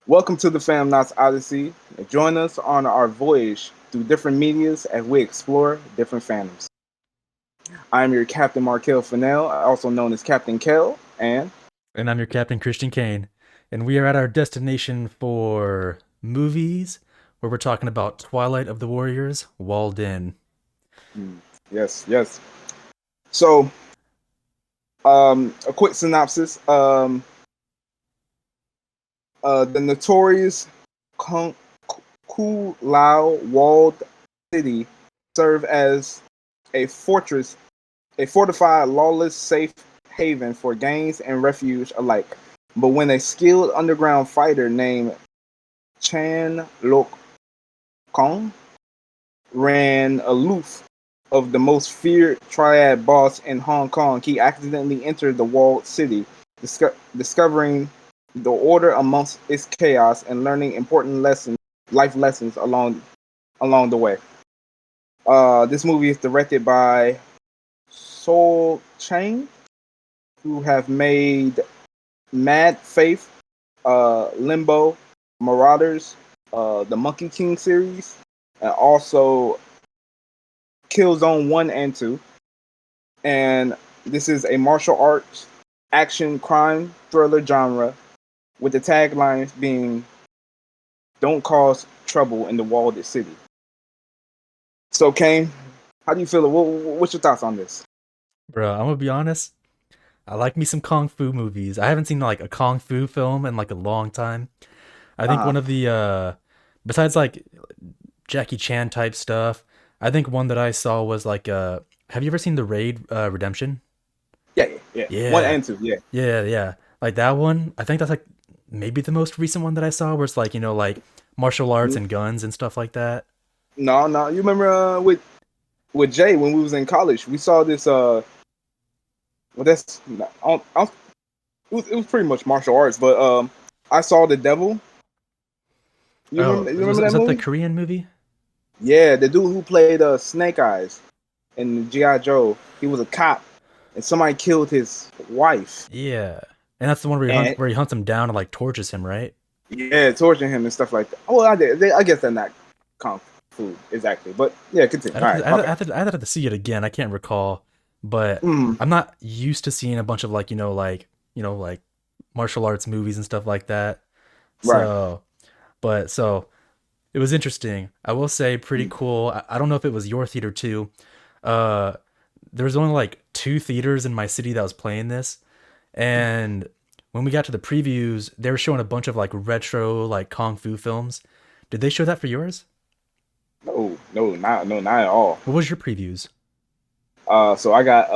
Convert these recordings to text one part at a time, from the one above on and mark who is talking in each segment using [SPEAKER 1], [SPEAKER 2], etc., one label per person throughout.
[SPEAKER 1] Welcome to the Fam Knots Odyssey. Join us on our voyage through different medias as we explore different fandoms. I am your Captain Markel Fennell, also known as Captain Kel, and
[SPEAKER 2] And I'm your Captain Christian Kane. And we are at our destination for movies where we're talking about Twilight of the Warriors, Walled In.
[SPEAKER 1] hmm, yes. So, a quick synopsis. The notorious Kung Ku Lao walled city served as a fortress, a fortified, lawless, safe haven for gangs and refuge alike. But when a skilled underground fighter named Chan Lok Kong ran aloof of the most feared triad boss in Hong Kong, he accidentally entered the walled city, discovering the order amongst its chaos and learning important life lessons along the way. This movie is directed by Soul Chang, who have made Mad Faith, Limbo, Marauders, the Monkey King series, and also Killzone 1 and 2. And this is a martial arts, action, crime, thriller genre, with the taglines being Don't Cause Trouble in the Walled City. So, Kane, how do you feel? What's your thoughts on this?
[SPEAKER 2] Bro, I'm gonna be honest. I like me some Kung Fu movies. I haven't seen like a Kung Fu film in like a long time. I think
[SPEAKER 1] Uh,
[SPEAKER 2] one of the besides like Jackie Chan type stuff, I think one that I saw was like have you ever seen The Raid Redemption?
[SPEAKER 1] yeah. One
[SPEAKER 2] Yeah.
[SPEAKER 1] and two, yeah.
[SPEAKER 2] Yeah. Like that one, I think that's like maybe the most recent one that I saw where it's like, like martial arts and guns and stuff like that.
[SPEAKER 1] No. You remember with Jay when we was in college? We saw this. Well, that's it was pretty much martial arts, but I saw the devil. You
[SPEAKER 2] Oh,
[SPEAKER 1] remember? You
[SPEAKER 2] was,
[SPEAKER 1] remember
[SPEAKER 2] was
[SPEAKER 1] that
[SPEAKER 2] that the
[SPEAKER 1] movie?
[SPEAKER 2] Korean movie?
[SPEAKER 1] Yeah, the dude who played Snake Eyes in GI Joe. He was a cop, and somebody killed his wife,
[SPEAKER 2] Yeah. And that's the one where
[SPEAKER 1] and
[SPEAKER 2] he hunts him down and like tortures him, right?
[SPEAKER 1] yeah, torturing him and stuff like that. Oh, I guess they're not kung fu exactly, but yeah, continue. All right, my bad.
[SPEAKER 2] I'd have to see it again. I can't recall, but
[SPEAKER 1] Mm,
[SPEAKER 2] I'm not used to seeing a bunch of like, like martial arts movies and stuff like that.
[SPEAKER 1] right.
[SPEAKER 2] So, so it was interesting. I will say pretty
[SPEAKER 1] Mm,
[SPEAKER 2] cool. I don't know if it was your theater too. Uh, there was only like two theaters in my city that was playing this, and when we got to the previews, they were showing a bunch of like retro like kung fu films. Did they show that for yours?
[SPEAKER 1] not at all.
[SPEAKER 2] What was your previews?
[SPEAKER 1] So I got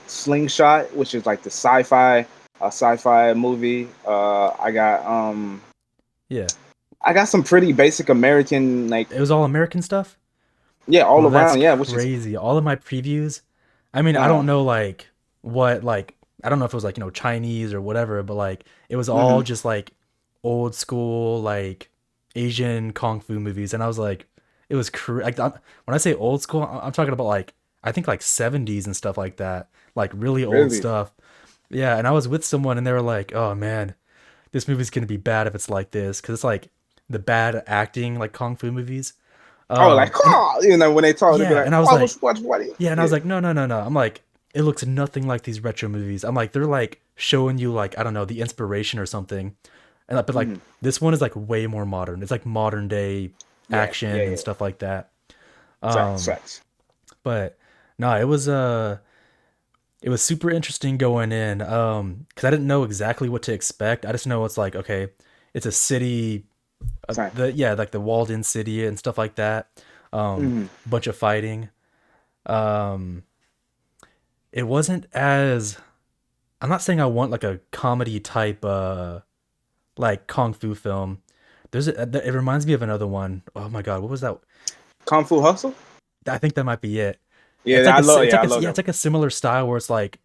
[SPEAKER 1] Slingshot, which is like the sci-fi movie.
[SPEAKER 2] Yeah,
[SPEAKER 1] I got some pretty basic American, like,
[SPEAKER 2] it was all American stuff.
[SPEAKER 1] yeah, all
[SPEAKER 2] Bro, that's
[SPEAKER 1] around, yeah, which is
[SPEAKER 2] crazy. All of my previews. I mean, I
[SPEAKER 1] uh
[SPEAKER 2] don't know like what like I don't know if it was like Chinese or whatever, but like it was all
[SPEAKER 1] hmm
[SPEAKER 2] just like old school like Asian kung fu movies, and I was like, it was like when I say old school, I'm talking about like I think like 70s and stuff like that, like really old
[SPEAKER 1] really.
[SPEAKER 2] stuff. Yeah, and I was with someone, and they were like, "Oh man, this movie's gonna be bad if it's like this," because it's like the bad acting like kung fu movies.
[SPEAKER 1] Oh, like,
[SPEAKER 2] And
[SPEAKER 1] when they talk, they be
[SPEAKER 2] yeah,
[SPEAKER 1] like,
[SPEAKER 2] and I was
[SPEAKER 1] oh,
[SPEAKER 2] like,
[SPEAKER 1] what?
[SPEAKER 2] yeah, and I was
[SPEAKER 1] Yeah.
[SPEAKER 2] like, no. I'm like, it looks nothing like these retro movies. I'm like, they're like showing you like I don't know the inspiration or something, and but like
[SPEAKER 1] hmm
[SPEAKER 2] this one is like way more modern. It's like modern day action and
[SPEAKER 1] Yeah.
[SPEAKER 2] stuff like that.
[SPEAKER 1] Facts,
[SPEAKER 2] Um,
[SPEAKER 1] facts.
[SPEAKER 2] but no, it was super interesting going in. Because I didn't know exactly what to expect. I just know it's like okay, it's a city,
[SPEAKER 1] Same.
[SPEAKER 2] like the walled in city and stuff like that.
[SPEAKER 1] hmm
[SPEAKER 2] Bunch of fighting. Um, it wasn't as I'm not saying I want like a comedy type like kung fu film. It reminds me of another one. Oh my god, what was that?
[SPEAKER 1] Kung Fu Hustle.
[SPEAKER 2] I think that might be it. It's
[SPEAKER 1] Yeah,
[SPEAKER 2] like
[SPEAKER 1] I love
[SPEAKER 2] it's
[SPEAKER 1] them.
[SPEAKER 2] like a similar style where it's like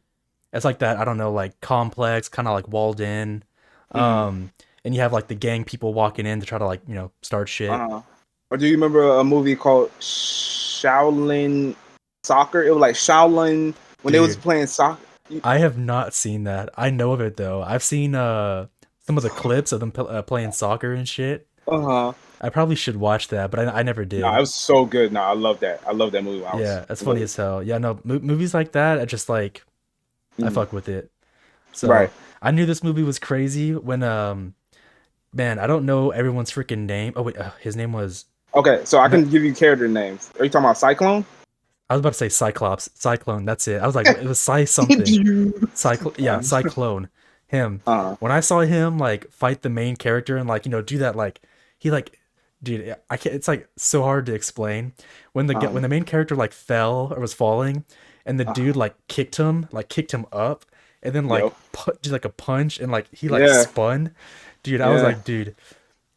[SPEAKER 2] that, I don't know, like complex, kind of like walled in.
[SPEAKER 1] hmm
[SPEAKER 2] Um and you have like the gang people walking in to try to like, start shit.
[SPEAKER 1] Uh, or do you remember a movie called Shaolin Soccer? It was like Shaolin when they was
[SPEAKER 2] Dude,
[SPEAKER 1] playing soccer.
[SPEAKER 2] I have not seen that. I know of it though. I've seen some of the clips of them playing soccer and shit.
[SPEAKER 1] Uh-huh.
[SPEAKER 2] I probably should watch that, but I never
[SPEAKER 1] No,
[SPEAKER 2] did.
[SPEAKER 1] it was so good. No, I love that. I love that movie when I was
[SPEAKER 2] Yeah, that's funny
[SPEAKER 1] little.
[SPEAKER 2] as hell. Yeah, no, movies like that, I just like I
[SPEAKER 1] Mm,
[SPEAKER 2] fuck with it.
[SPEAKER 1] right.
[SPEAKER 2] So I knew this movie was crazy when man, I don't know everyone's freaking name. Oh wait, his name was
[SPEAKER 1] Okay, so I
[SPEAKER 2] no,
[SPEAKER 1] can give you character names. Are you talking about Cyclone?
[SPEAKER 2] I was about to say Cyclops, Cyclone. That's it. I was like, it was Cy something. Yeah, Cyclone. Him.
[SPEAKER 1] uh,
[SPEAKER 2] When I saw him like fight the main character and like do that like he like dude I can't. It's like so hard to explain when the main character like fell or was falling, and the
[SPEAKER 1] uh,
[SPEAKER 2] dude like kicked him up, and then like
[SPEAKER 1] yo,
[SPEAKER 2] did like a punch and like he like
[SPEAKER 1] yeah,
[SPEAKER 2] spun. Dude, I was
[SPEAKER 1] yeah,
[SPEAKER 2] like, dude,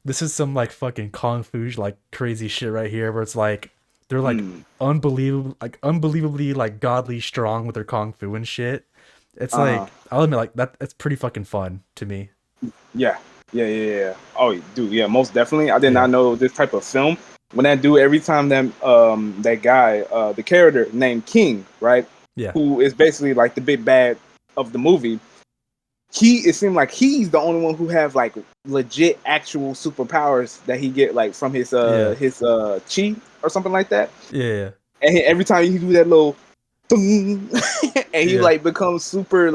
[SPEAKER 2] this is some like fucking kung fu like crazy shit right here where it's like they're like
[SPEAKER 1] mm,
[SPEAKER 2] unbelievably like godly strong with their kung fu and shit. It's
[SPEAKER 1] uh,
[SPEAKER 2] like I'll admit like that it's pretty fucking fun to me.
[SPEAKER 1] yeah, yeah. Oh, dude, yeah, most definitely. I did
[SPEAKER 2] Yeah.
[SPEAKER 1] not know this type of film. When that dude, every time that guy, the character named King, right,
[SPEAKER 2] Yeah.
[SPEAKER 1] who is basically like the big bad of the movie, it seemed like he's the only one who have like legit actual superpowers that he get like from
[SPEAKER 2] Yeah.
[SPEAKER 1] his chi or something like that.
[SPEAKER 2] Yeah.
[SPEAKER 1] And every time he do that little thing, and he
[SPEAKER 2] Yeah.
[SPEAKER 1] like becomes super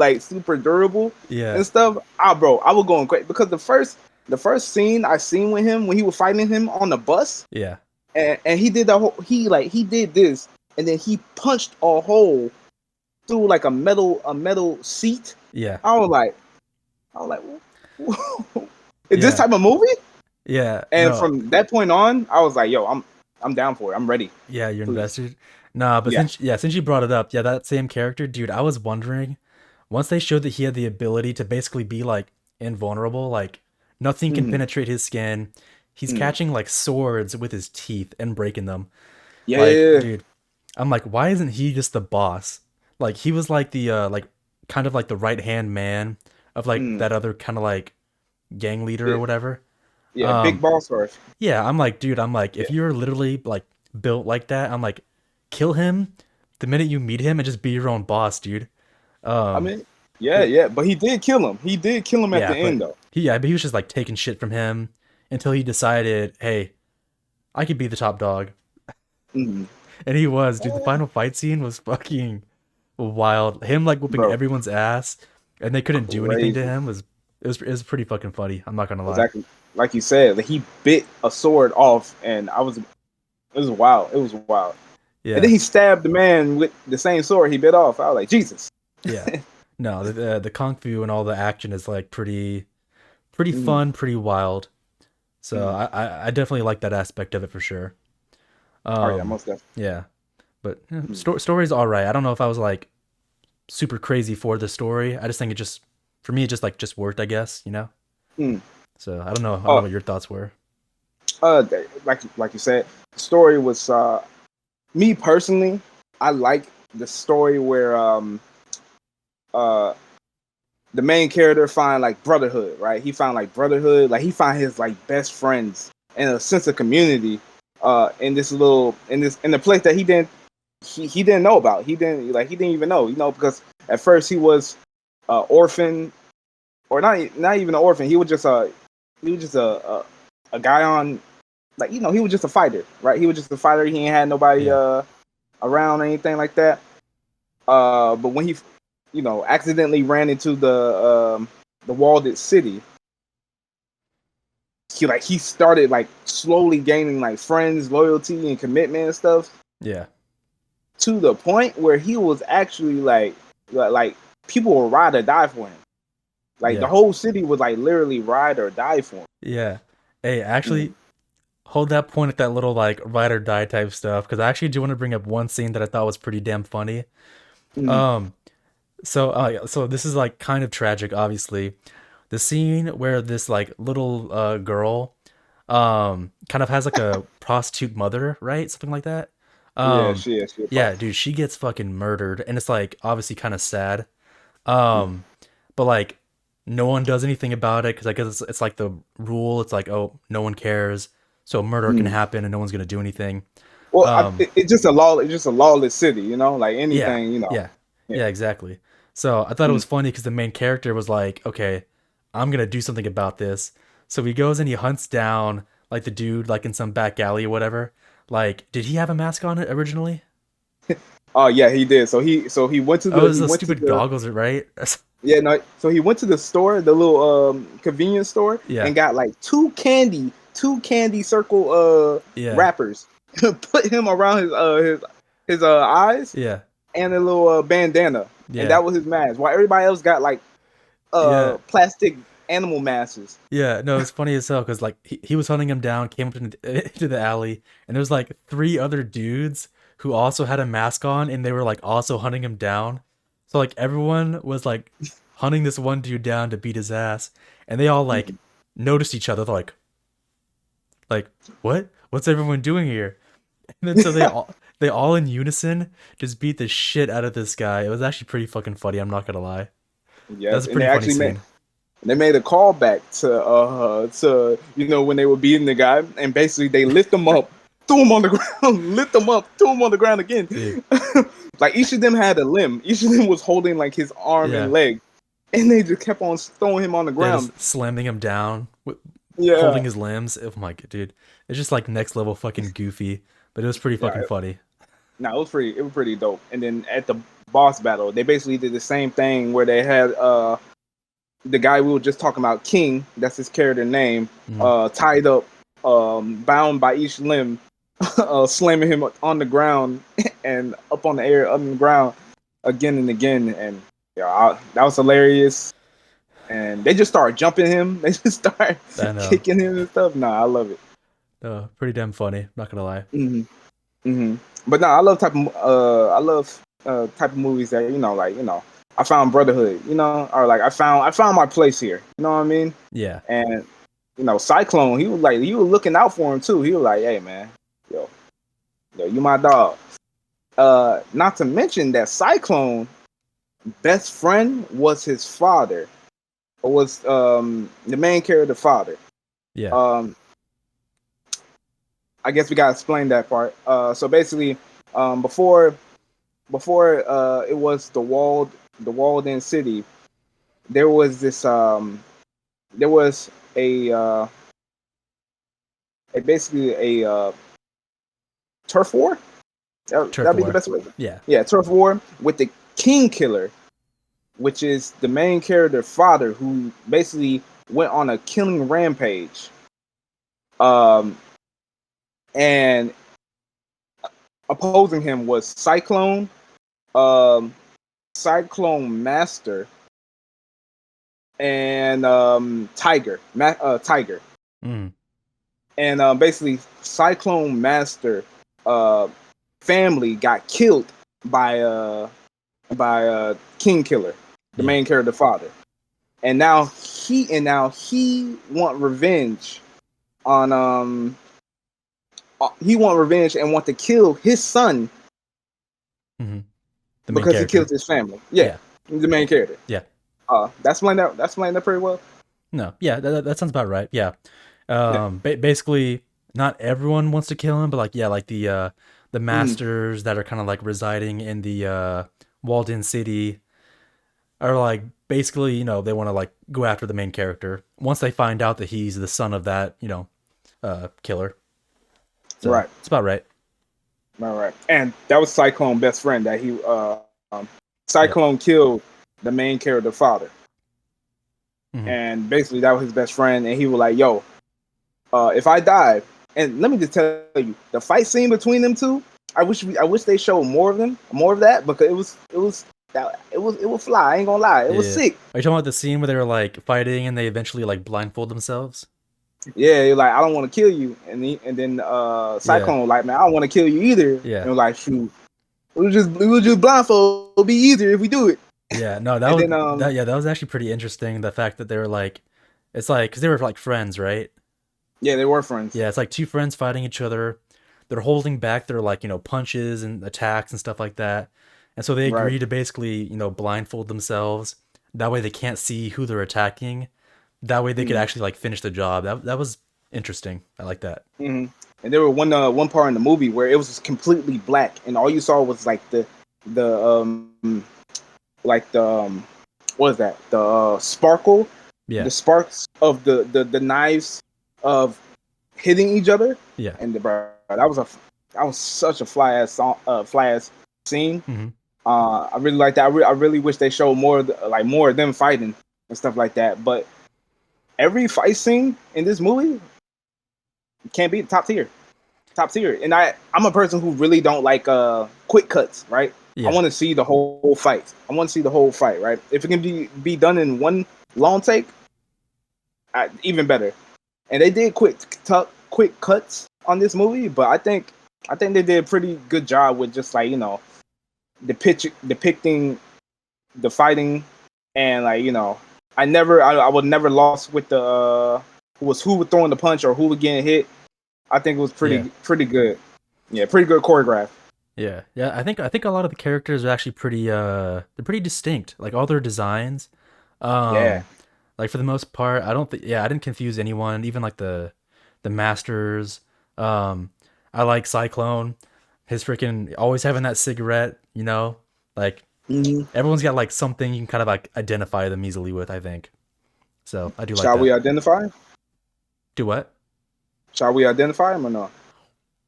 [SPEAKER 1] durable
[SPEAKER 2] Yeah.
[SPEAKER 1] and stuff. Bro, I was going crazy because the first scene I seen with him when he was fighting him on the bus,
[SPEAKER 2] Yeah.
[SPEAKER 1] and he did the whole he did this, and then he punched a hole through like a metal seat.
[SPEAKER 2] Yeah.
[SPEAKER 1] I was like, I was like, is this
[SPEAKER 2] Yeah.
[SPEAKER 1] type of movie?
[SPEAKER 2] Yeah.
[SPEAKER 1] And
[SPEAKER 2] No.
[SPEAKER 1] from that point on, I was like, yo, I'm down for it. I'm ready.
[SPEAKER 2] Yeah, you're
[SPEAKER 1] Please.
[SPEAKER 2] invested. Nah, but
[SPEAKER 1] Yeah.
[SPEAKER 2] since you brought it up, yeah, that same character, dude, I was wondering once they showed that he had the ability to basically be like invulnerable, like nothing can
[SPEAKER 1] Hmm.
[SPEAKER 2] penetrate his skin. He's
[SPEAKER 1] Hmm.
[SPEAKER 2] catching like swords with his teeth and breaking them.
[SPEAKER 1] Yeah,
[SPEAKER 2] Like,
[SPEAKER 1] yeah, yeah.
[SPEAKER 2] dude, I'm like, why isn't he just the boss? Like he was like the like kind of like the right hand man of like
[SPEAKER 1] Mm.
[SPEAKER 2] that other kind of like gang leader or
[SPEAKER 1] Yeah,
[SPEAKER 2] whatever.
[SPEAKER 1] yeah, big
[SPEAKER 2] Um,
[SPEAKER 1] boss rush.
[SPEAKER 2] yeah, I'm like, dude, I'm like,
[SPEAKER 1] Yeah.
[SPEAKER 2] if you're literally like built like that, I'm like, kill him the minute you meet him and just be your own boss, dude.
[SPEAKER 1] I
[SPEAKER 2] Um,
[SPEAKER 1] mean, yeah,
[SPEAKER 2] but
[SPEAKER 1] yeah, but he did kill him. He did kill him at
[SPEAKER 2] yeah,
[SPEAKER 1] the
[SPEAKER 2] but
[SPEAKER 1] end, though.
[SPEAKER 2] but he was just like taking shit from him until he decided, hey, I could be the top dog.
[SPEAKER 1] Hmm.
[SPEAKER 2] And he was, dude. The final fight scene was fucking wild. Him like whooping
[SPEAKER 1] Bro,
[SPEAKER 2] everyone's ass, and they couldn't do anything to
[SPEAKER 1] crazy.
[SPEAKER 2] him was pretty fucking funny. I'm not gonna lie.
[SPEAKER 1] Exactly. Like you said, like he bit a sword off, and it was wild. It was wild. And then
[SPEAKER 2] Yeah,
[SPEAKER 1] he stabbed the man with the same sword he bit off. I was like, Jesus.
[SPEAKER 2] yeah. No, the kung fu and all the action is like pretty
[SPEAKER 1] Mm,
[SPEAKER 2] fun, pretty wild. So
[SPEAKER 1] mm.
[SPEAKER 2] I definitely like that aspect of it for sure.
[SPEAKER 1] Oh yeah, most definitely.
[SPEAKER 2] Yeah, but
[SPEAKER 1] Mm,
[SPEAKER 2] story's all right. I don't know if I was like super crazy for the story. I just think it just for me it just like just worked, I guess, you know.
[SPEAKER 1] mm.
[SPEAKER 2] So I don't know. I don't know
[SPEAKER 1] Oh,
[SPEAKER 2] what your thoughts were.
[SPEAKER 1] like you said, the story was me personally. I like the story where uh the main character find like brotherhood, right? He found like brotherhood, like he found his like best friends and a sense of community in this little in the place that he didn't know about. He didn't even know, because at first he was orphan, or not even an orphan. He was just a guy on, like, he was just a fighter, right? He was just a fighter. He ain't had nobody
[SPEAKER 2] Yeah.
[SPEAKER 1] around or anything like that. But when he accidentally ran into the walled city, he started like slowly gaining like friends, loyalty, and commitment and stuff,
[SPEAKER 2] Yeah.
[SPEAKER 1] to the point where he was actually like people would ride or die for him. Like the
[SPEAKER 2] Yeah.
[SPEAKER 1] whole city would like literally ride or die for him.
[SPEAKER 2] Yeah. Hey,
[SPEAKER 1] Mm,
[SPEAKER 2] actually, hold that point at that little like ride or die type stuff because I actually do want to bring up one scene that I thought was pretty damn funny.
[SPEAKER 1] mm,
[SPEAKER 2] Um, yeah, so this is like kind of tragic, obviously. The scene where this like little girl kind of has like a prostitute mother, right? Something like that.
[SPEAKER 1] yeah,
[SPEAKER 2] Um,
[SPEAKER 1] she a
[SPEAKER 2] yeah,
[SPEAKER 1] prostitute.
[SPEAKER 2] dude, she gets fucking murdered, and it's like obviously kind of sad. Um, but like no one does anything about it because I guess it's like the rule. It's like, oh, no one cares, so murder can
[SPEAKER 1] Mm.
[SPEAKER 2] happen and no one's gonna do anything.
[SPEAKER 1] Well,
[SPEAKER 2] Um,
[SPEAKER 1] it's just a law. It's just a lawless city, like
[SPEAKER 2] yeah,
[SPEAKER 1] anything.
[SPEAKER 2] yeah,
[SPEAKER 1] Yeah.
[SPEAKER 2] yeah, exactly. So I thought it
[SPEAKER 1] Mm,
[SPEAKER 2] was funny because the main character was like, okay, I'm gonna do something about this. So he goes and he hunts down like the dude like in some back alley or whatever. Like, did he have a mask on it originally?
[SPEAKER 1] Oh yeah, he did. So he went to
[SPEAKER 2] Oh, it
[SPEAKER 1] the
[SPEAKER 2] was those stupid
[SPEAKER 1] the
[SPEAKER 2] goggles, right?
[SPEAKER 1] yeah, no, so he went to the store, the little convenience store,
[SPEAKER 2] Yeah,
[SPEAKER 1] and got like two candy circle
[SPEAKER 2] yeah,
[SPEAKER 1] wrappers, put him around his eyes,
[SPEAKER 2] yeah,
[SPEAKER 1] and a little bandana, and
[SPEAKER 2] yeah,
[SPEAKER 1] that was his mask. While everybody else got like
[SPEAKER 2] yeah.
[SPEAKER 1] plastic animal masks.
[SPEAKER 2] Yeah, no, it's funny as hell because like he was hunting him down, came up into the alley, and there was like three other dudes who also had a mask on, and they were like also hunting him down. So like everyone was like hunting this one dude down to beat his ass, and they all like
[SPEAKER 1] Mhm.
[SPEAKER 2] noticed each other. They're like what? What's everyone doing here? And then so they all in unison just beat the shit out of this guy. It was actually pretty fucking funny. I'm not gonna lie. That was
[SPEAKER 1] Yes,
[SPEAKER 2] a
[SPEAKER 1] and they
[SPEAKER 2] pretty funny
[SPEAKER 1] actually
[SPEAKER 2] scene.
[SPEAKER 1] made a callback to when they were beating the guy, and basically they lift him up, threw him on the ground, lift him up, threw him on the ground again.
[SPEAKER 2] Dude,
[SPEAKER 1] Like each of them had a limb. Each of them was holding like his arm and
[SPEAKER 2] yeah.
[SPEAKER 1] leg, and they just kept on throwing him on the
[SPEAKER 2] Yeah,
[SPEAKER 1] ground.
[SPEAKER 2] just slamming him down,
[SPEAKER 1] Yeah,
[SPEAKER 2] holding his limbs. Oh my god, dude, it's just like next level fucking goofy, but it was pretty
[SPEAKER 1] yeah.
[SPEAKER 2] fucking funny.
[SPEAKER 1] No, it was pretty dope. And then at the boss battle, they basically did the same thing where they had the guy we were just talking about, King. That's his character name.
[SPEAKER 2] Mhm.
[SPEAKER 1] Tied up, bound by each limb, slamming him on the ground and up on the air, up on the ground again and again. And yeah, that was hilarious. And they just started jumping him. They just started
[SPEAKER 2] I know,
[SPEAKER 1] kicking him and stuff. Nah, I love it.
[SPEAKER 2] pretty damn funny. Not gonna lie.
[SPEAKER 1] Hmm. Hmm. But no, I love type of movies that like I found brotherhood, or like I found my place here. You know what I mean?
[SPEAKER 2] Yeah,
[SPEAKER 1] And Cyclone, he was looking out for him too. He was like, hey man, yo, you my dog. Not to mention that Cyclone best friend was his father, or was the main character father.
[SPEAKER 2] yeah,
[SPEAKER 1] Um, I guess we gotta explain that part. So basically, before it was the walled in city, there was this there was a basically a turf war.
[SPEAKER 2] turf
[SPEAKER 1] That'd be the
[SPEAKER 2] war.
[SPEAKER 1] best way.
[SPEAKER 2] Yeah,
[SPEAKER 1] Yeah, turf war with the king killer, which is the main character father, who basically went on a killing rampage. Um, and opposing him was um, Cyclone Master, and Tiger.
[SPEAKER 2] mm,
[SPEAKER 1] And basically, Cyclone Master uh, family got killed by King Killer, the
[SPEAKER 2] yeah,
[SPEAKER 1] main character father. And now he want revenge on he want revenge and want to kill his son
[SPEAKER 2] hmm. The main
[SPEAKER 1] because he killed
[SPEAKER 2] character.
[SPEAKER 1] his family. Yeah,
[SPEAKER 2] Yeah,
[SPEAKER 1] he's the main character.
[SPEAKER 2] yeah.
[SPEAKER 1] That's explained that pretty well.
[SPEAKER 2] No, yeah, that sounds about right. Yeah.
[SPEAKER 1] Yeah.
[SPEAKER 2] Basically, not everyone wants to kill him, but like, yeah, like the
[SPEAKER 1] Mm,
[SPEAKER 2] masters that are kind of like residing in the Walden City are like basically, they want to like go after the main character once they find out that he's the son of that, killer. So
[SPEAKER 1] right.
[SPEAKER 2] it's about right.
[SPEAKER 1] All right. And that was Cyclone best friend that he um,
[SPEAKER 2] Yep.
[SPEAKER 1] Cyclone killed the main character father.
[SPEAKER 2] Hmm.
[SPEAKER 1] And basically that was his best friend, and he was like, yo, if I die, and let me just tell you, the fight scene between them two, I wish they showed more of that, because it was fly. I ain't gonna lie, it was
[SPEAKER 2] Yeah.
[SPEAKER 1] sick.
[SPEAKER 2] Are you talking about the scene where they were like fighting and they eventually like blindfold themselves?
[SPEAKER 1] Yeah, he was like, I don't want to kill you, and then
[SPEAKER 2] Yeah.
[SPEAKER 1] Cyclone was like, man, I don't want to kill you either,
[SPEAKER 2] Yeah.
[SPEAKER 1] and was like, shoot, it was just blindfold. It'll be easier if we do it.
[SPEAKER 2] Yeah. No, that
[SPEAKER 1] And
[SPEAKER 2] was
[SPEAKER 1] then
[SPEAKER 2] that was actually pretty interesting. The fact that they were like, it's like because they were like friends, right?
[SPEAKER 1] yeah, they were friends.
[SPEAKER 2] Yeah, it's like two friends fighting each other. They're holding back their like, punches and attacks and stuff like that. And so they
[SPEAKER 1] Right.
[SPEAKER 2] agree to basically, blindfold themselves. That way they can't see who they're attacking. That way they could
[SPEAKER 1] Mm-hmm.
[SPEAKER 2] actually like finish the job. That was interesting. I like that.
[SPEAKER 1] Hmm. And there were one part in the movie where it was just completely black, and all you saw was like the like the what is that, the sparkle
[SPEAKER 2] Yeah.
[SPEAKER 1] the sparks of the knives of hitting each other,
[SPEAKER 2] Yeah.
[SPEAKER 1] and bro, that was such a fly ass song, fly ass scene.
[SPEAKER 2] Mm-hmm.
[SPEAKER 1] I really like that. I really wish they showed more like more of them fighting and stuff like that. But every fight scene in this movie can't be top tier, top tier. And I'm a person who really don't like quick cuts, right? I
[SPEAKER 2] Yeah.
[SPEAKER 1] want to see the whole fight. I want to see the whole fight, right? If it can be done in one long take, even better. And they did quick cuts on this movie, but I think they did a pretty good job with just like depicting the fighting, and like I would never lost with the who was throwing the punch or who was getting hit. I think it was
[SPEAKER 2] Yeah.
[SPEAKER 1] pretty good. Yeah, pretty good choreograph.
[SPEAKER 2] Yeah. Yeah. I think a lot of the characters are actually pretty they're pretty distinct. Like all their designs.
[SPEAKER 1] Yeah.
[SPEAKER 2] Um like for the most part, I don't think yeah, I didn't confuse anyone, even like the masters. Um I like Cyclone. His freaking always having that cigarette, Like
[SPEAKER 1] Hmm.
[SPEAKER 2] everyone's got like something you can kind of like identify them easily with, I think. So I do like
[SPEAKER 1] Shall we
[SPEAKER 2] that.
[SPEAKER 1] identify?
[SPEAKER 2] Do what?
[SPEAKER 1] Shall we identify them or no?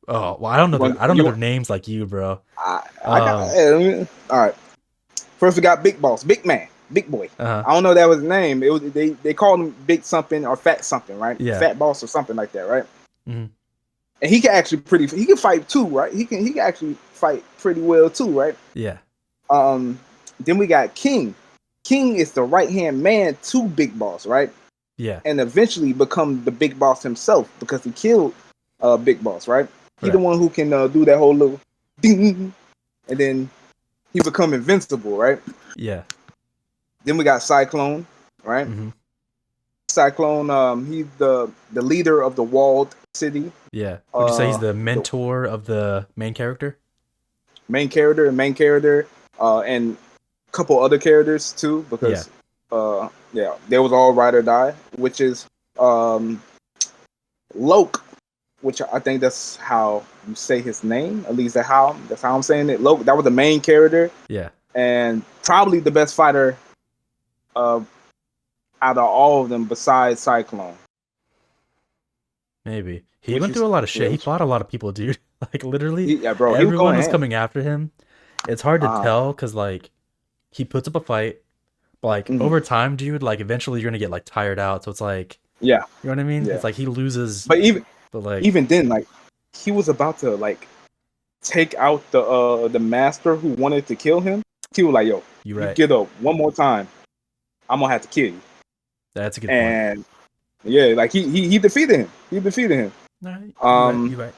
[SPEAKER 2] Oh, well, I don't know
[SPEAKER 1] You want
[SPEAKER 2] I don't know
[SPEAKER 1] you
[SPEAKER 2] their
[SPEAKER 1] want,
[SPEAKER 2] names like you, bro.
[SPEAKER 1] I got
[SPEAKER 2] Um,
[SPEAKER 1] all right. First we got Big Boss, Big Man, Big Boy.
[SPEAKER 2] uh-huh.
[SPEAKER 1] I don't know if that was his name. It was they called him Big something or Fat something, right?
[SPEAKER 2] Yeah.
[SPEAKER 1] Fat Boss or something like that, right?
[SPEAKER 2] Mhm.
[SPEAKER 1] And he can fight too, right? He can actually fight pretty well too, right?
[SPEAKER 2] Yeah.
[SPEAKER 1] Um, then we got King. King is the right hand man to Big Boss, right?
[SPEAKER 2] Yeah.
[SPEAKER 1] And eventually become the Big Boss himself because he killed Big Boss, right? He the
[SPEAKER 2] Right.
[SPEAKER 1] one who can do that whole little ding, and then he become invincible, right?
[SPEAKER 2] Yeah.
[SPEAKER 1] Then we got Cyclone, right?
[SPEAKER 2] Mhm.
[SPEAKER 1] Cyclone, he's the leader of the walled city.
[SPEAKER 2] Yeah. Would you say he's the
[SPEAKER 1] The
[SPEAKER 2] mentor of the main character?
[SPEAKER 1] main character, and a couple other characters too,
[SPEAKER 2] Yeah.
[SPEAKER 1] because yeah, they was all ride or die, which is um Loke, which I think that's how you say his name. At least that's how I'm saying it. Loke, that was the main character
[SPEAKER 2] Yeah.
[SPEAKER 1] and probably the best fighter uh, out of all of them besides Cyclone.
[SPEAKER 2] Maybe. He
[SPEAKER 1] Which
[SPEAKER 2] went
[SPEAKER 1] is
[SPEAKER 2] through a lot of
[SPEAKER 1] yeah,
[SPEAKER 2] shit. He fought a lot of people, dude. Like literally
[SPEAKER 1] yeah, bro, he was
[SPEAKER 2] everyone
[SPEAKER 1] going
[SPEAKER 2] was
[SPEAKER 1] ham.
[SPEAKER 2] coming after him. It's hard to tell cuz like he puts up a fight, but like
[SPEAKER 1] Mhm.
[SPEAKER 2] over time, dude, like eventually you're going to get like tired out. So it's like,
[SPEAKER 1] Yeah,
[SPEAKER 2] you know what I mean?
[SPEAKER 1] yeah.
[SPEAKER 2] It's like he loses,
[SPEAKER 1] But
[SPEAKER 2] but like
[SPEAKER 1] even then, like he was about to like take out the master who wanted to kill him. He was like, "Yo,
[SPEAKER 2] you're
[SPEAKER 1] you
[SPEAKER 2] right.
[SPEAKER 1] get up one more time, I'm gonna have to kill you."
[SPEAKER 2] That's a good point.
[SPEAKER 1] And yeah, like he defeated him. He defeated him.
[SPEAKER 2] All right. You're right.
[SPEAKER 1] Um,
[SPEAKER 2] You're right.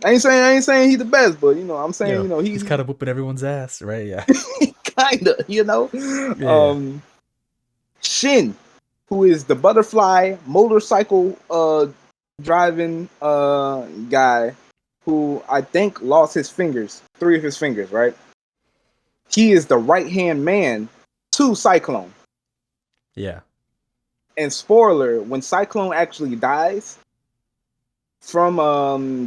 [SPEAKER 1] I ain't saying he's the best, but I'm saying
[SPEAKER 2] He's kind of whooping everyone's ass, right? Yeah.
[SPEAKER 1] kind of
[SPEAKER 2] Yeah. Yeah.
[SPEAKER 1] Shin, who is the butterfly motorcycle driving guy, who I think lost his fingers, three of his fingers, right? He is the right hand man to Cyclone.
[SPEAKER 2] Yeah.
[SPEAKER 1] And spoiler, when Cyclone actually dies from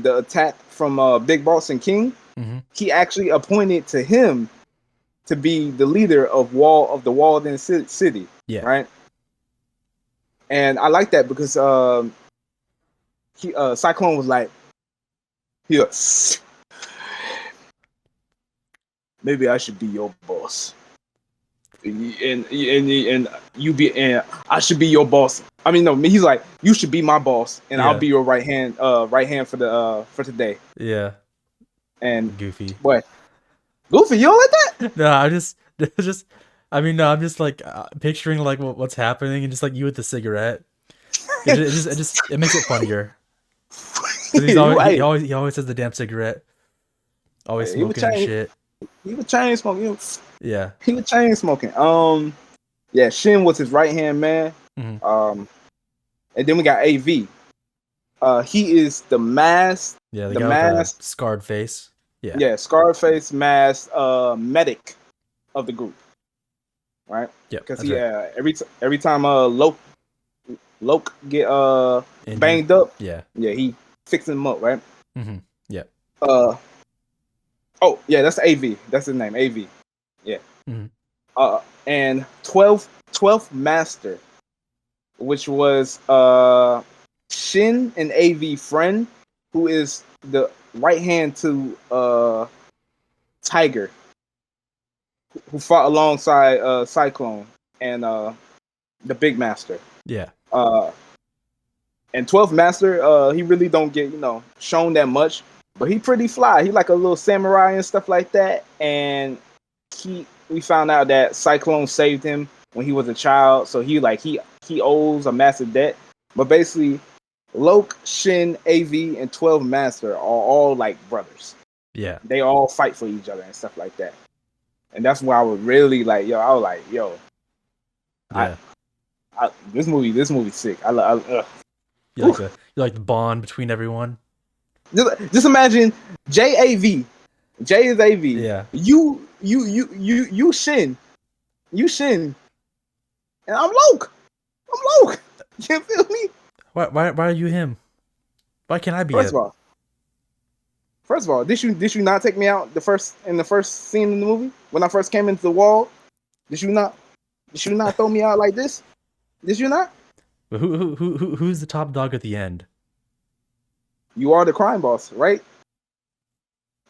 [SPEAKER 1] the attack from Big Boss and King,
[SPEAKER 2] Mm-hmm.
[SPEAKER 1] he actually appointed to him to be the leader of the Walden City,
[SPEAKER 2] Yeah.
[SPEAKER 1] right? And I like that because Cyclone was like, yes, maybe I should be your boss, and you be and I should be your boss. I mean, no, he's like, you should be my boss, and I'll
[SPEAKER 2] Yeah.
[SPEAKER 1] be your right hand for today.
[SPEAKER 2] Yeah.
[SPEAKER 1] And
[SPEAKER 2] Goofy.
[SPEAKER 1] boy, Goofy, you don't like that?
[SPEAKER 2] No, I just, just, I mean, no, I'm just like picturing like what's happening and just like you with the cigarette. It makes it funnier because
[SPEAKER 1] Hey,
[SPEAKER 2] he always has the damn cigarette, always
[SPEAKER 1] he was
[SPEAKER 2] smoking and
[SPEAKER 1] chain
[SPEAKER 2] shit.
[SPEAKER 1] he was chain smoking.
[SPEAKER 2] Yeah.
[SPEAKER 1] He was chain smoking. Yeah, Shin was his right hand man.
[SPEAKER 2] Hmm.
[SPEAKER 1] And then we got AV. He is
[SPEAKER 2] Yeah, the
[SPEAKER 1] the
[SPEAKER 2] guy with the
[SPEAKER 1] mask,
[SPEAKER 2] scarred face. Yeah.
[SPEAKER 1] yeah, Scarface mask, medic of the group, right?
[SPEAKER 2] Yep,
[SPEAKER 1] Because
[SPEAKER 2] that's
[SPEAKER 1] he
[SPEAKER 2] right.
[SPEAKER 1] every time Loke get
[SPEAKER 2] Injured.
[SPEAKER 1] banged up,
[SPEAKER 2] Yeah.
[SPEAKER 1] yeah, he fixing him up, right?
[SPEAKER 2] Hmm. Yeah.
[SPEAKER 1] Uh oh yeah, that's AV. That's his name, AV. Yeah.
[SPEAKER 2] Hmm.
[SPEAKER 1] And 12 12th Master, which was Shin and AV friend, who is the right hand to Tiger, who fought alongside Cyclone and the Big Master.
[SPEAKER 2] Yeah.
[SPEAKER 1] Uh, and 12th Master, he really don't get shown that much, but he pretty fly. He like a little samurai and stuff like that. And we found out that Cyclone saved him when he was a child, so he owes a massive debt. But basically, Loke, Shin, AV, and 12 Master are all like brothers.
[SPEAKER 2] Yeah.
[SPEAKER 1] They all fight for each other and stuff like that. And that's why I was really like, I was like,
[SPEAKER 2] Yeah.
[SPEAKER 1] this movie's sick.
[SPEAKER 2] You like the bond between everyone?
[SPEAKER 1] Just imagine JAV. J is AV.
[SPEAKER 2] Yeah.
[SPEAKER 1] You Shin. You Shin. And I'm Loke. You feel me?
[SPEAKER 2] Why are you him? Why can't I be
[SPEAKER 1] First
[SPEAKER 2] him?
[SPEAKER 1] of all, did you not take me out in the first scene in the movie when I first came into the wall? Did you not throw me out like this? Did you not?
[SPEAKER 2] But who's the top dog at the end?
[SPEAKER 1] You are the crime boss, right?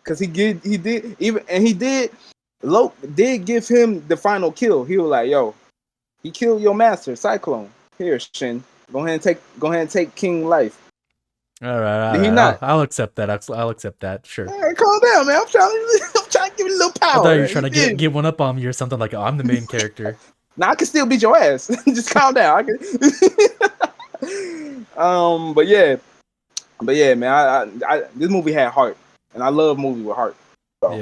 [SPEAKER 1] Because he did. Loke did give him the final kill. He was like, he killed your master, Cyclone. Here, Shin, go ahead and take King life.
[SPEAKER 2] All right.
[SPEAKER 1] Did he not?
[SPEAKER 2] I'll accept that. I'll accept that. Sure.
[SPEAKER 1] Hey, calm down, man. I'm trying to give you a little power.
[SPEAKER 2] I thought you were trying to get one up on me or something like, oh, I'm the main character.
[SPEAKER 1] Now I can still beat your ass. Just calm down. But yeah, man. I this movie had heart, and I love movies with heart. So,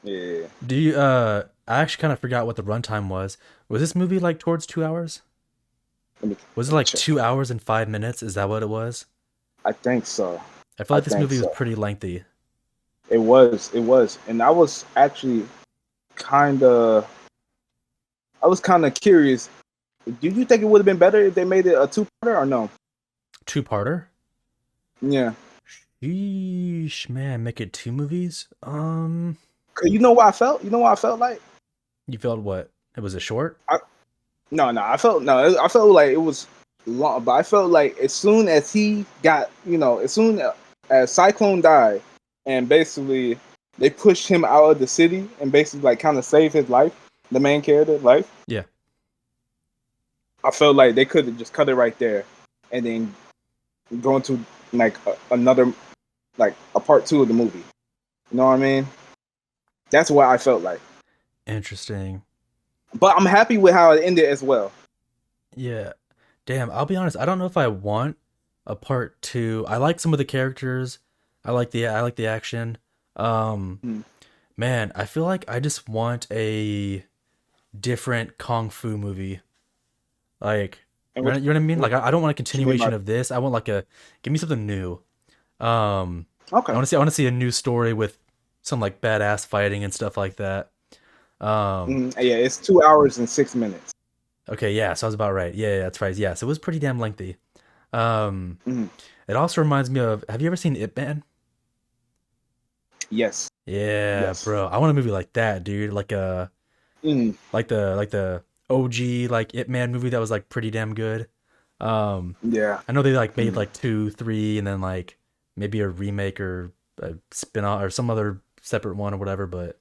[SPEAKER 1] yeah.
[SPEAKER 2] Do you? I actually kind of forgot what the runtime was. Was this movie like towards 2 hours? Was it like check. 2 hours and 5 minutes? Is that what it was?
[SPEAKER 1] I think so.
[SPEAKER 2] I feel like this movie was pretty lengthy.
[SPEAKER 1] It was, and I was actually kind of curious. Do you think it would have been better if they made it a two-parter or no?
[SPEAKER 2] Two-parter?
[SPEAKER 1] Yeah.
[SPEAKER 2] Sheesh, man, make it 2 movies?
[SPEAKER 1] You know what I felt? You know what I felt like?
[SPEAKER 2] You felt what? It was a short?
[SPEAKER 1] I felt like it was long, but I felt like as soon as he got, as soon as Cyclone died, and basically they pushed him out of the city and basically like kind of saved his life, the main character's life.
[SPEAKER 2] Yeah.
[SPEAKER 1] I felt like they could have just cut it right there, and then go into like another, like a part 2 of the movie. You know what I mean? That's what I felt like.
[SPEAKER 2] Interesting.
[SPEAKER 1] But I'm happy with how it ended as well.
[SPEAKER 2] Yeah. Damn, I'll be honest, I don't know if I want a part 2. I like some of the characters. I like the action. Man, I feel like I just want a different kung fu movie. Like, you know what I mean? Like, I don't want a continuation of this. I want give me something new. Okay. I want to see a new story with some like badass fighting and stuff like that.
[SPEAKER 1] Yeah, it's 2 hours and 6 minutes.
[SPEAKER 2] Okay, yeah, so I was about right. Yeah, that's right. Yeah, so it was pretty damn lengthy. It also reminds me of, have you ever seen Ip Man?
[SPEAKER 1] Yes.
[SPEAKER 2] Yeah, yes. Bro. I want a movie like that, dude. Like the OG like Ip Man movie that was like pretty damn good.
[SPEAKER 1] Yeah.
[SPEAKER 2] I know they like made like 2, 3, and then like maybe a remake or a spin-off or some other separate one or whatever, but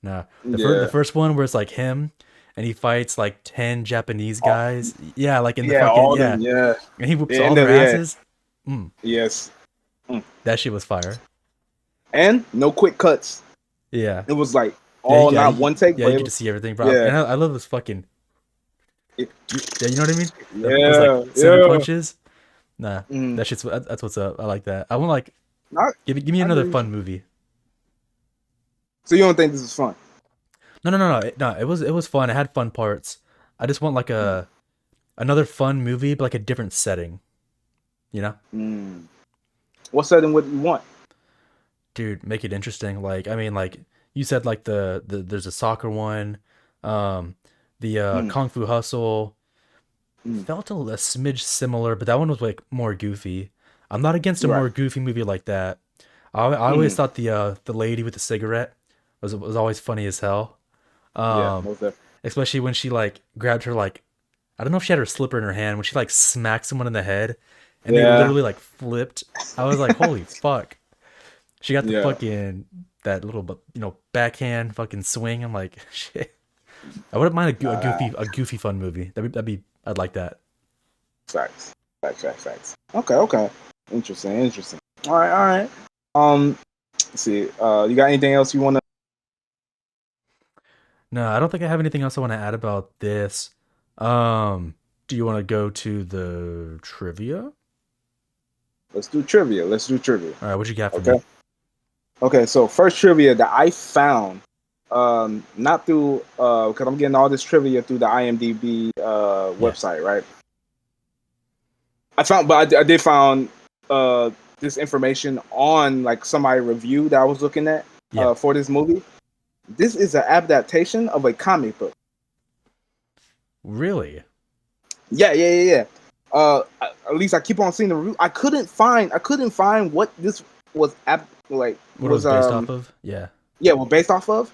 [SPEAKER 2] nah. The first one where it's like him and he fights like 10 Japanese guys. Yeah, like in the fucking and he whoops all their asses.
[SPEAKER 1] Yes.
[SPEAKER 2] That shit was fire.
[SPEAKER 1] And no quick cuts.
[SPEAKER 2] Yeah.
[SPEAKER 1] It was like all not one take.
[SPEAKER 2] Yeah, you get to see everything, bro.
[SPEAKER 1] Yeah.
[SPEAKER 2] And I love this fucking. Yeah, you know what I mean?
[SPEAKER 1] Yeah.
[SPEAKER 2] Those like 7 punches. Nah, that's what's up. I like that. I want give me another fun movie.
[SPEAKER 1] So you don't think this is fun?
[SPEAKER 2] No. It was fun. It had fun parts. I just want like another fun movie, but like a different setting. You know?
[SPEAKER 1] What setting would you want?
[SPEAKER 2] Dude, make it interesting. Like, I mean, like you said, like the there's a soccer one, the Kung Fu Hustle felt a smidge similar, but that one was like more goofy. I'm not against a more goofy movie like that. I always thought the lady with the cigarette was always funny as hell. especially when she like grabbed her like I don't know if she had her slipper in her hand when she like smacked someone in the head, and they
[SPEAKER 1] Yeah,
[SPEAKER 2] literally like flipped. I was like, holy fuck! She got the
[SPEAKER 1] yeah.
[SPEAKER 2] fucking that little backhand fucking swing. I'm like, shit. I wouldn't mind
[SPEAKER 1] Nah, nah.
[SPEAKER 2] a goofy fun movie. That'd be I'd like that.
[SPEAKER 1] Facts. Facts. Okay, okay. Interesting. All right. Let's see. You got anything else you wanna?
[SPEAKER 2] No, I don't think I have anything else I want to add about this. Um, do you want to go to the trivia?
[SPEAKER 1] Let's do trivia.
[SPEAKER 2] All right, what you got for
[SPEAKER 1] Okay.
[SPEAKER 2] me?
[SPEAKER 1] Okay. So first trivia that I found, not through because I'm getting all this trivia through the IMDb
[SPEAKER 2] Yeah,
[SPEAKER 1] website, right? I found, but I did found uh this information on like somebody review that I was looking at
[SPEAKER 2] yeah.
[SPEAKER 1] for this movie. This is an adaptation of a comic book.
[SPEAKER 2] Really?
[SPEAKER 1] Yeah. At least I keep on seeing the review. I couldn't find what this was like
[SPEAKER 2] What it was
[SPEAKER 1] was
[SPEAKER 2] based off of? Yeah.
[SPEAKER 1] yeah, well based off of.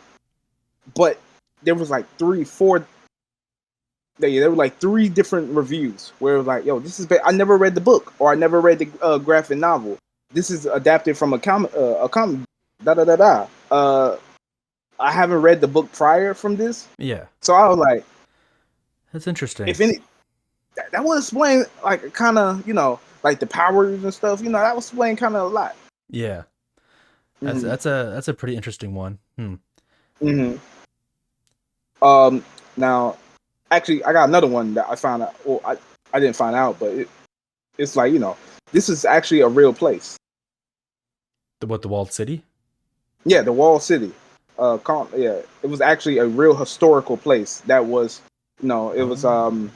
[SPEAKER 1] But there was like there were like three different reviews where it was like, yo, this is I never read the book or I never read the graphic novel. This is adapted from a comic. Da da da da. I haven't read the book prior from this,
[SPEAKER 2] Yeah.
[SPEAKER 1] so I was like,
[SPEAKER 2] That's interesting.
[SPEAKER 1] if any, that would explain like kind of like the powers and stuff. That would explain kind of a lot.
[SPEAKER 2] Yeah. That's
[SPEAKER 1] Hmm.
[SPEAKER 2] that's a pretty interesting one. Hmm.
[SPEAKER 1] Hmm. Now, actually, I got another one that I found out. Well, I didn't find out, but it's like this is actually a real place.
[SPEAKER 2] The walled city?
[SPEAKER 1] Yeah, the Wall City. Yeah, it was actually a real historical place. That was, it was
[SPEAKER 2] Oh.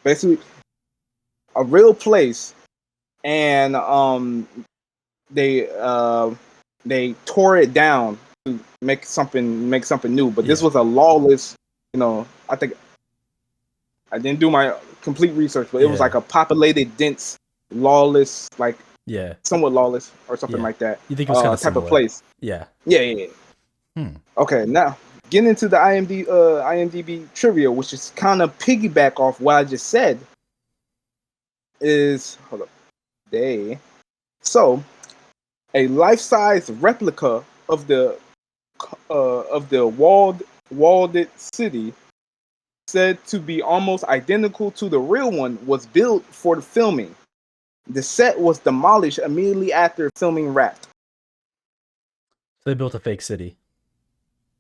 [SPEAKER 1] basically a real place, and they tore it down to make something new. But this
[SPEAKER 2] Yeah.
[SPEAKER 1] was a lawless. I think I didn't do my complete research, but it was
[SPEAKER 2] Yeah.
[SPEAKER 1] like a populated, dense, lawless, like
[SPEAKER 2] Yeah.
[SPEAKER 1] somewhat lawless or something
[SPEAKER 2] Yeah.
[SPEAKER 1] like that.
[SPEAKER 2] You think it was kind of
[SPEAKER 1] Type of
[SPEAKER 2] similar?
[SPEAKER 1] place.
[SPEAKER 2] Yeah.
[SPEAKER 1] Yeah.
[SPEAKER 2] Hmm.
[SPEAKER 1] Okay, now getting into the IMDb trivia, which is kind of piggyback off what I just said, is hold up, they so a life-size replica of the walled city, said to be almost identical to the real one, was built for the filming. The set was demolished immediately after filming wrapped.
[SPEAKER 2] So they built a fake city.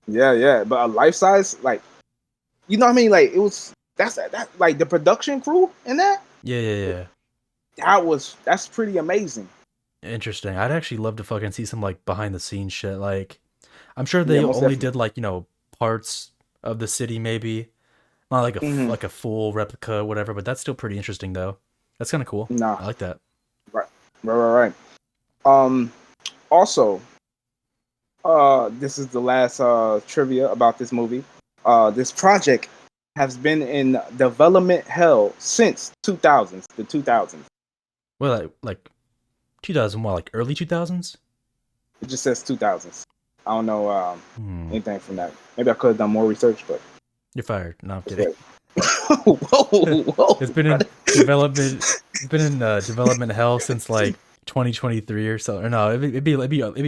[SPEAKER 1] Yeah, but a life size, like, what I mean, like it was that like the production crew in that
[SPEAKER 2] Yeah.
[SPEAKER 1] that's pretty amazing.
[SPEAKER 2] Interesting. I'd actually love to fucking see some like behind the scenes shit. Like, I'm sure
[SPEAKER 1] Yeah,
[SPEAKER 2] they
[SPEAKER 1] most
[SPEAKER 2] only
[SPEAKER 1] definitely.
[SPEAKER 2] did like parts of the city, maybe not like
[SPEAKER 1] Hmm.
[SPEAKER 2] like a full replica, whatever. But that's still pretty interesting, though. That's kind of cool.
[SPEAKER 1] Nah,
[SPEAKER 2] I like that.
[SPEAKER 1] right, right. Also, this is the last trivia about this movie. This project has been in development hell since 2000s, the 2000s.
[SPEAKER 2] Well, like 2000, what, like early 2000s?
[SPEAKER 1] It just says 2000s. I don't know
[SPEAKER 2] Hmm.
[SPEAKER 1] anything from that. Maybe I could have done more research, but
[SPEAKER 2] You're fired. No, I'm
[SPEAKER 1] it's
[SPEAKER 2] kidding.
[SPEAKER 1] good. Whoa,
[SPEAKER 2] It's been in
[SPEAKER 1] brother.
[SPEAKER 2] development. It's been in development hell since like 2023 or so. Or no, it'd be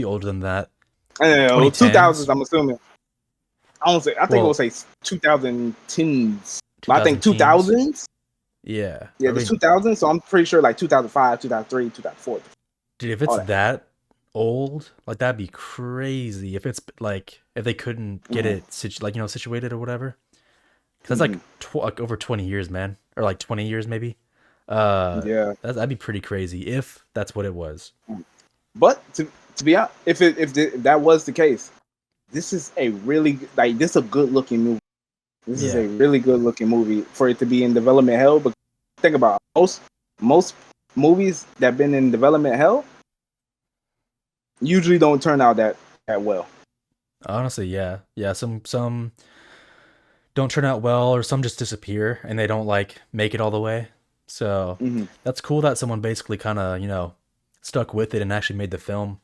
[SPEAKER 2] older than that.
[SPEAKER 1] I don't know,
[SPEAKER 2] 2010s.
[SPEAKER 1] 2000s, I'm assuming. I think it will
[SPEAKER 2] Well,
[SPEAKER 1] say 2010s. But I think
[SPEAKER 2] 2000 teens.
[SPEAKER 1] 2000s?
[SPEAKER 2] Yeah.
[SPEAKER 1] Yeah,
[SPEAKER 2] I
[SPEAKER 1] the
[SPEAKER 2] mean,
[SPEAKER 1] 2000s. So I'm pretty sure like 2005, 2003, 2004,
[SPEAKER 2] dude, if it's
[SPEAKER 1] all that.
[SPEAKER 2] that old, like that'd be crazy. If it's like if they couldn't get
[SPEAKER 1] Hmm.
[SPEAKER 2] it situated or whatever, because that's
[SPEAKER 1] Hmm.
[SPEAKER 2] like like over 20 years, man, or like 20 years maybe.
[SPEAKER 1] Yeah.
[SPEAKER 2] That'd be pretty crazy if that's what it was.
[SPEAKER 1] But to be honest, if that was the case, this is a really like this is a good looking movie. This is
[SPEAKER 2] Yeah.
[SPEAKER 1] a really good looking movie for it to be in development hell. But think about it, most movies that been in development hell usually don't turn out that well.
[SPEAKER 2] Honestly, yeah. Some don't turn out well, or some just disappear and they don't like make it all the way. So
[SPEAKER 1] Hmm.
[SPEAKER 2] that's cool that someone basically kind of stuck with it and actually made the film.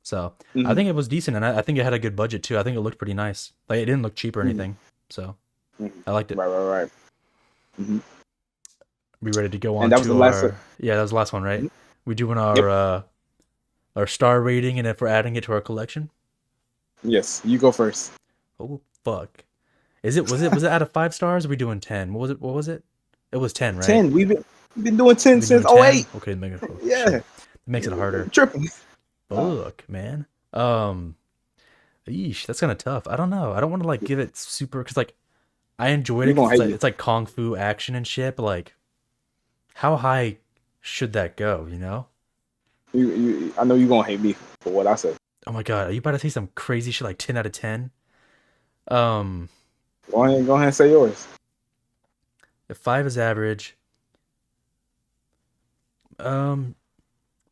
[SPEAKER 2] So I
[SPEAKER 1] Hmm.
[SPEAKER 2] think it was decent, and I think it had a good budget too. I think it looked pretty nice. Like it didn't look cheap or
[SPEAKER 1] Hmm.
[SPEAKER 2] anything. So
[SPEAKER 1] Mhm.
[SPEAKER 2] I liked it.
[SPEAKER 1] Right. Hmm.
[SPEAKER 2] We ready to go
[SPEAKER 1] And
[SPEAKER 2] on
[SPEAKER 1] that was the
[SPEAKER 2] to
[SPEAKER 1] last.
[SPEAKER 2] our yeah, that was the last one, right?
[SPEAKER 1] Mhm.
[SPEAKER 2] We doing
[SPEAKER 1] Yep.
[SPEAKER 2] our star rating and if we're adding it to our collection.
[SPEAKER 1] Yes. You go first.
[SPEAKER 2] Oh fuck. Was it out of 5 stars? Or are we doing 10? What was it? It was 10, right?
[SPEAKER 1] 10. We've been doing 10
[SPEAKER 2] We've been
[SPEAKER 1] since
[SPEAKER 2] doing 10?
[SPEAKER 1] '08.
[SPEAKER 2] Okay, oh, shit.
[SPEAKER 1] Yeah.
[SPEAKER 2] It makes it harder.
[SPEAKER 1] Tripping. Uh,
[SPEAKER 2] Fuck, man. Yeesh, that's kind of tough. I don't know. I don't want to like give it super because like I enjoyed it
[SPEAKER 1] you're
[SPEAKER 2] because
[SPEAKER 1] gonna
[SPEAKER 2] it's
[SPEAKER 1] hate
[SPEAKER 2] like
[SPEAKER 1] me.
[SPEAKER 2] it's like kung fu action and shit. But like, how high should that go? You know?
[SPEAKER 1] I know you're gonna hate me for what I said.
[SPEAKER 2] Oh my god, are you about to say some crazy shit like 10 out of 10? Um,
[SPEAKER 1] Go ahead and say yours.
[SPEAKER 2] if 5 is average, um,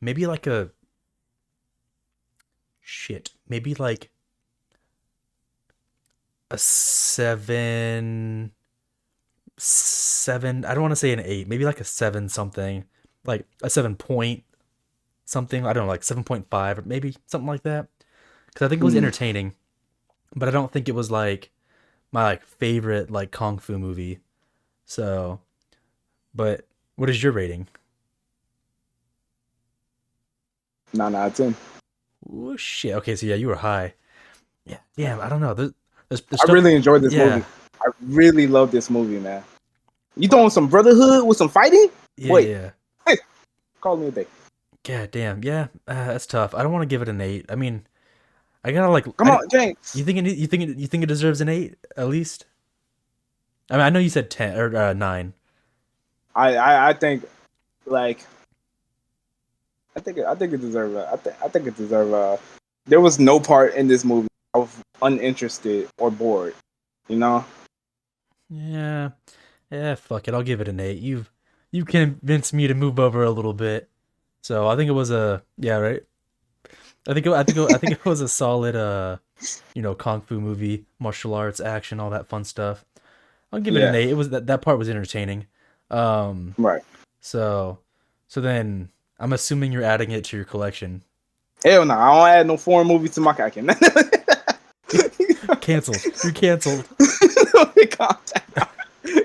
[SPEAKER 2] maybe like a shit, maybe like a 7. I don't want to say an 8, maybe like a 7 something, like a 7 point something. I don't know, like 7.5 or maybe something like that. Because I think it was
[SPEAKER 1] Hmm.
[SPEAKER 2] entertaining, but I don't think it was like my like favorite like kung fu movie. So, but what is your rating?
[SPEAKER 1] 9 out of 10.
[SPEAKER 2] Oh shit. Okay, so yeah, you were high. Yeah, damn. I don't know. There's
[SPEAKER 1] I
[SPEAKER 2] stuff.
[SPEAKER 1] really enjoyed this
[SPEAKER 2] Yeah,
[SPEAKER 1] movie. I really love this movie, man. You throwing some brotherhood with some fighting?
[SPEAKER 2] yeah,
[SPEAKER 1] Boy,
[SPEAKER 2] yeah.
[SPEAKER 1] hey, call me a day.
[SPEAKER 2] God damn. Yeah, that's tough. I don't want to give it an 8. I mean, I gotta like.
[SPEAKER 1] Come on, James.
[SPEAKER 2] You think it deserves an 8 at least? I mean, I know you said 10 or 9.
[SPEAKER 1] I think like I think it deserves. I think it deserves. There was no part in this movie I was uninterested or bored. You know.
[SPEAKER 2] Yeah, yeah. Fuck it. I'll give it an 8. You convinced me to move over a little bit. So I think it was a yeah, right. I think it was a solid kung fu movie, martial arts, action, all that fun stuff. I'll give it an
[SPEAKER 1] Yeah.
[SPEAKER 2] 8. It was that part was entertaining. Um,
[SPEAKER 1] Right.
[SPEAKER 2] so so then I'm assuming you're adding it to your collection.
[SPEAKER 1] Hell no, I don't add no foreign movies to my collection.
[SPEAKER 2] Canceled. You're canceled.
[SPEAKER 1] Calm down.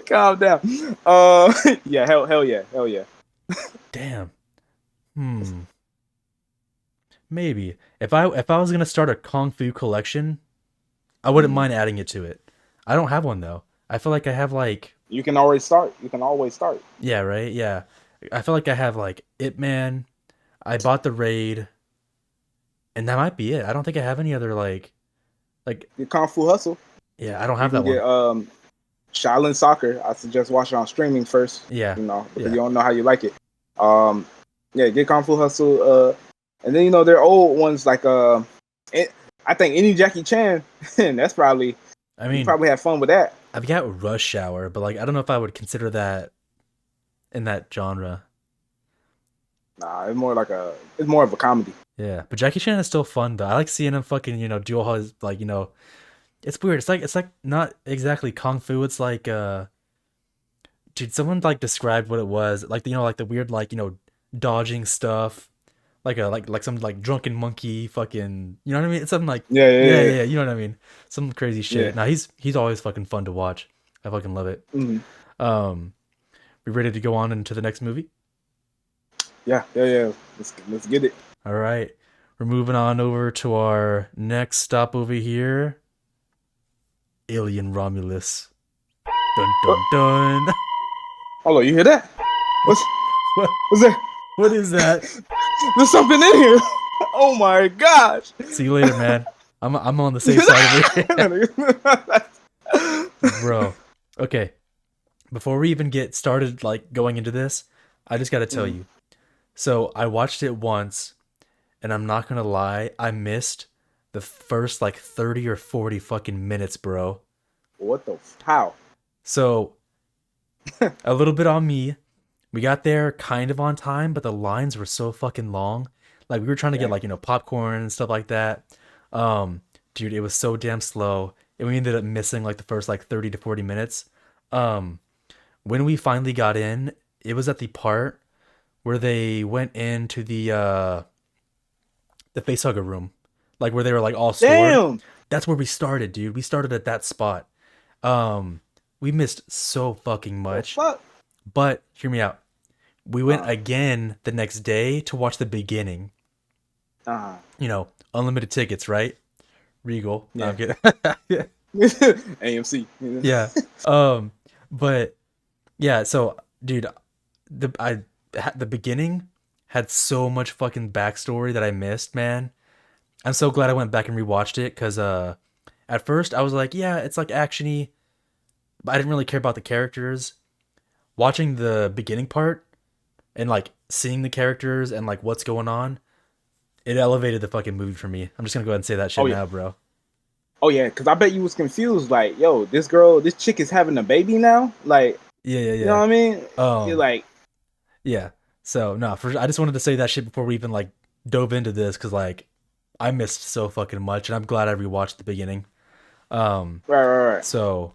[SPEAKER 1] Calm down. Yeah, hell yeah.
[SPEAKER 2] Damn. Hmm. Maybe if I was gonna start a kung fu collection, I wouldn't
[SPEAKER 1] Mm.
[SPEAKER 2] mind adding it to it. I don't have one though. I feel like I have like
[SPEAKER 1] You can always start. You can always start.
[SPEAKER 2] yeah, right? Yeah. I feel like I have like Ip Man. I bought the raid, and that might be it. I don't think I have any other like
[SPEAKER 1] Get Kung Fu Hustle.
[SPEAKER 2] yeah, I don't
[SPEAKER 1] You
[SPEAKER 2] have
[SPEAKER 1] can
[SPEAKER 2] that one.
[SPEAKER 1] get Shaolin Soccer. I suggest watching on streaming first.
[SPEAKER 2] Yeah.
[SPEAKER 1] You know, because
[SPEAKER 2] Yeah.
[SPEAKER 1] you don't know how you like it. Um, yeah, get Kung Fu Hustle. And then they're old ones like I think any Jackie Chan. That's probably
[SPEAKER 2] I
[SPEAKER 1] you
[SPEAKER 2] mean,
[SPEAKER 1] probably have fun with that.
[SPEAKER 2] I've got Rush Hour, but like I don't know if I would consider that in that genre.
[SPEAKER 1] Nah, it's more of a comedy.
[SPEAKER 2] Yeah, but Jackie Chan is still fun though. I like seeing him fucking, do all his like, it's weird. It's like not exactly kung fu. It's like dude, someone like described what it was. Like like the weird like, dodging stuff. Like a like some like drunken monkey fucking, you know what I mean? It's something like
[SPEAKER 1] Yeah, yeah,
[SPEAKER 2] yeah,
[SPEAKER 1] yeah,
[SPEAKER 2] yeah,
[SPEAKER 1] yeah.
[SPEAKER 2] yeah, you know what I mean? Some crazy
[SPEAKER 1] Yeah.
[SPEAKER 2] shit. Now he's always fucking fun to watch. I fucking love it.
[SPEAKER 1] Mhm.
[SPEAKER 2] Um, we ready to go on into the next movie?
[SPEAKER 1] Yeah. Let's get it.
[SPEAKER 2] All right. We're moving on over to our next stop over here. Alien Romulus. Dun
[SPEAKER 1] Oh,
[SPEAKER 2] dun dun.
[SPEAKER 1] hold on, you hear that?
[SPEAKER 2] What
[SPEAKER 1] What's
[SPEAKER 2] what
[SPEAKER 1] what's that?
[SPEAKER 2] what is that?
[SPEAKER 1] There's something in here. Oh my gosh.
[SPEAKER 2] See you later, man. I'm on the safe side over here. Bro. Okay. Before we even get started like going into this, I just got to tell
[SPEAKER 1] Mm,
[SPEAKER 2] you. So, I watched it once and I'm not going to lie, I missed the first like 30 or 40 fucking minutes, bro.
[SPEAKER 1] what the how?
[SPEAKER 2] So, a little bit on me. We got there kind of on time, but the lines were so fucking long. Like we were trying to get
[SPEAKER 1] Dang.
[SPEAKER 2] like, popcorn and stuff like that. Dude, it was so damn slow. And we ended up missing like the first like 30 to 40 minutes. Um, when we finally got in, it was at the part where they went into the facehugger room. Like where they were like all stored.
[SPEAKER 1] Damn.
[SPEAKER 2] That's where we started, dude. We started at that spot. Um, we missed so fucking
[SPEAKER 1] The
[SPEAKER 2] much.
[SPEAKER 1] fuck?
[SPEAKER 2] But hear me out. We went
[SPEAKER 1] Uh,
[SPEAKER 2] again the next day to watch the beginning.
[SPEAKER 1] uh,
[SPEAKER 2] You know, unlimited tickets, right? Regal. No, I'm
[SPEAKER 1] yeah.
[SPEAKER 2] kidding.
[SPEAKER 1] AMC.
[SPEAKER 2] Yeah. Um, but yeah, so dude, the beginning had so much fucking backstory that I missed, man. I'm so glad I went back and rewatched it because at first I was like, yeah, it's like actiony, but I didn't really care about the characters. Watching the beginning part and like seeing the characters and like what's going on, it elevated the fucking movie for me. I'm just gonna go ahead and say that shit
[SPEAKER 1] Oh yeah.
[SPEAKER 2] now, bro.
[SPEAKER 1] Oh yeah. Because I bet you was confused. Like, yo, this chick is having a baby now. Like,
[SPEAKER 2] Yeah, yeah,
[SPEAKER 1] you know
[SPEAKER 2] yeah.
[SPEAKER 1] what I mean? You're
[SPEAKER 2] Um,
[SPEAKER 1] like,
[SPEAKER 2] yeah. So no, for I just wanted to say that shit before we even like dove into this because like I missed so fucking much, and I'm glad I rewatched the beginning. Um,
[SPEAKER 1] right, right, right.
[SPEAKER 2] so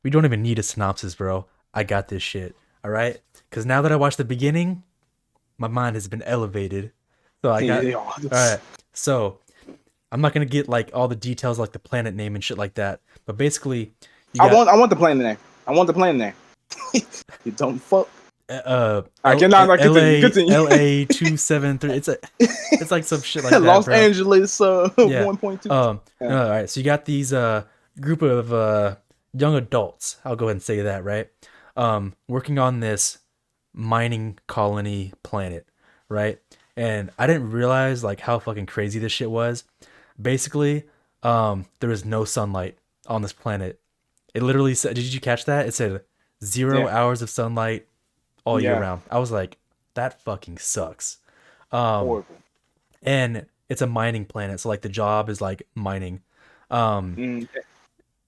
[SPEAKER 2] we don't even need a synopsis, bro. I got this shit. All right, because now that I watched the beginning, my mind has been elevated. So I got
[SPEAKER 1] Yeah,
[SPEAKER 2] all right. So I'm not gonna get like all the details like the planet name and shit like that, but basically you got
[SPEAKER 1] I want the plane name. I want the plane name. You don't fuck. I
[SPEAKER 2] L
[SPEAKER 1] cannot like
[SPEAKER 2] L
[SPEAKER 1] continue.
[SPEAKER 2] A
[SPEAKER 1] Continue.
[SPEAKER 2] L A 273. It's like some shit like that,
[SPEAKER 1] Los
[SPEAKER 2] bro.
[SPEAKER 1] Angeles
[SPEAKER 2] Yeah.
[SPEAKER 1] 1.2. Yeah.
[SPEAKER 2] No, all right. So you got these group of young adults. I'll go ahead and say that, right? Working on this mining colony planet, right? And I didn't realize like how fucking crazy this shit was. Basically, there was no sunlight on this planet. It literally said, did you catch that? It said 0 hours of sunlight all year
[SPEAKER 1] Yeah.
[SPEAKER 2] round. I was like, that fucking sucks. Um,
[SPEAKER 1] Horrible.
[SPEAKER 2] and it's a mining planet, so like the job is like mining. Um,
[SPEAKER 1] Mm,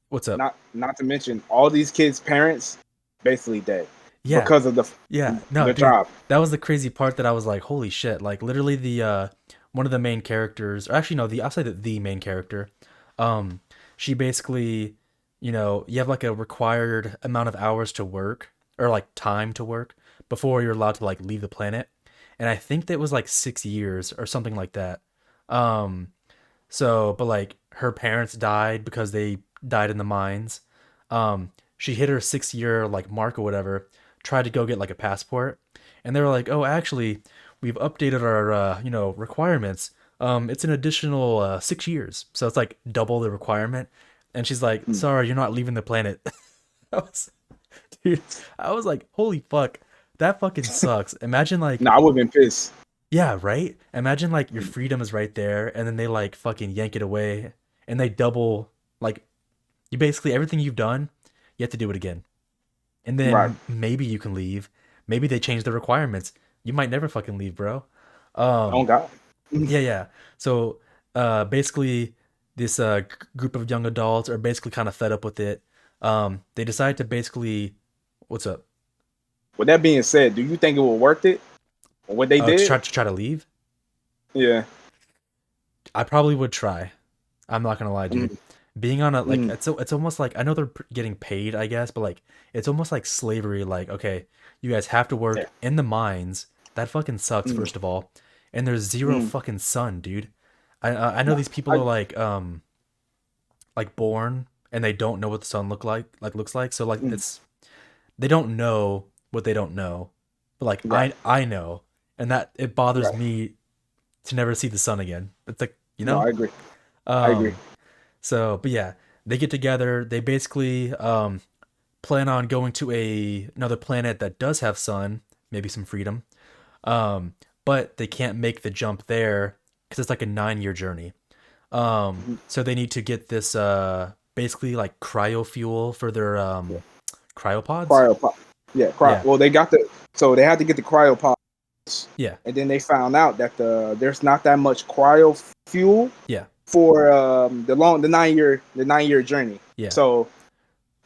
[SPEAKER 2] what's up?
[SPEAKER 1] not to mention all these kids' parents basically dead
[SPEAKER 2] Yeah,
[SPEAKER 1] because of
[SPEAKER 2] yeah. No,
[SPEAKER 1] the
[SPEAKER 2] dude,
[SPEAKER 1] job.
[SPEAKER 2] that was the crazy part that I was like, holy shit! Like literally the one of the main characters, or actually no, I'll say that the main character, um, she basically, you have like a required amount of hours to work or like time to work before you're allowed to like leave the planet, and I think that was like 6 years or something like that. Um, So, but like her parents died because they died in the mines. She hit her 6 year like mark or whatever, tried to go get like a passport, and they were like, "Oh, actually, we've updated our requirements. It's an additional 6 years, so it's like double the requirement." And she's like,
[SPEAKER 1] Mm.
[SPEAKER 2] "Sorry, you're not leaving the planet." I was, dude, I was like, "Holy fuck, that fucking sucks." Imagine like
[SPEAKER 1] No, I would have been pissed.
[SPEAKER 2] yeah, right? Imagine like your freedom is right there and then they like fucking yank it away and they double like you basically everything you've done, you have to do it again. And
[SPEAKER 1] Right.
[SPEAKER 2] then maybe you can leave. Maybe they change the requirements. You might never fucking leave, bro. Um
[SPEAKER 1] Oh God. Mm.
[SPEAKER 2] yeah, yeah. So basically this group of young adults are basically kind of fed up with it. They decide to basically what's up?
[SPEAKER 1] With that being said, do you think it was worth it? Or what they
[SPEAKER 2] To
[SPEAKER 1] did?
[SPEAKER 2] try to leave?
[SPEAKER 1] Yeah.
[SPEAKER 2] I probably would try. I'm not gonna lie, dude.
[SPEAKER 1] Mm,
[SPEAKER 2] Being on a like
[SPEAKER 1] mm,
[SPEAKER 2] it's almost like I know they're getting paid, I guess, but like it's almost like slavery. Like, okay, you guys have to
[SPEAKER 1] yeah.
[SPEAKER 2] work in the mines. That fucking sucks,
[SPEAKER 1] Mm,
[SPEAKER 2] first of all. And there's zero
[SPEAKER 1] mm.
[SPEAKER 2] fucking sun, dude. I know
[SPEAKER 1] No,
[SPEAKER 2] these people
[SPEAKER 1] I,
[SPEAKER 2] are like born and they don't know what the sun looks like. So like
[SPEAKER 1] mm,
[SPEAKER 2] it's they don't know what they don't know. But like
[SPEAKER 1] right.
[SPEAKER 2] I know, and that it bothers
[SPEAKER 1] Right.
[SPEAKER 2] me to never see the sun again. It's like,
[SPEAKER 1] No, I agree. I agree.
[SPEAKER 2] um so, but yeah, they get together. They basically plan on going to another planet that does have sun, maybe some freedom. But they can't make the jump there because it's like a 9 year journey.
[SPEAKER 1] Mhm.
[SPEAKER 2] So they need to get this basically like cryo fuel for their
[SPEAKER 1] Yeah.
[SPEAKER 2] cryopods.
[SPEAKER 1] Cryopod. Yeah,
[SPEAKER 2] Yeah,
[SPEAKER 1] well they got so they had to get the cryopod,
[SPEAKER 2] yeah,
[SPEAKER 1] and then they found out that there's not that much cryo fuel
[SPEAKER 2] yeah,
[SPEAKER 1] for the 9 year journey.
[SPEAKER 2] yeah.
[SPEAKER 1] So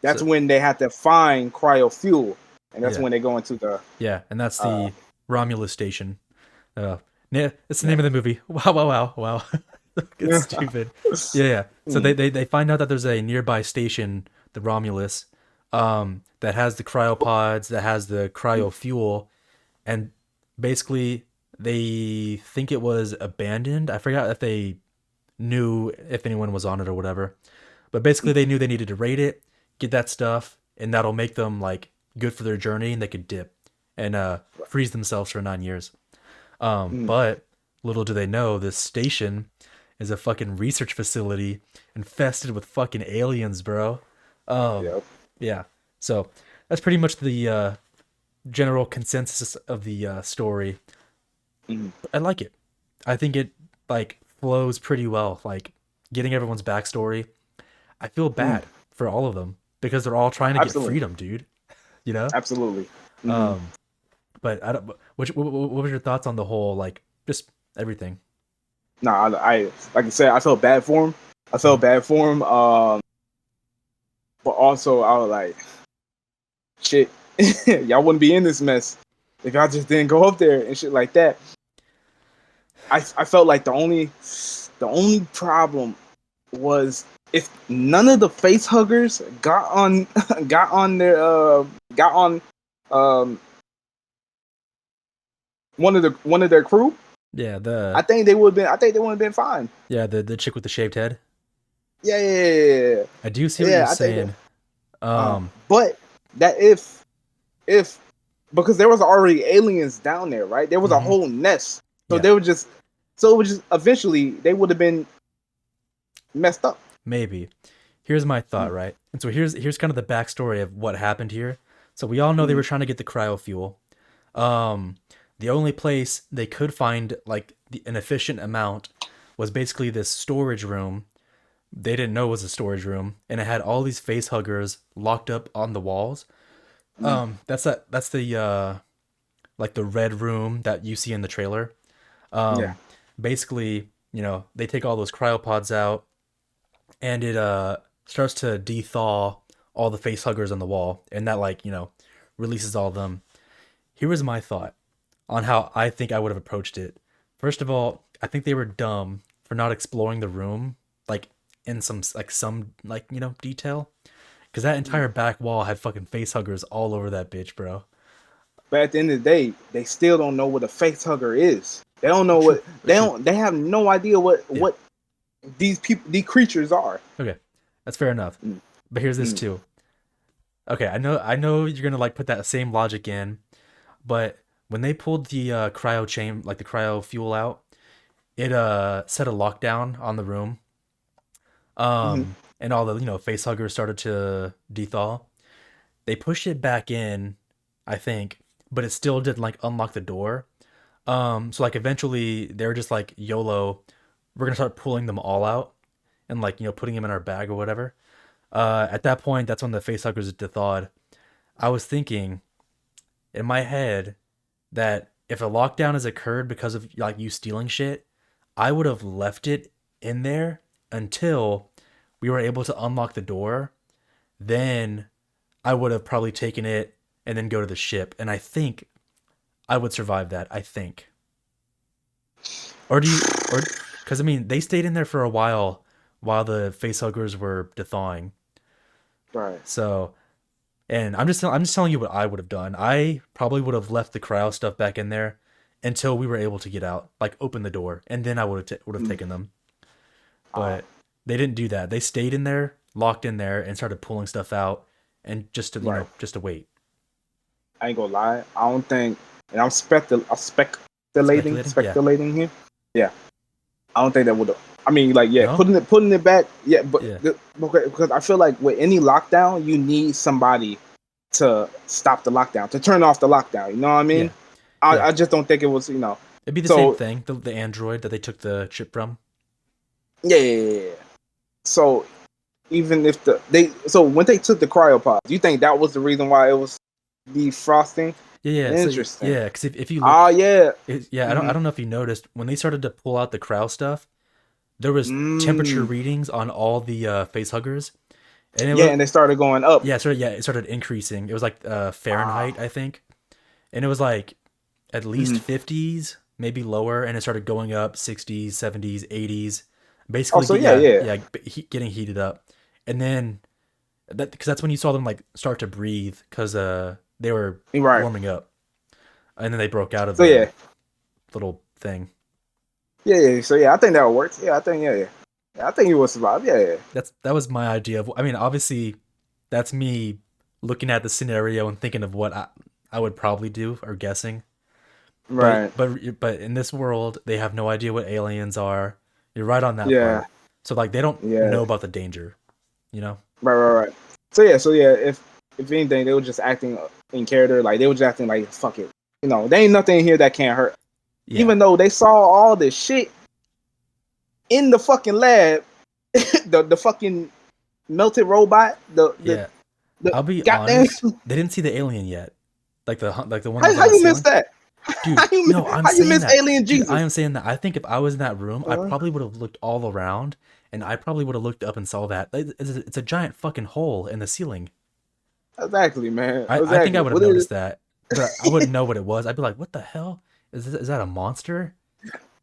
[SPEAKER 1] that's
[SPEAKER 2] So
[SPEAKER 1] when they had to find cryo fuel, and that's
[SPEAKER 2] yeah,
[SPEAKER 1] when they go into the
[SPEAKER 2] yeah, and that's
[SPEAKER 1] uh
[SPEAKER 2] the Romulus station. Uh, it's the
[SPEAKER 1] yeah.
[SPEAKER 2] name of the movie. Wow, wow, wow, wow. It's stupid. Yeah, yeah. So
[SPEAKER 1] Mm,
[SPEAKER 2] they find out that there's a nearby station, the Romulus, that has the cryopods, that has the
[SPEAKER 1] mm,
[SPEAKER 2] cryo fuel, and basically they think it was abandoned. I forgot if they knew if anyone was on it or whatever. But basically they knew they needed to raid it, get that stuff, and that'll make them like good for their journey, and they could dip and freeze themselves for 9 years.
[SPEAKER 1] Mm,
[SPEAKER 2] But little do they know, this station is a fucking research facility infested with fucking aliens, bro. Um,
[SPEAKER 1] yep.
[SPEAKER 2] yeah. So that's pretty much the general consensus of the story.
[SPEAKER 1] Mm,
[SPEAKER 2] I like it. I think it like flows pretty well. Like getting everyone's backstory. I feel
[SPEAKER 1] mm,
[SPEAKER 2] bad for all of them because they're all trying to get
[SPEAKER 1] absolutely.
[SPEAKER 2] freedom, dude. You know.
[SPEAKER 1] Absolutely. Hmm.
[SPEAKER 2] Um, but I don't. What was your thoughts on the whole like just everything?
[SPEAKER 1] No, I like I said, I felt bad for him. I felt
[SPEAKER 2] Mhm.
[SPEAKER 1] bad for him. But also I was like, shit, y'all wouldn't be in this mess if y'all just didn't go up there and shit like that. I felt like the only problem was if none of the face huggers got on got on um one of their crew.
[SPEAKER 2] Yeah,
[SPEAKER 1] I think they would have been fine.
[SPEAKER 2] the chick with the shaved head.
[SPEAKER 1] Yeah, yeah, yeah, yeah.
[SPEAKER 2] I do see what you're
[SPEAKER 1] Yeah, I think that.
[SPEAKER 2] saying. Um,
[SPEAKER 1] But that if because there was already aliens down there, right? There was a
[SPEAKER 2] mhm,
[SPEAKER 1] whole nest, so
[SPEAKER 2] yeah,
[SPEAKER 1] they were just so it was just eventually they would have been messed up.
[SPEAKER 2] maybe. Here's my thought,
[SPEAKER 1] Mm,
[SPEAKER 2] right? And so here's kind of the backstory of what happened here. So we all know they
[SPEAKER 1] mm,
[SPEAKER 2] were trying to get the cryo fuel. Um, the only place they could find like an efficient amount was basically this storage room. They didn't know it was a storage room, and it had all these face huggers locked up on the walls.
[SPEAKER 1] mm.
[SPEAKER 2] That's the like the red room that you see in the trailer.
[SPEAKER 1] Yeah.
[SPEAKER 2] Um, basically, they take all those cryopods out, and it starts to dethaw all the face huggers on the wall, and that like releases all of them. Here was my thought on how I think I would have approached it. First of all, I think they were dumb for not exploring the room like in some detail, because that
[SPEAKER 1] Mm.
[SPEAKER 2] entire back wall had fucking face huggers all over that bitch, bro.
[SPEAKER 1] But at the end of the day, they still don't know what a face hugger is. They don't know
[SPEAKER 2] True,
[SPEAKER 1] what they
[SPEAKER 2] true.
[SPEAKER 1] don't. They have no idea what
[SPEAKER 2] Yeah.
[SPEAKER 1] these creatures are.
[SPEAKER 2] Okay, that's fair enough.
[SPEAKER 1] Mm,
[SPEAKER 2] But here's this
[SPEAKER 1] mm,
[SPEAKER 2] too. Okay, I know you're gonna like put that same logic in, but when they pulled the cryo chain, like the cryo fuel out, it set a lockdown on the room.
[SPEAKER 1] mm,
[SPEAKER 2] And all the face huggers started to dethaw. They pushed it back in, I think, but it still didn't like unlock the door. So like eventually they were just like YOLO, we're gonna start pulling them all out and like putting them in our bag or whatever. At that point, that's when the face huggers thawed. I was thinking in my head that if a lockdown has occurred because of like you stealing shit, I would have left it in there until we were able to unlock the door. Then I would have probably taken it and then go to the ship. And I think I would survive that. I think. Or do you? Or because I mean, they stayed in there for a while the facehuggers were thawing.
[SPEAKER 1] right.
[SPEAKER 2] So, and I'm just telling you what I would have done. I probably would have left the cryo stuff back in there until we were able to get out, like open the door, and then I would have
[SPEAKER 1] Mm,
[SPEAKER 2] taken them.
[SPEAKER 1] uh,
[SPEAKER 2] But they didn't do that. They stayed in there, locked in there, and started pulling stuff out, and just to
[SPEAKER 1] right.
[SPEAKER 2] just to wait.
[SPEAKER 1] I ain't gonna lie. I don't think, and I'm speculating,
[SPEAKER 2] Speculating? Yeah.
[SPEAKER 1] speculating here. Yeah, I don't think that would. I mean, like, yeah,
[SPEAKER 2] No?
[SPEAKER 1] putting it back. Yeah, but
[SPEAKER 2] Yeah.
[SPEAKER 1] because I feel like with any lockdown, you need somebody to stop the lockdown, to turn off the lockdown. You know what I mean?
[SPEAKER 2] Yeah.
[SPEAKER 1] I,
[SPEAKER 2] Yeah.
[SPEAKER 1] I just don't think it was. You know.
[SPEAKER 2] It'd be the same
[SPEAKER 1] So
[SPEAKER 2] thing. The android that they took the chip from.
[SPEAKER 1] yeah, yeah, yeah, yeah. So even if so when they took the cryopods, you think that was the reason why it was defrosting?
[SPEAKER 2] Yeah, yeah. So
[SPEAKER 1] Interesting.
[SPEAKER 2] yeah, because if you look,
[SPEAKER 1] Ah, yeah.
[SPEAKER 2] yeah, I don't
[SPEAKER 1] Mm-hmm.
[SPEAKER 2] I don't know if you noticed when they started to pull out the cryo stuff, there was temperature
[SPEAKER 1] Mm.
[SPEAKER 2] readings on all the face huggers, and it
[SPEAKER 1] Yeah,
[SPEAKER 2] was
[SPEAKER 1] and they started going up.
[SPEAKER 2] it started increasing. It was like
[SPEAKER 1] Ah.
[SPEAKER 2] Fahrenheit, I think, and it was like at least
[SPEAKER 1] Mhm.
[SPEAKER 2] 50s, maybe lower, and it started going up 60s, 70s, 80s,
[SPEAKER 1] Oh,
[SPEAKER 2] basically
[SPEAKER 1] so yeah, yeah.
[SPEAKER 2] getting heated up, and then because that's when you saw them like start to breathe because they were
[SPEAKER 1] You're right.
[SPEAKER 2] warming up, and then they broke out of
[SPEAKER 1] So yeah,
[SPEAKER 2] the little thing.
[SPEAKER 1] yeah, yeah. So yeah, I think that would work. Yeah, I think yeah, yeah. Yeah, I think he will survive. Yeah, yeah.
[SPEAKER 2] That was my idea of. I mean, obviously, That's me looking at the scenario and thinking of what I would probably do or guessing. But
[SPEAKER 1] Right.
[SPEAKER 2] but in this world, they have no idea what aliens are. You're right on that
[SPEAKER 1] Yeah.
[SPEAKER 2] part. So like they don't
[SPEAKER 1] Yeah.
[SPEAKER 2] know about the danger, you know?
[SPEAKER 1] Right. Right. Right. So yeah. If anything, they were just acting in character. Like they were just acting like fuck it. There ain't nothing in here that can't hurt.
[SPEAKER 2] Yeah.
[SPEAKER 1] Even though they saw all this shit in the fucking lab, the fucking melted robot,
[SPEAKER 2] Yeah.
[SPEAKER 1] the
[SPEAKER 2] I'll be
[SPEAKER 1] goddamn.
[SPEAKER 2] honest, they didn't see the alien yet. Like the one that was
[SPEAKER 1] How
[SPEAKER 2] on the
[SPEAKER 1] you miss
[SPEAKER 2] ceiling.
[SPEAKER 1] that?
[SPEAKER 2] Dude, no, I'm
[SPEAKER 1] How you
[SPEAKER 2] saying
[SPEAKER 1] miss
[SPEAKER 2] that.
[SPEAKER 1] Alien
[SPEAKER 2] Dude, I
[SPEAKER 1] Jesus?
[SPEAKER 2] am saying that. I think if I was in that room, I
[SPEAKER 1] Uh,
[SPEAKER 2] probably would have looked all around and I probably would have looked up and saw that. It's a giant fucking hole in the ceiling.
[SPEAKER 1] exactly, man.
[SPEAKER 2] I think I
[SPEAKER 1] Exactly.
[SPEAKER 2] would have
[SPEAKER 1] What is?
[SPEAKER 2] noticed that, but I wouldn't know what it was. I'd be like, "What the hell? Is that a monster?"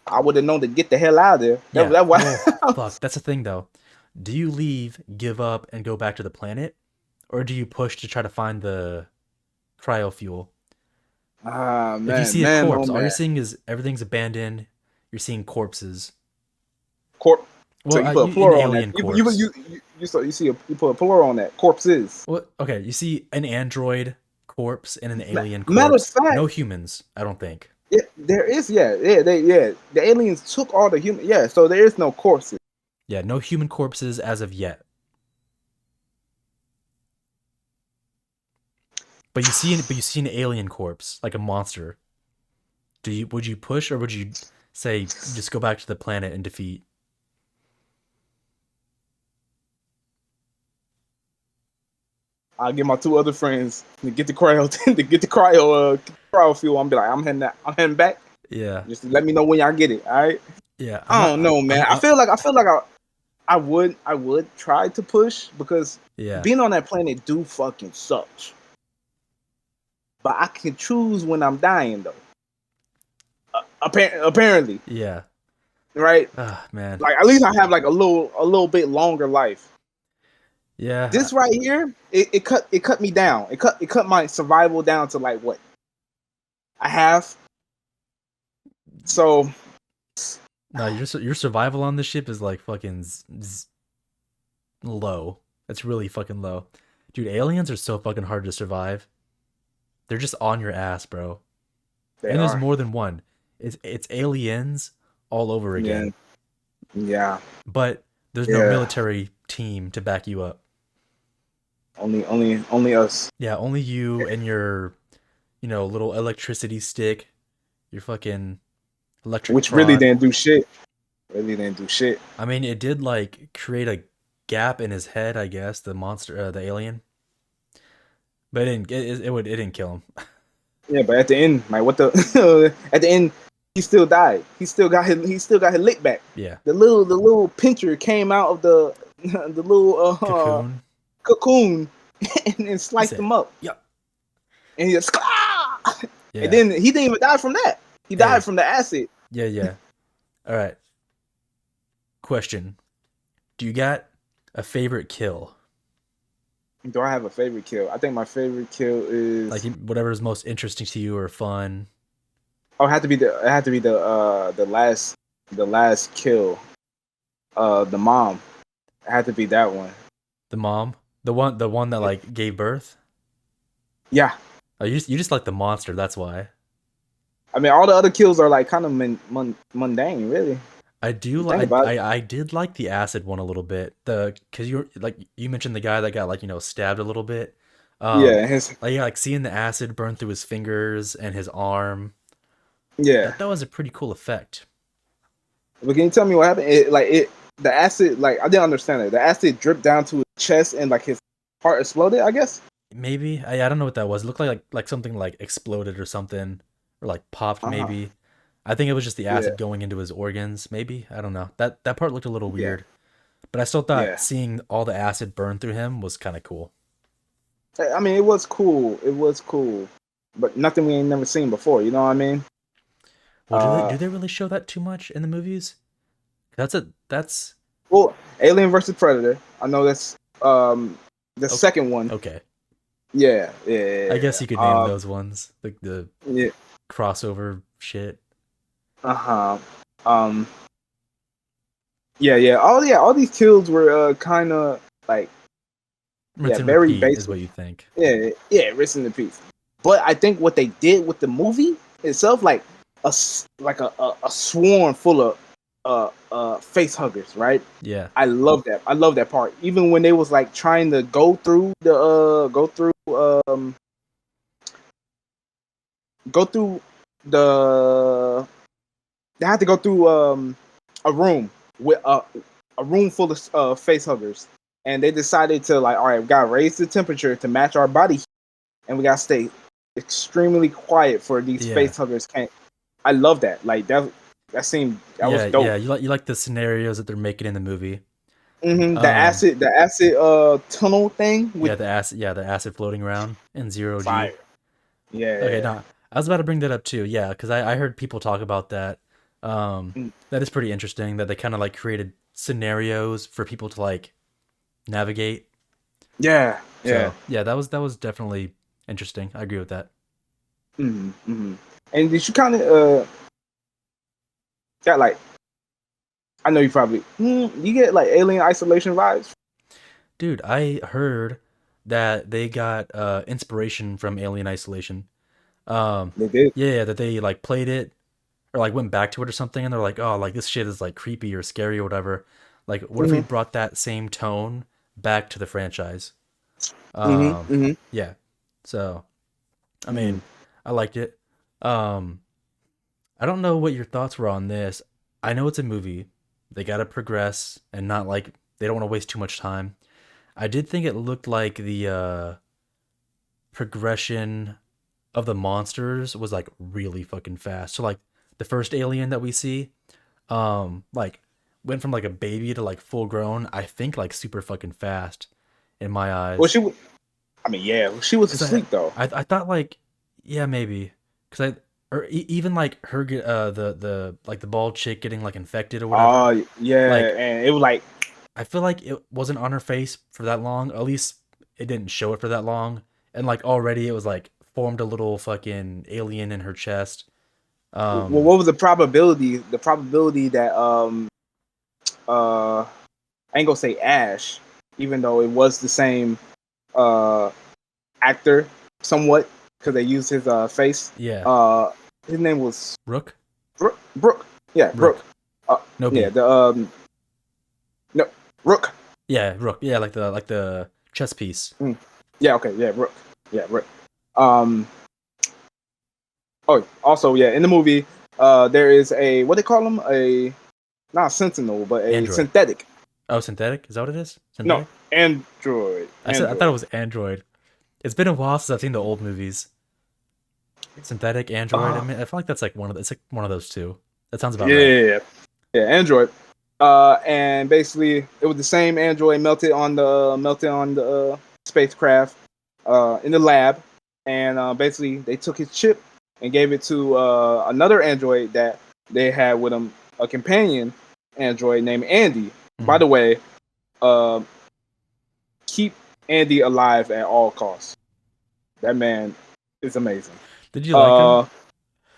[SPEAKER 1] I would have known to get the hell out of there.
[SPEAKER 2] Yeah.
[SPEAKER 1] That why.
[SPEAKER 2] Well, fuck. That's the thing though. Do you leave, give up, and go back to the planet, or do you push to try to find the cryo fuel?
[SPEAKER 1] Ah,
[SPEAKER 2] If you
[SPEAKER 1] man,
[SPEAKER 2] see a
[SPEAKER 1] man, oh
[SPEAKER 2] corpse, all you're
[SPEAKER 1] man.
[SPEAKER 2] seeing is everything's abandoned. You're seeing corpses.
[SPEAKER 1] Corp. So
[SPEAKER 2] Well,
[SPEAKER 1] you put a
[SPEAKER 2] an
[SPEAKER 1] plural on that.
[SPEAKER 2] alien corpse.
[SPEAKER 1] You put a plural on that. Corpses.
[SPEAKER 2] Well, okay, you see an android corpse and an alien
[SPEAKER 1] Matter of
[SPEAKER 2] corpse. No
[SPEAKER 1] fact,
[SPEAKER 2] humans, I don't think.
[SPEAKER 1] there is yeah. The aliens took all the human so there is no corpses.
[SPEAKER 2] Yeah, no human corpses as of yet. But you see an alien corpse, like a monster. Would you push or would you say just go back to the planet and defeat?
[SPEAKER 1] I'll get my two other friends to get the cryo cryo fuel. I'm be like, I'm heading back.
[SPEAKER 2] Yeah.
[SPEAKER 1] Just let me know when y'all get it. All right.
[SPEAKER 2] Yeah,
[SPEAKER 1] I don't know, man.
[SPEAKER 2] I'm
[SPEAKER 1] I feel like I would try to push because
[SPEAKER 2] yeah.
[SPEAKER 1] being on that planet do fucking sucks. But I can choose when I'm dying though. Apparently,
[SPEAKER 2] Yeah.
[SPEAKER 1] right?
[SPEAKER 2] Ah, man.
[SPEAKER 1] Like at least I have like a little bit longer life.
[SPEAKER 2] Yeah.
[SPEAKER 1] This right here, it cut me down. It cut my survival down to like what I have. So
[SPEAKER 2] No, your survival on this ship is like fucking low. It's really fucking low. Dude, aliens are so fucking hard to survive. They're just on your ass, bro.
[SPEAKER 1] they
[SPEAKER 2] And there's
[SPEAKER 1] are.
[SPEAKER 2] more than one. It's aliens all over
[SPEAKER 1] Yeah.
[SPEAKER 2] again.
[SPEAKER 1] Yeah.
[SPEAKER 2] But there's no
[SPEAKER 1] Yeah.
[SPEAKER 2] military team to back you up.
[SPEAKER 1] Only us.
[SPEAKER 2] Yeah, only you and your, little electricity stick, your fucking electric
[SPEAKER 1] Which really
[SPEAKER 2] prod.
[SPEAKER 1] didn't do shit. Really didn't do shit.
[SPEAKER 2] I mean, it did like create a gap in his head, I guess, the monster, the alien. But it didn't kill him.
[SPEAKER 1] Yeah, but at the end, like what the at the end, he still died. He still got his lick back.
[SPEAKER 2] Yeah.
[SPEAKER 1] The little pincher came out of the the little
[SPEAKER 2] Cocoon.
[SPEAKER 1] cocoon and then
[SPEAKER 2] He
[SPEAKER 1] sliced
[SPEAKER 2] said,
[SPEAKER 1] him up.
[SPEAKER 2] "Yep."
[SPEAKER 1] And he just
[SPEAKER 2] Yeah.
[SPEAKER 1] and then he didn't even die from that. He
[SPEAKER 2] Hey.
[SPEAKER 1] died from the acid.
[SPEAKER 2] Yeah, yeah. All right. Question. Do you got a favorite kill?
[SPEAKER 1] Do I have a favorite kill? I think my favorite kill is
[SPEAKER 2] Like whatever is most interesting to you or fun?
[SPEAKER 1] it had to be the last kill. The mom. It had to be that one.
[SPEAKER 2] The mom? The one that like gave birth?
[SPEAKER 1] Yeah.
[SPEAKER 2] Oh, you just like the monster, that's why.
[SPEAKER 1] I mean, all the other kills are like kind of mundane, really.
[SPEAKER 2] I do
[SPEAKER 1] Think
[SPEAKER 2] like
[SPEAKER 1] about it.
[SPEAKER 2] I did like the acid one a little bit. Cause you mentioned the guy that got like, stabbed a little bit.
[SPEAKER 1] Yeah, his
[SPEAKER 2] Like seeing the acid burn through his fingers and his arm.
[SPEAKER 1] yeah.
[SPEAKER 2] That was a pretty cool effect.
[SPEAKER 1] But can you tell me what happened? The acid, like I didn't understand it. The acid dripped down to his chest and like his heart exploded, I guess.
[SPEAKER 2] Maybe I don't know what that was. It looked like something like exploded or something, or like popped.
[SPEAKER 1] Uh huh.
[SPEAKER 2] Maybe I think it was just the
[SPEAKER 1] Yeah,
[SPEAKER 2] acid going into his organs. Maybe I don't know. That part looked a little
[SPEAKER 1] yeah,
[SPEAKER 2] weird, but I still thought
[SPEAKER 1] yeah.
[SPEAKER 2] seeing all the acid burn through him was kind of cool.
[SPEAKER 1] I mean, it was cool. It was cool, but nothing we ain't never seen before. You know what I mean?
[SPEAKER 2] Well,
[SPEAKER 1] Uh,
[SPEAKER 2] do they really show that too much in the movies? That's
[SPEAKER 1] well, Alien versus Predator. I know that's the
[SPEAKER 2] okay.
[SPEAKER 1] second one.
[SPEAKER 2] Okay.
[SPEAKER 1] Yeah,
[SPEAKER 2] I
[SPEAKER 1] yeah,
[SPEAKER 2] guess you could name those ones like the
[SPEAKER 1] yeah.
[SPEAKER 2] crossover shit.
[SPEAKER 1] Uh huh. Um. Yeah, yeah. All these kills were kind of like
[SPEAKER 2] Rinse and
[SPEAKER 1] very
[SPEAKER 2] repeat is
[SPEAKER 1] basic.
[SPEAKER 2] what you think.
[SPEAKER 1] Yeah, rest in peace. But I think what they did with the movie itself, like a swarm full of face huggers, right?
[SPEAKER 2] Yeah.
[SPEAKER 1] I love that. I love that part. Even when they was like trying to go through the they had to go through a room with a room full of face huggers, and they decided to like, all right, we gotta raise the temperature to match our body heat, and we gotta stay extremely quiet for these
[SPEAKER 2] Yeah.
[SPEAKER 1] face huggers. Can't. I love that. Like that was
[SPEAKER 2] Yeah,
[SPEAKER 1] dope.
[SPEAKER 2] yeah. You like the scenarios that they're making in the movie.
[SPEAKER 1] The acid tunnel thing with
[SPEAKER 2] The acid floating around in zero G.
[SPEAKER 1] fire. Yeah,
[SPEAKER 2] Okay,
[SPEAKER 1] yeah.
[SPEAKER 2] nah, I was about to bring that up too. Yeah, because I heard people talk about that.
[SPEAKER 1] Mm,
[SPEAKER 2] That is pretty interesting that they kind of like created scenarios for people to like navigate.
[SPEAKER 1] yeah, yeah.
[SPEAKER 2] So yeah, that was definitely interesting. I agree with that.
[SPEAKER 1] Mm-hmm. And did you kind of got like? I know you probably you get like Alien Isolation vibes.
[SPEAKER 2] Dude, I heard that they got inspiration from Alien Isolation. Um,
[SPEAKER 1] They did.
[SPEAKER 2] yeah, that they like played it or like went back to it or something, and they're like, oh, like this shit is like creepy or scary or whatever. Like, what if we
[SPEAKER 1] Mm-hmm.
[SPEAKER 2] brought that same tone back to the franchise?
[SPEAKER 1] Mm-hmm. Mm-hmm.
[SPEAKER 2] Yeah. So, I
[SPEAKER 1] Mm-hmm.
[SPEAKER 2] mean, I liked it. Um, I don't know what your thoughts were on this. I know it's a movie. They gotta progress and not like they don't want to waste too much time. I did think it looked like the progression of the monsters was like really fucking fast. So like the first alien that we see, like went from like a baby to like full grown. I think like super fucking fast in my
[SPEAKER 1] Well,
[SPEAKER 2] eyes.
[SPEAKER 1] I mean, yeah, she was
[SPEAKER 2] Cause
[SPEAKER 1] asleep though.
[SPEAKER 2] I thought like yeah maybe because or even like her the like the bald chick getting like infected or whatever.
[SPEAKER 1] Yeah,
[SPEAKER 2] Like
[SPEAKER 1] and it was like,
[SPEAKER 2] I feel like it wasn't on her face for that long. At least it didn't show it for that long. And like already it was like formed a little fucking alien in her chest.
[SPEAKER 1] well,
[SPEAKER 2] Um
[SPEAKER 1] what was the probability? The probability that I ain't gonna say Ash, even though it was the same uh actor somewhat because they used his face.
[SPEAKER 2] yeah.
[SPEAKER 1] Uh, his name was
[SPEAKER 2] Rook?
[SPEAKER 1] Brooke. Yeah, Brooke.
[SPEAKER 2] Rook. No
[SPEAKER 1] Yeah,
[SPEAKER 2] B.
[SPEAKER 1] the no Rook.
[SPEAKER 2] Yeah, Rook. Yeah, like the chess piece.
[SPEAKER 1] Mm. Yeah, okay, yeah, Rook. Yeah, Rook. Um. Oh, also, yeah, in the movie, there is a what they call him a not a sentinel, but a
[SPEAKER 2] Android.
[SPEAKER 1] synthetic.
[SPEAKER 2] Oh, synthetic? Is that what it is?
[SPEAKER 1] No,
[SPEAKER 2] Synthetic?
[SPEAKER 1] android.
[SPEAKER 2] I thought it
[SPEAKER 1] Android.
[SPEAKER 2] was Android. It's been a while since I've seen the old movies. Synthetic, Android. I
[SPEAKER 1] Uh,
[SPEAKER 2] mean, I feel like that's like it's like one of those two. That sounds about right.
[SPEAKER 1] yeah, yeah, android. And basically, it was the same android melted on the spacecraft in the lab, and basically they took his chip and gave it to another android that they had with them, a companion android named Andy. By
[SPEAKER 2] Mhm.
[SPEAKER 1] the way, uh, keep Andy alive at all costs. That man is amazing.
[SPEAKER 2] Did you like him?
[SPEAKER 1] Uh,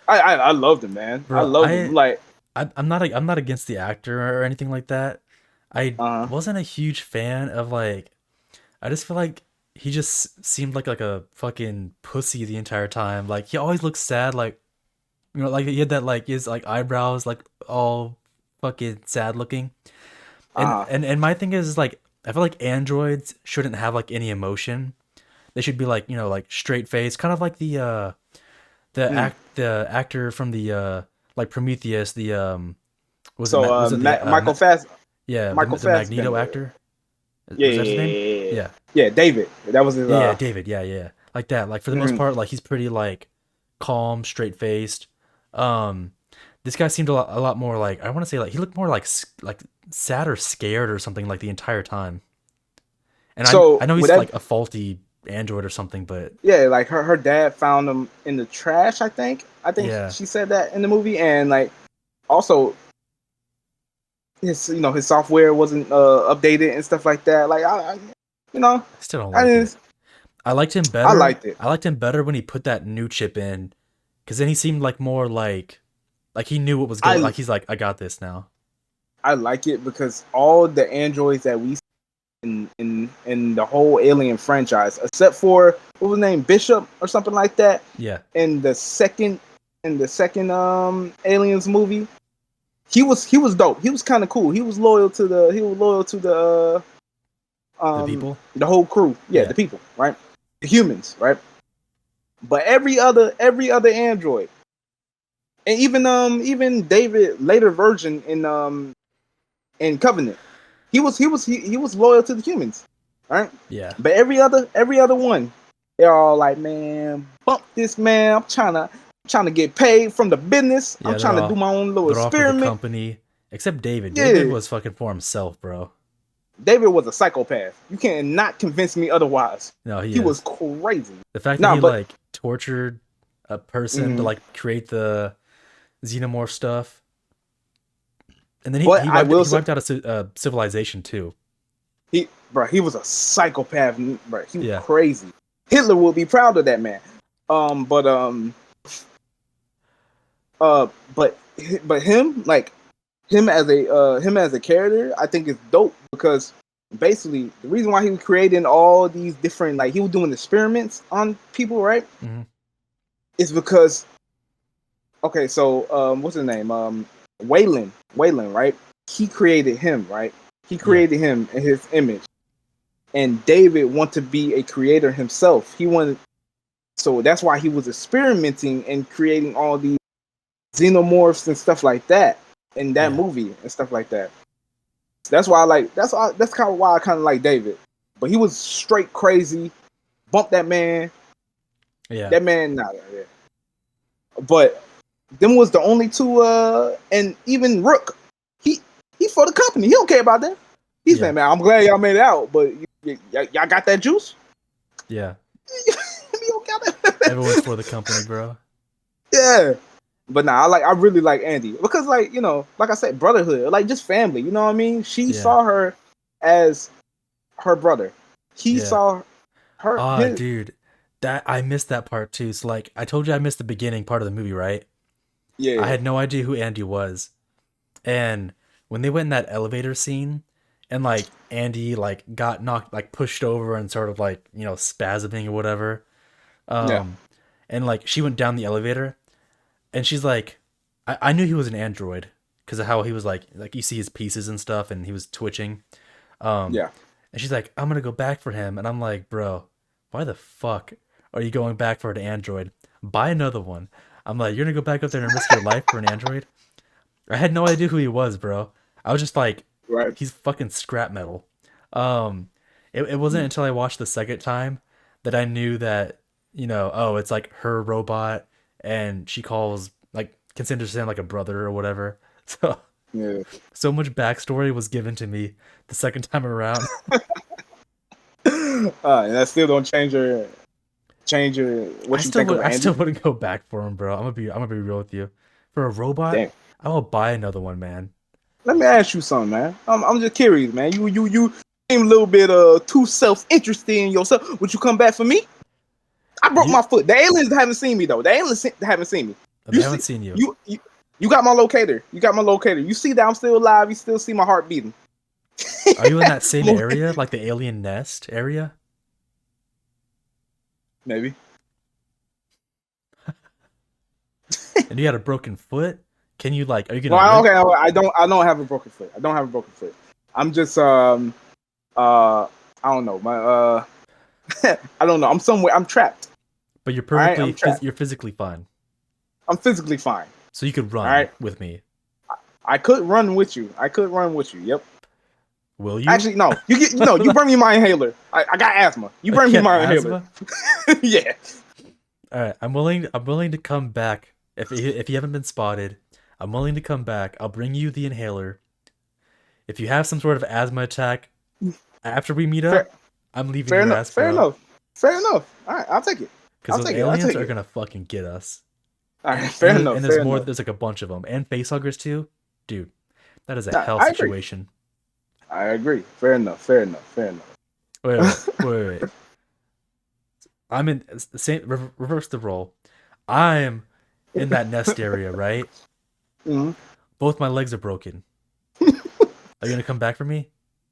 [SPEAKER 1] I loved him, man. I
[SPEAKER 2] Bro,
[SPEAKER 1] loved him. Like,
[SPEAKER 2] I'm not against the actor or anything like that. I
[SPEAKER 1] uh,
[SPEAKER 2] wasn't a huge fan of like I just feel like he just seemed like a fucking pussy the entire time. Like he always looks sad, like like he had that like his like eyebrows like all fucking sad looking.
[SPEAKER 1] uh,
[SPEAKER 2] And my thing is like I feel like androids shouldn't have like any emotion. They should be like, like straight face, kind of like
[SPEAKER 1] mm.
[SPEAKER 2] the actor from the like Prometheus, the
[SPEAKER 1] So,
[SPEAKER 2] Was it the yeah,
[SPEAKER 1] Michael
[SPEAKER 2] the Magneto
[SPEAKER 1] Fassbender.
[SPEAKER 2] actor?
[SPEAKER 1] Yeah,
[SPEAKER 2] Was that his name?
[SPEAKER 1] yeah,
[SPEAKER 2] Yeah.
[SPEAKER 1] yeah, David. That was his.
[SPEAKER 2] Yeah, David. Yeah, yeah. Like that. Like for the most
[SPEAKER 1] Mhm.
[SPEAKER 2] part, like he's pretty like calm, straight faced. Um, this guy seemed a lot more like I want to say like he looked more like like sad or scared or something like the entire time. And I
[SPEAKER 1] So
[SPEAKER 2] know
[SPEAKER 1] with
[SPEAKER 2] he's
[SPEAKER 1] that,
[SPEAKER 2] like a faulty android or something, but
[SPEAKER 1] yeah, like her dad found him in the trash. I think
[SPEAKER 2] yeah,
[SPEAKER 1] she said that in the movie, and like also his software wasn't updated and stuff like that. Like you know,
[SPEAKER 2] I still don't
[SPEAKER 1] I
[SPEAKER 2] like it.
[SPEAKER 1] didn't.
[SPEAKER 2] I liked him
[SPEAKER 1] I
[SPEAKER 2] better.
[SPEAKER 1] liked it.
[SPEAKER 2] I liked him better when he put that new chip in, because then he seemed like more like he knew what was going.
[SPEAKER 1] I
[SPEAKER 2] Like he's like, I got this now.
[SPEAKER 1] I like it because all the androids that we see in in the whole Alien franchise, except for what was his name, Bishop or something like that.
[SPEAKER 2] Yeah.
[SPEAKER 1] In the second Aliens movie, he was dope. He was kind of cool. He was loyal to
[SPEAKER 2] The people?
[SPEAKER 1] the whole crew. Yeah, the people, right? The humans, right? But every other android, and even David later version in Covenant, he was loyal to the humans, right?
[SPEAKER 2] Yeah.
[SPEAKER 1] But every other one, they're all like, man, bump this, man. I'm trying to get paid from the business.
[SPEAKER 2] Yeah,
[SPEAKER 1] I'm trying to do my own little
[SPEAKER 2] they're all for the
[SPEAKER 1] experiment.
[SPEAKER 2] company. Except David.
[SPEAKER 1] Yeah.
[SPEAKER 2] David was fucking for himself, bro.
[SPEAKER 1] David was a psychopath. You cannot convince me otherwise.
[SPEAKER 2] No,
[SPEAKER 1] he was crazy.
[SPEAKER 2] The fact that he like tortured a person to like create the xenomorph stuff, and then he wiped out a civilization too.
[SPEAKER 1] He was a psychopath, bro. He was crazy. Hitler will be proud of that man. But him, like him as a character, I think is dope because basically the reason why he was creating all these different, like he was doing experiments on people, right?
[SPEAKER 2] Mm-hmm.
[SPEAKER 1] Is because okay, so what's his name? Wayland, right? He created him, right? He created him in his image. And David wanted to be a creator himself. So that's why he was experimenting and creating all these xenomorphs and stuff like that in that movie and stuff like that. That's kind of why I kind of like David. But he was straight crazy. Bump that man.
[SPEAKER 2] Yeah.
[SPEAKER 1] That man, nah, yeah. But them was the only two. And even Rook, he for the company. He don't care about that. He's saying, man, I'm glad y'all made it out, but y'all got that juice?
[SPEAKER 2] Yeah. Everyone's for the company, bro.
[SPEAKER 1] Yeah. But nah, I really like Andy because, like, you know, like I said, brotherhood, like just family. You know what I mean? She saw her as her brother. He saw her.
[SPEAKER 2] Dude, that I missed that part too. So, like, I told you I missed the beginning part of the movie, right?
[SPEAKER 1] Yeah.
[SPEAKER 2] I had no idea who Andy was, and when they went in that elevator scene, and like Andy like got knocked, like pushed over, and sort of like, you know, spasming or whatever. And like she went down the elevator. And she's like, I knew he was an android because of how he was like you see his pieces and stuff, and he was twitching. And she's like, I'm gonna go back for him, and I'm like, bro, why the fuck are you going back for an android? Buy another one. I'm like, you're gonna go back up there and risk your life for an android? I had no idea who he was, bro. I was just like, he's fucking scrap metal. It wasn't until I watched the second time that I knew that, you know, oh, it's like her robot. And she considers him like a brother or whatever. So so much backstory was given to me the second time around.
[SPEAKER 1] And that still don't change your what you think of Andy?
[SPEAKER 2] I still wouldn't go back for him, bro. I'm gonna be real with you. For a robot, I will buy another one, man.
[SPEAKER 1] Let me ask you something, man. I'm just curious, man. You seem a little bit too self-interested in yourself. Would you come back for me? I broke my foot. The aliens haven't seen me though. The aliens haven't seen me.
[SPEAKER 2] They haven't seen you.
[SPEAKER 1] You got my locator. You see that I'm still alive. You still see my heart beating.
[SPEAKER 2] Are you in that same area, like the alien nest area?
[SPEAKER 1] Maybe.
[SPEAKER 2] And you had a broken foot? Can you like? Are you gonna?
[SPEAKER 1] Well, okay. I don't have a broken foot. I'm just I don't know. I don't know. I'm somewhere. I'm trapped.
[SPEAKER 2] But you're perfectly. You're physically fine.
[SPEAKER 1] I'm physically fine.
[SPEAKER 2] So you could run with me.
[SPEAKER 1] I could run with you. Yep.
[SPEAKER 2] Will you?
[SPEAKER 1] Actually, no. You bring me my inhaler. I got asthma. You bring me my inhaler. Yeah.
[SPEAKER 2] All right. I'm willing to come back if you haven't been spotted. I'm willing to come back. I'll bring you the inhaler. If you have some sort of asthma attack after we meet up, I'm leaving your ass.
[SPEAKER 1] Fair enough. All right, I'll take it.
[SPEAKER 2] Because those aliens are gonna fucking get us.
[SPEAKER 1] All right, fair enough.
[SPEAKER 2] And there's more. There's like a bunch of them, and facehuggers too, dude. That is a hell situation.
[SPEAKER 1] I agree. Fair enough.
[SPEAKER 2] Wait. I'm in the same. Reverse the role. I'm in that nest area, right?
[SPEAKER 1] Mm-hmm.
[SPEAKER 2] Both my legs are broken. Are you gonna come back for me?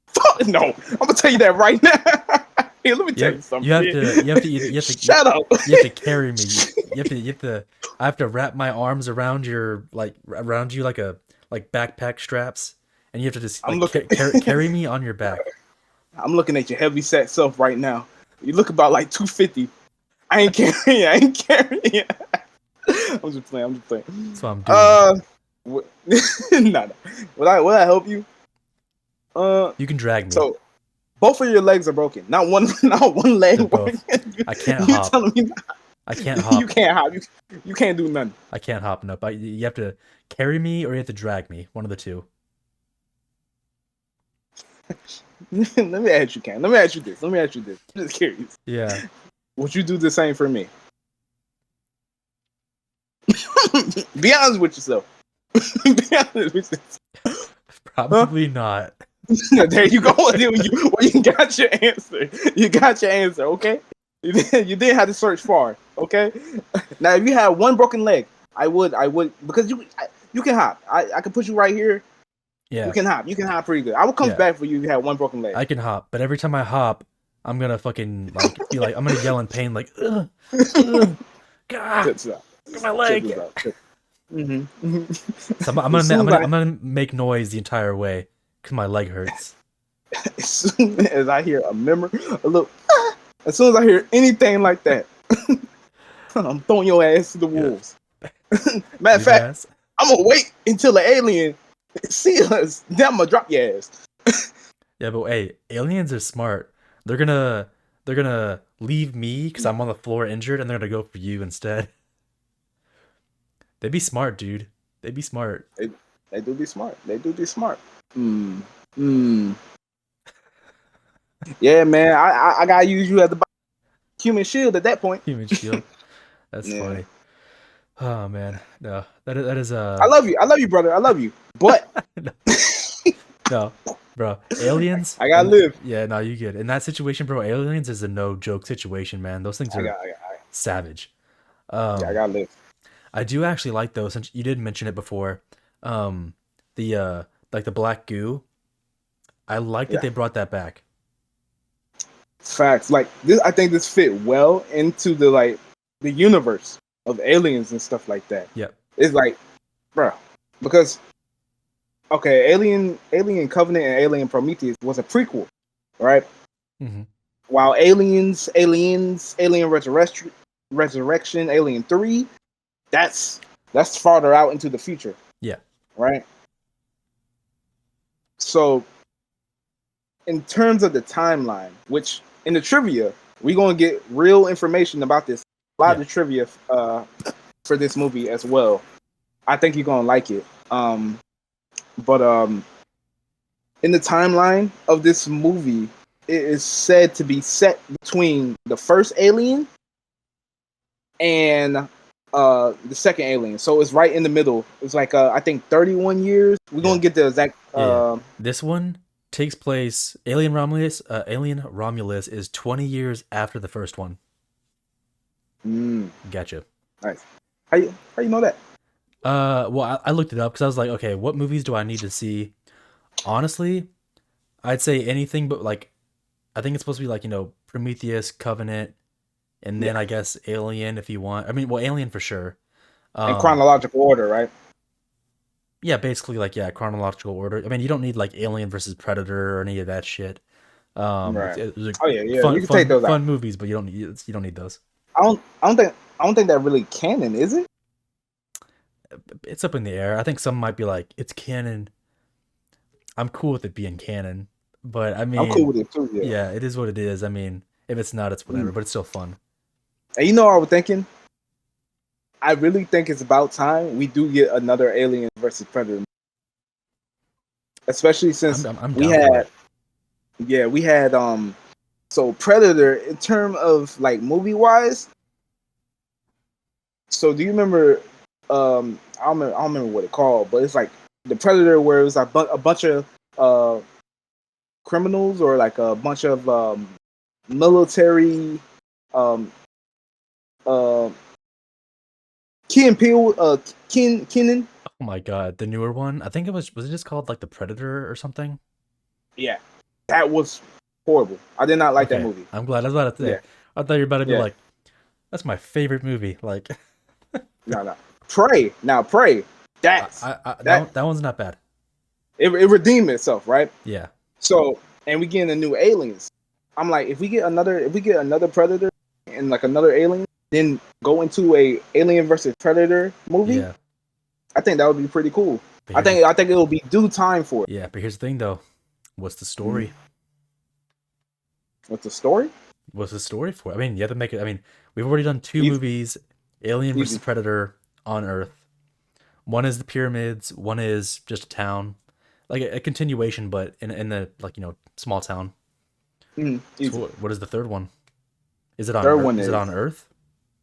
[SPEAKER 1] Fuck No, I'm gonna tell you that right now. Here, let me tell you something. Shut up.
[SPEAKER 2] You have to carry me. You have to. I have to wrap my arms around around you like backpack straps, and you have to just
[SPEAKER 1] I'm
[SPEAKER 2] like
[SPEAKER 1] looking.
[SPEAKER 2] carry me on your back.
[SPEAKER 1] I'm looking at your heavy set self right now. You look about like 250. I ain't carrying you. I ain't carrying you. I'm just playing. I'm just playing.
[SPEAKER 2] That's what I'm doing.
[SPEAKER 1] No. Will I help you?
[SPEAKER 2] You can drag me.
[SPEAKER 1] So both of your legs are broken. Not one. Not one leg.
[SPEAKER 2] They're both. I can't
[SPEAKER 1] You
[SPEAKER 2] hop.
[SPEAKER 1] telling me
[SPEAKER 2] I can't hop.
[SPEAKER 1] you can't hop? You can't do nothing.
[SPEAKER 2] I can't hop. Nope. You have to carry me or you have to drag me. One of the two.
[SPEAKER 1] Let me ask you, Ken. Let me ask you this. I'm just curious.
[SPEAKER 2] Yeah.
[SPEAKER 1] Would you do the same for me? Be honest with yourself. Be honest with yourself.
[SPEAKER 2] Probably not.
[SPEAKER 1] There you go. You got your answer. You got your answer. Okay. You didn't have to search far. Okay. Now, if you had one broken leg, I would because you can hop. I can put you right here.
[SPEAKER 2] Yeah.
[SPEAKER 1] You can hop. You can hop pretty good. I would come back for you if you had one broken leg.
[SPEAKER 2] I can hop, but every time I hop, I'm gonna fucking be like, I'm gonna yell in pain like, ugh, God, my leg. So I'm gonna make noise the entire way because my leg hurts.
[SPEAKER 1] As soon as I hear a little, as soon as I hear anything like that, I'm throwing your ass to the wolves. Matter of fact, I'm gonna wait until the alien see us. Then I'm gonna drop your ass.
[SPEAKER 2] Yeah, but hey, aliens are smart. They're gonna leave me because I'm on the floor injured, and they're gonna go for you instead. They'd be smart, dude. They'd be smart.
[SPEAKER 1] They do be smart. They do be smart. Yeah, man. I gotta use you as the human shield at that point.
[SPEAKER 2] Human shield. That's funny. Oh man, no, that is
[SPEAKER 1] I love you, brother. I love you, but
[SPEAKER 2] no, bro. Aliens.
[SPEAKER 1] I gotta live.
[SPEAKER 2] Yeah, no, you get in that situation, bro. Aliens is a no joke situation, man. Those things are savage.
[SPEAKER 1] Yeah, I gotta live.
[SPEAKER 2] I do actually like those, since you did mention it before. The like the black goo. I like that they brought that back.
[SPEAKER 1] Facts. Like this, I think this fit well into the universe of aliens and stuff like that.
[SPEAKER 2] Yep.
[SPEAKER 1] It's like, bro, because Alien Covenant and Alien Prometheus was a prequel, right?
[SPEAKER 2] Mm-hmm.
[SPEAKER 1] While Alien Resurrection, Alien 3, that's farther out into the future.
[SPEAKER 2] Yeah.
[SPEAKER 1] Right? So in terms of the timeline, which in the trivia, we're gonna get real information about this. A lot of the trivia for this movie as well. I think you're gonna like it. But in the timeline of this movie, it is said to be set between the first Alien and the second Alien. So it's right in the middle. It's like I think 31 years. We're gonna get the exact.
[SPEAKER 2] This one takes place. Alien Romulus is 20 years after the first one. Gotcha.
[SPEAKER 1] Nice. How you know that?
[SPEAKER 2] Well, I looked it up because I was like, okay, what movies do I need to see? Honestly, I'd say anything but I think it's supposed to be Prometheus, Covenant, and then I guess Alien if you want. I mean, well, Alien for sure.
[SPEAKER 1] In chronological order, right?
[SPEAKER 2] Yeah, basically chronological order. I mean, you don't need Alien versus Predator or any of that shit.
[SPEAKER 1] Right.
[SPEAKER 2] Fun,
[SPEAKER 1] you can take those
[SPEAKER 2] fun movies, but you don't need those.
[SPEAKER 1] I don't think that really canon, is it?
[SPEAKER 2] It's up in the air. I think some might be like, it's canon. I'm cool with it being canon, but I mean,
[SPEAKER 1] I'm cool with it too.
[SPEAKER 2] Yeah, it is what it is. I mean, if it's not, it's whatever. But it's still fun.
[SPEAKER 1] And you know what I was thinking? I really think it's about time we do get another Alien versus Predator, especially since we had so Predator in terms of movie wise. So do you remember? I don't remember what it called, but it's like the Predator, where it was a bunch of criminals or a bunch of military Key and Peele, Kenan.
[SPEAKER 2] Oh my god, the newer one. I think it was it just called the Predator or something?
[SPEAKER 1] Yeah. That was horrible. I did not like that
[SPEAKER 2] Okay,
[SPEAKER 1] movie.
[SPEAKER 2] I'm glad. I was about to
[SPEAKER 1] Yeah,
[SPEAKER 2] say. I thought you were about to be
[SPEAKER 1] yeah.
[SPEAKER 2] like, "That's my favorite movie." Like,
[SPEAKER 1] No, no. Pray now, pray. That's that.
[SPEAKER 2] that one's not bad.
[SPEAKER 1] It redeemed itself, right?
[SPEAKER 2] Yeah,
[SPEAKER 1] So, and we getting the new aliens. I'm like, if we get another Predator and like another alien, then go into a Alien versus Predator movie,
[SPEAKER 2] yeah.
[SPEAKER 1] I think that would be pretty cool.
[SPEAKER 2] But
[SPEAKER 1] I
[SPEAKER 2] here's the
[SPEAKER 1] think it'll be due time for it.
[SPEAKER 2] yeah. But here's the thing, though. What's the
[SPEAKER 1] Mhm.
[SPEAKER 2] story?
[SPEAKER 1] What's the story?
[SPEAKER 2] What's the story for? I mean, you have to make it. I mean, we've already done two
[SPEAKER 1] Easy,
[SPEAKER 2] movies: Alien versus
[SPEAKER 1] easy.
[SPEAKER 2] Predator on Earth. One is the pyramids. One is just a town, like a continuation, but in the like small town. So
[SPEAKER 1] Easy.
[SPEAKER 2] what is the third one? Is it on
[SPEAKER 1] Third
[SPEAKER 2] Earth?
[SPEAKER 1] one
[SPEAKER 2] Is it
[SPEAKER 1] is
[SPEAKER 2] on Earth?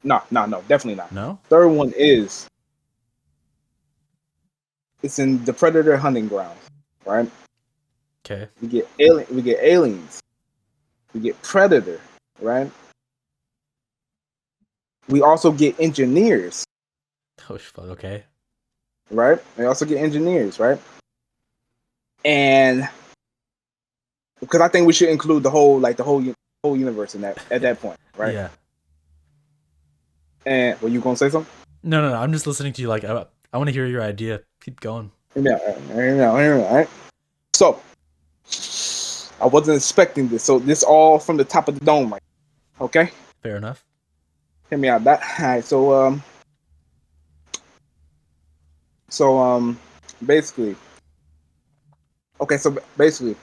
[SPEAKER 1] no, no, no, definitely not.
[SPEAKER 2] No.
[SPEAKER 1] Third one is it's in the Predator hunting grounds, right?
[SPEAKER 2] Okay.
[SPEAKER 1] We get aliens, we get Predator, right? We also get engineers,
[SPEAKER 2] Oh fuck. Okay.
[SPEAKER 1] right? We also get engineers, right? And because I think we should include the whole universe in that at that point, right?
[SPEAKER 2] Yeah.
[SPEAKER 1] And were you gonna say something?
[SPEAKER 2] No, no, no. I'm just listening to you. Like, I want to hear your idea. Keep going.
[SPEAKER 1] Yeah, right. So I wasn't expecting this. So this all from the top of the dome, right? Okay,
[SPEAKER 2] Fair enough.
[SPEAKER 1] hear me out. That all right. So basically, okay. So basically,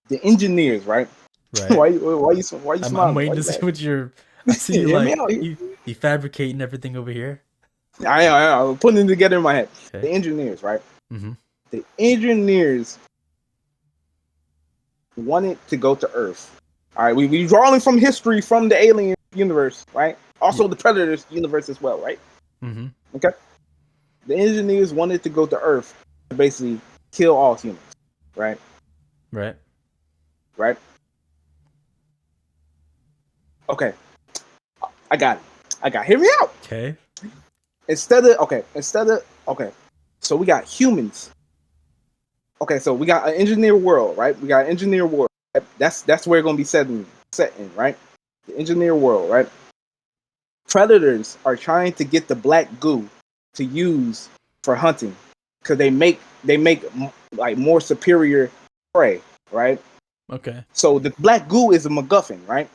[SPEAKER 1] the engineers, right?
[SPEAKER 2] Right.
[SPEAKER 1] Why you
[SPEAKER 2] I'm
[SPEAKER 1] smiling?
[SPEAKER 2] waiting
[SPEAKER 1] Why
[SPEAKER 2] to
[SPEAKER 1] you
[SPEAKER 2] see
[SPEAKER 1] laughing?
[SPEAKER 2] what you're. I see you
[SPEAKER 1] Hear me
[SPEAKER 2] like
[SPEAKER 1] out.
[SPEAKER 2] you fabricating everything over here.
[SPEAKER 1] I'm putting it together in my head.
[SPEAKER 2] Okay.
[SPEAKER 1] The engineers, right?
[SPEAKER 2] Mm-hmm.
[SPEAKER 1] The engineers wanted to go to Earth. All right, we drawing from history from the alien universe, right?
[SPEAKER 2] Yeah.
[SPEAKER 1] Also the Predators universe as well, right?
[SPEAKER 2] Mm-hmm.
[SPEAKER 1] Okay. The engineers wanted to go to Earth to basically kill all humans, right?
[SPEAKER 2] Right.
[SPEAKER 1] Right. Okay, I got it. Hear me out.
[SPEAKER 2] Okay.
[SPEAKER 1] Instead of okay, so we got humans. Okay, so we got an engineer world, right? We got an engineer world. Right? That's where it's gonna be set in, right? The engineer world, right? Predators are trying to get the black goo to use for hunting because they make like more superior prey, right?
[SPEAKER 2] Okay.
[SPEAKER 1] So the black goo is a MacGuffin, right?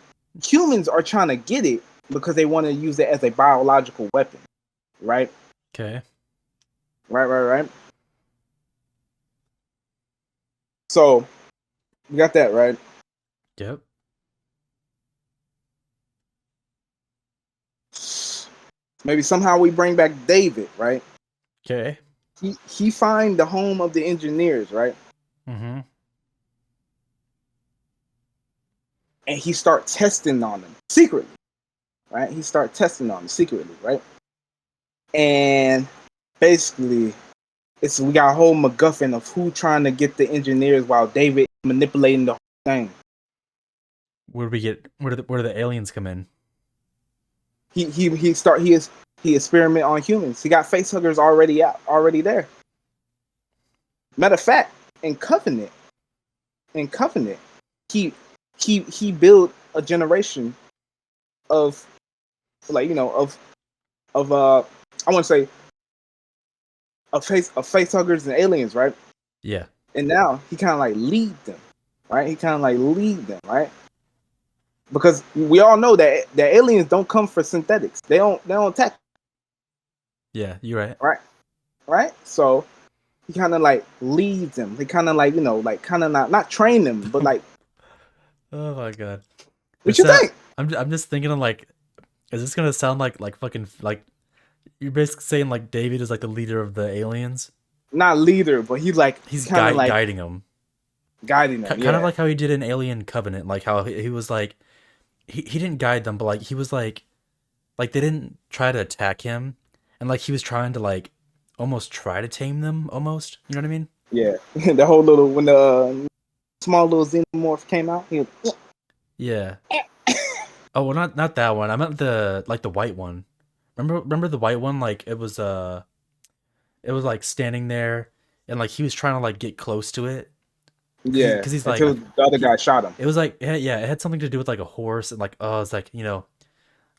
[SPEAKER 1] Humans are trying to get it because they want to use it as a biological weapon, right?
[SPEAKER 2] Okay.
[SPEAKER 1] Right. So you got that right.
[SPEAKER 2] Yep.
[SPEAKER 1] Maybe somehow we bring back David, right?
[SPEAKER 2] Okay.
[SPEAKER 1] He find the home of the engineers, right?
[SPEAKER 2] Mm-hmm.
[SPEAKER 1] And he start testing on them secretly, right? He start testing on them secretly, right? And basically, we got a whole MacGuffin of who trying to get the engineers while David manipulating the whole thing.
[SPEAKER 2] Where do we get? Where do the aliens come in?
[SPEAKER 1] He experiment on humans. He got facehuggers already there. Matter of fact, in Covenant, he he built a generation of like of I want to say of face huggers and aliens, right?
[SPEAKER 2] Yeah.
[SPEAKER 1] And now he kind of like lead them, right? He kind of like lead them, right? Because we all know that aliens don't come for synthetics. They don't attack,
[SPEAKER 2] Yeah. You're right.
[SPEAKER 1] right? Right? So he kind of like leads them. He kind of like like kind of not train them, but like
[SPEAKER 2] Oh my god.
[SPEAKER 1] what
[SPEAKER 2] It's
[SPEAKER 1] you think?
[SPEAKER 2] I'm just thinking of like, is this gonna sound like fucking like you're basically saying like David is like the leader of the aliens?
[SPEAKER 1] Not leader, but he's
[SPEAKER 2] He's
[SPEAKER 1] kind of like
[SPEAKER 2] guiding them.
[SPEAKER 1] guiding them.
[SPEAKER 2] Kind of
[SPEAKER 1] Yeah,
[SPEAKER 2] like how he did in Alien Covenant, like how he was like he didn't guide them, but like he was like they didn't try to attack him, and like he was trying to like almost try to tame them, almost. You know what I mean?
[SPEAKER 1] yeah. The whole little when the small little xenomorph came out, he was,
[SPEAKER 2] Yeah. Oh well, not that one. I meant the white one. Remember the white one? Like it was like standing there, and like he was trying to like get close to it.
[SPEAKER 1] Yeah,
[SPEAKER 2] because he's like,
[SPEAKER 1] until the other guy shot him.
[SPEAKER 2] it was like, yeah, it had something to do with like a horse and like, oh, it's like,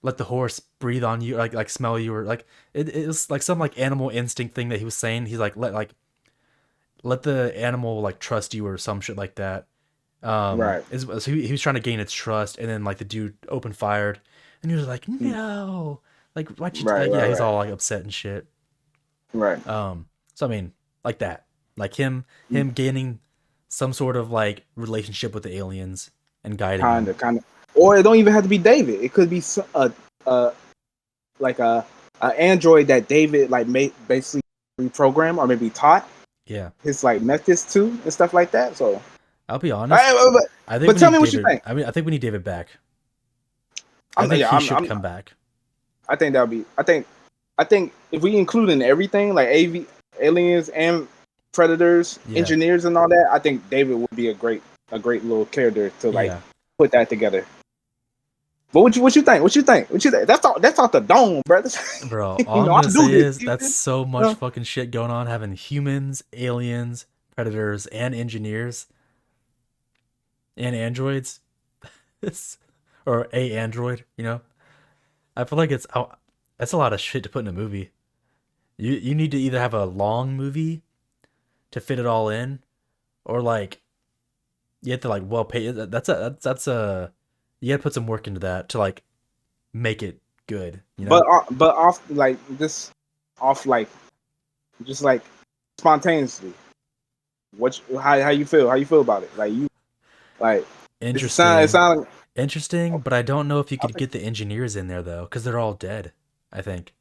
[SPEAKER 2] let the horse breathe on you, like smell you, or like it was like some like animal instinct thing that he was saying. He's like, let the animal like trust you or some shit like that.
[SPEAKER 1] Right.
[SPEAKER 2] So he was trying to gain its trust, and then like the dude opened fired, and he was like, no, like what you
[SPEAKER 1] Right.
[SPEAKER 2] like,
[SPEAKER 1] Right.
[SPEAKER 2] yeah, he's
[SPEAKER 1] Right.
[SPEAKER 2] all like upset and shit.
[SPEAKER 1] Right.
[SPEAKER 2] So I mean, like that, like him gaining some sort of like relationship with the aliens and guiding them.
[SPEAKER 1] Kind of. Or it don't even have to be David. It could be a like a android that David like made basically reprogram or maybe taught
[SPEAKER 2] Yeah,
[SPEAKER 1] his like methods to and stuff like that. So,
[SPEAKER 2] I'll be honest.
[SPEAKER 1] I, but,
[SPEAKER 2] I think
[SPEAKER 1] but
[SPEAKER 2] we
[SPEAKER 1] tell
[SPEAKER 2] need
[SPEAKER 1] me what you
[SPEAKER 2] David.
[SPEAKER 1] think.
[SPEAKER 2] I mean, I think we need David back. I think
[SPEAKER 1] Yeah,
[SPEAKER 2] he should come back.
[SPEAKER 1] I think that would be. I think if we include in everything like aliens and predators,
[SPEAKER 2] Yeah,
[SPEAKER 1] engineers, and all that, I think David would be a great little character to like
[SPEAKER 2] yeah,
[SPEAKER 1] put that together. But what you think? What you think? What you think? That's off the dome, brother.
[SPEAKER 2] bro.
[SPEAKER 1] You
[SPEAKER 2] All I'm
[SPEAKER 1] know, I
[SPEAKER 2] gonna
[SPEAKER 1] can do
[SPEAKER 2] say
[SPEAKER 1] this.
[SPEAKER 2] is
[SPEAKER 1] You
[SPEAKER 2] that's
[SPEAKER 1] feel me?
[SPEAKER 2] so much
[SPEAKER 1] Uh,
[SPEAKER 2] fucking shit going on. Having humans, aliens, predators, and engineers and androids, It's- or a android. I feel like that's a lot of shit to put in a movie. You need to either have a long movie to fit it all in, or like you have to like well pay. That's a you gotta put some work into that to like make it good.
[SPEAKER 1] but off like this, off like just like spontaneously. How you feel? How you feel about it? Like you like it
[SPEAKER 2] Interesting,
[SPEAKER 1] sound
[SPEAKER 2] interesting, but I don't know if you
[SPEAKER 1] I
[SPEAKER 2] could
[SPEAKER 1] think
[SPEAKER 2] get the engineers in there though, because they're all dead. I think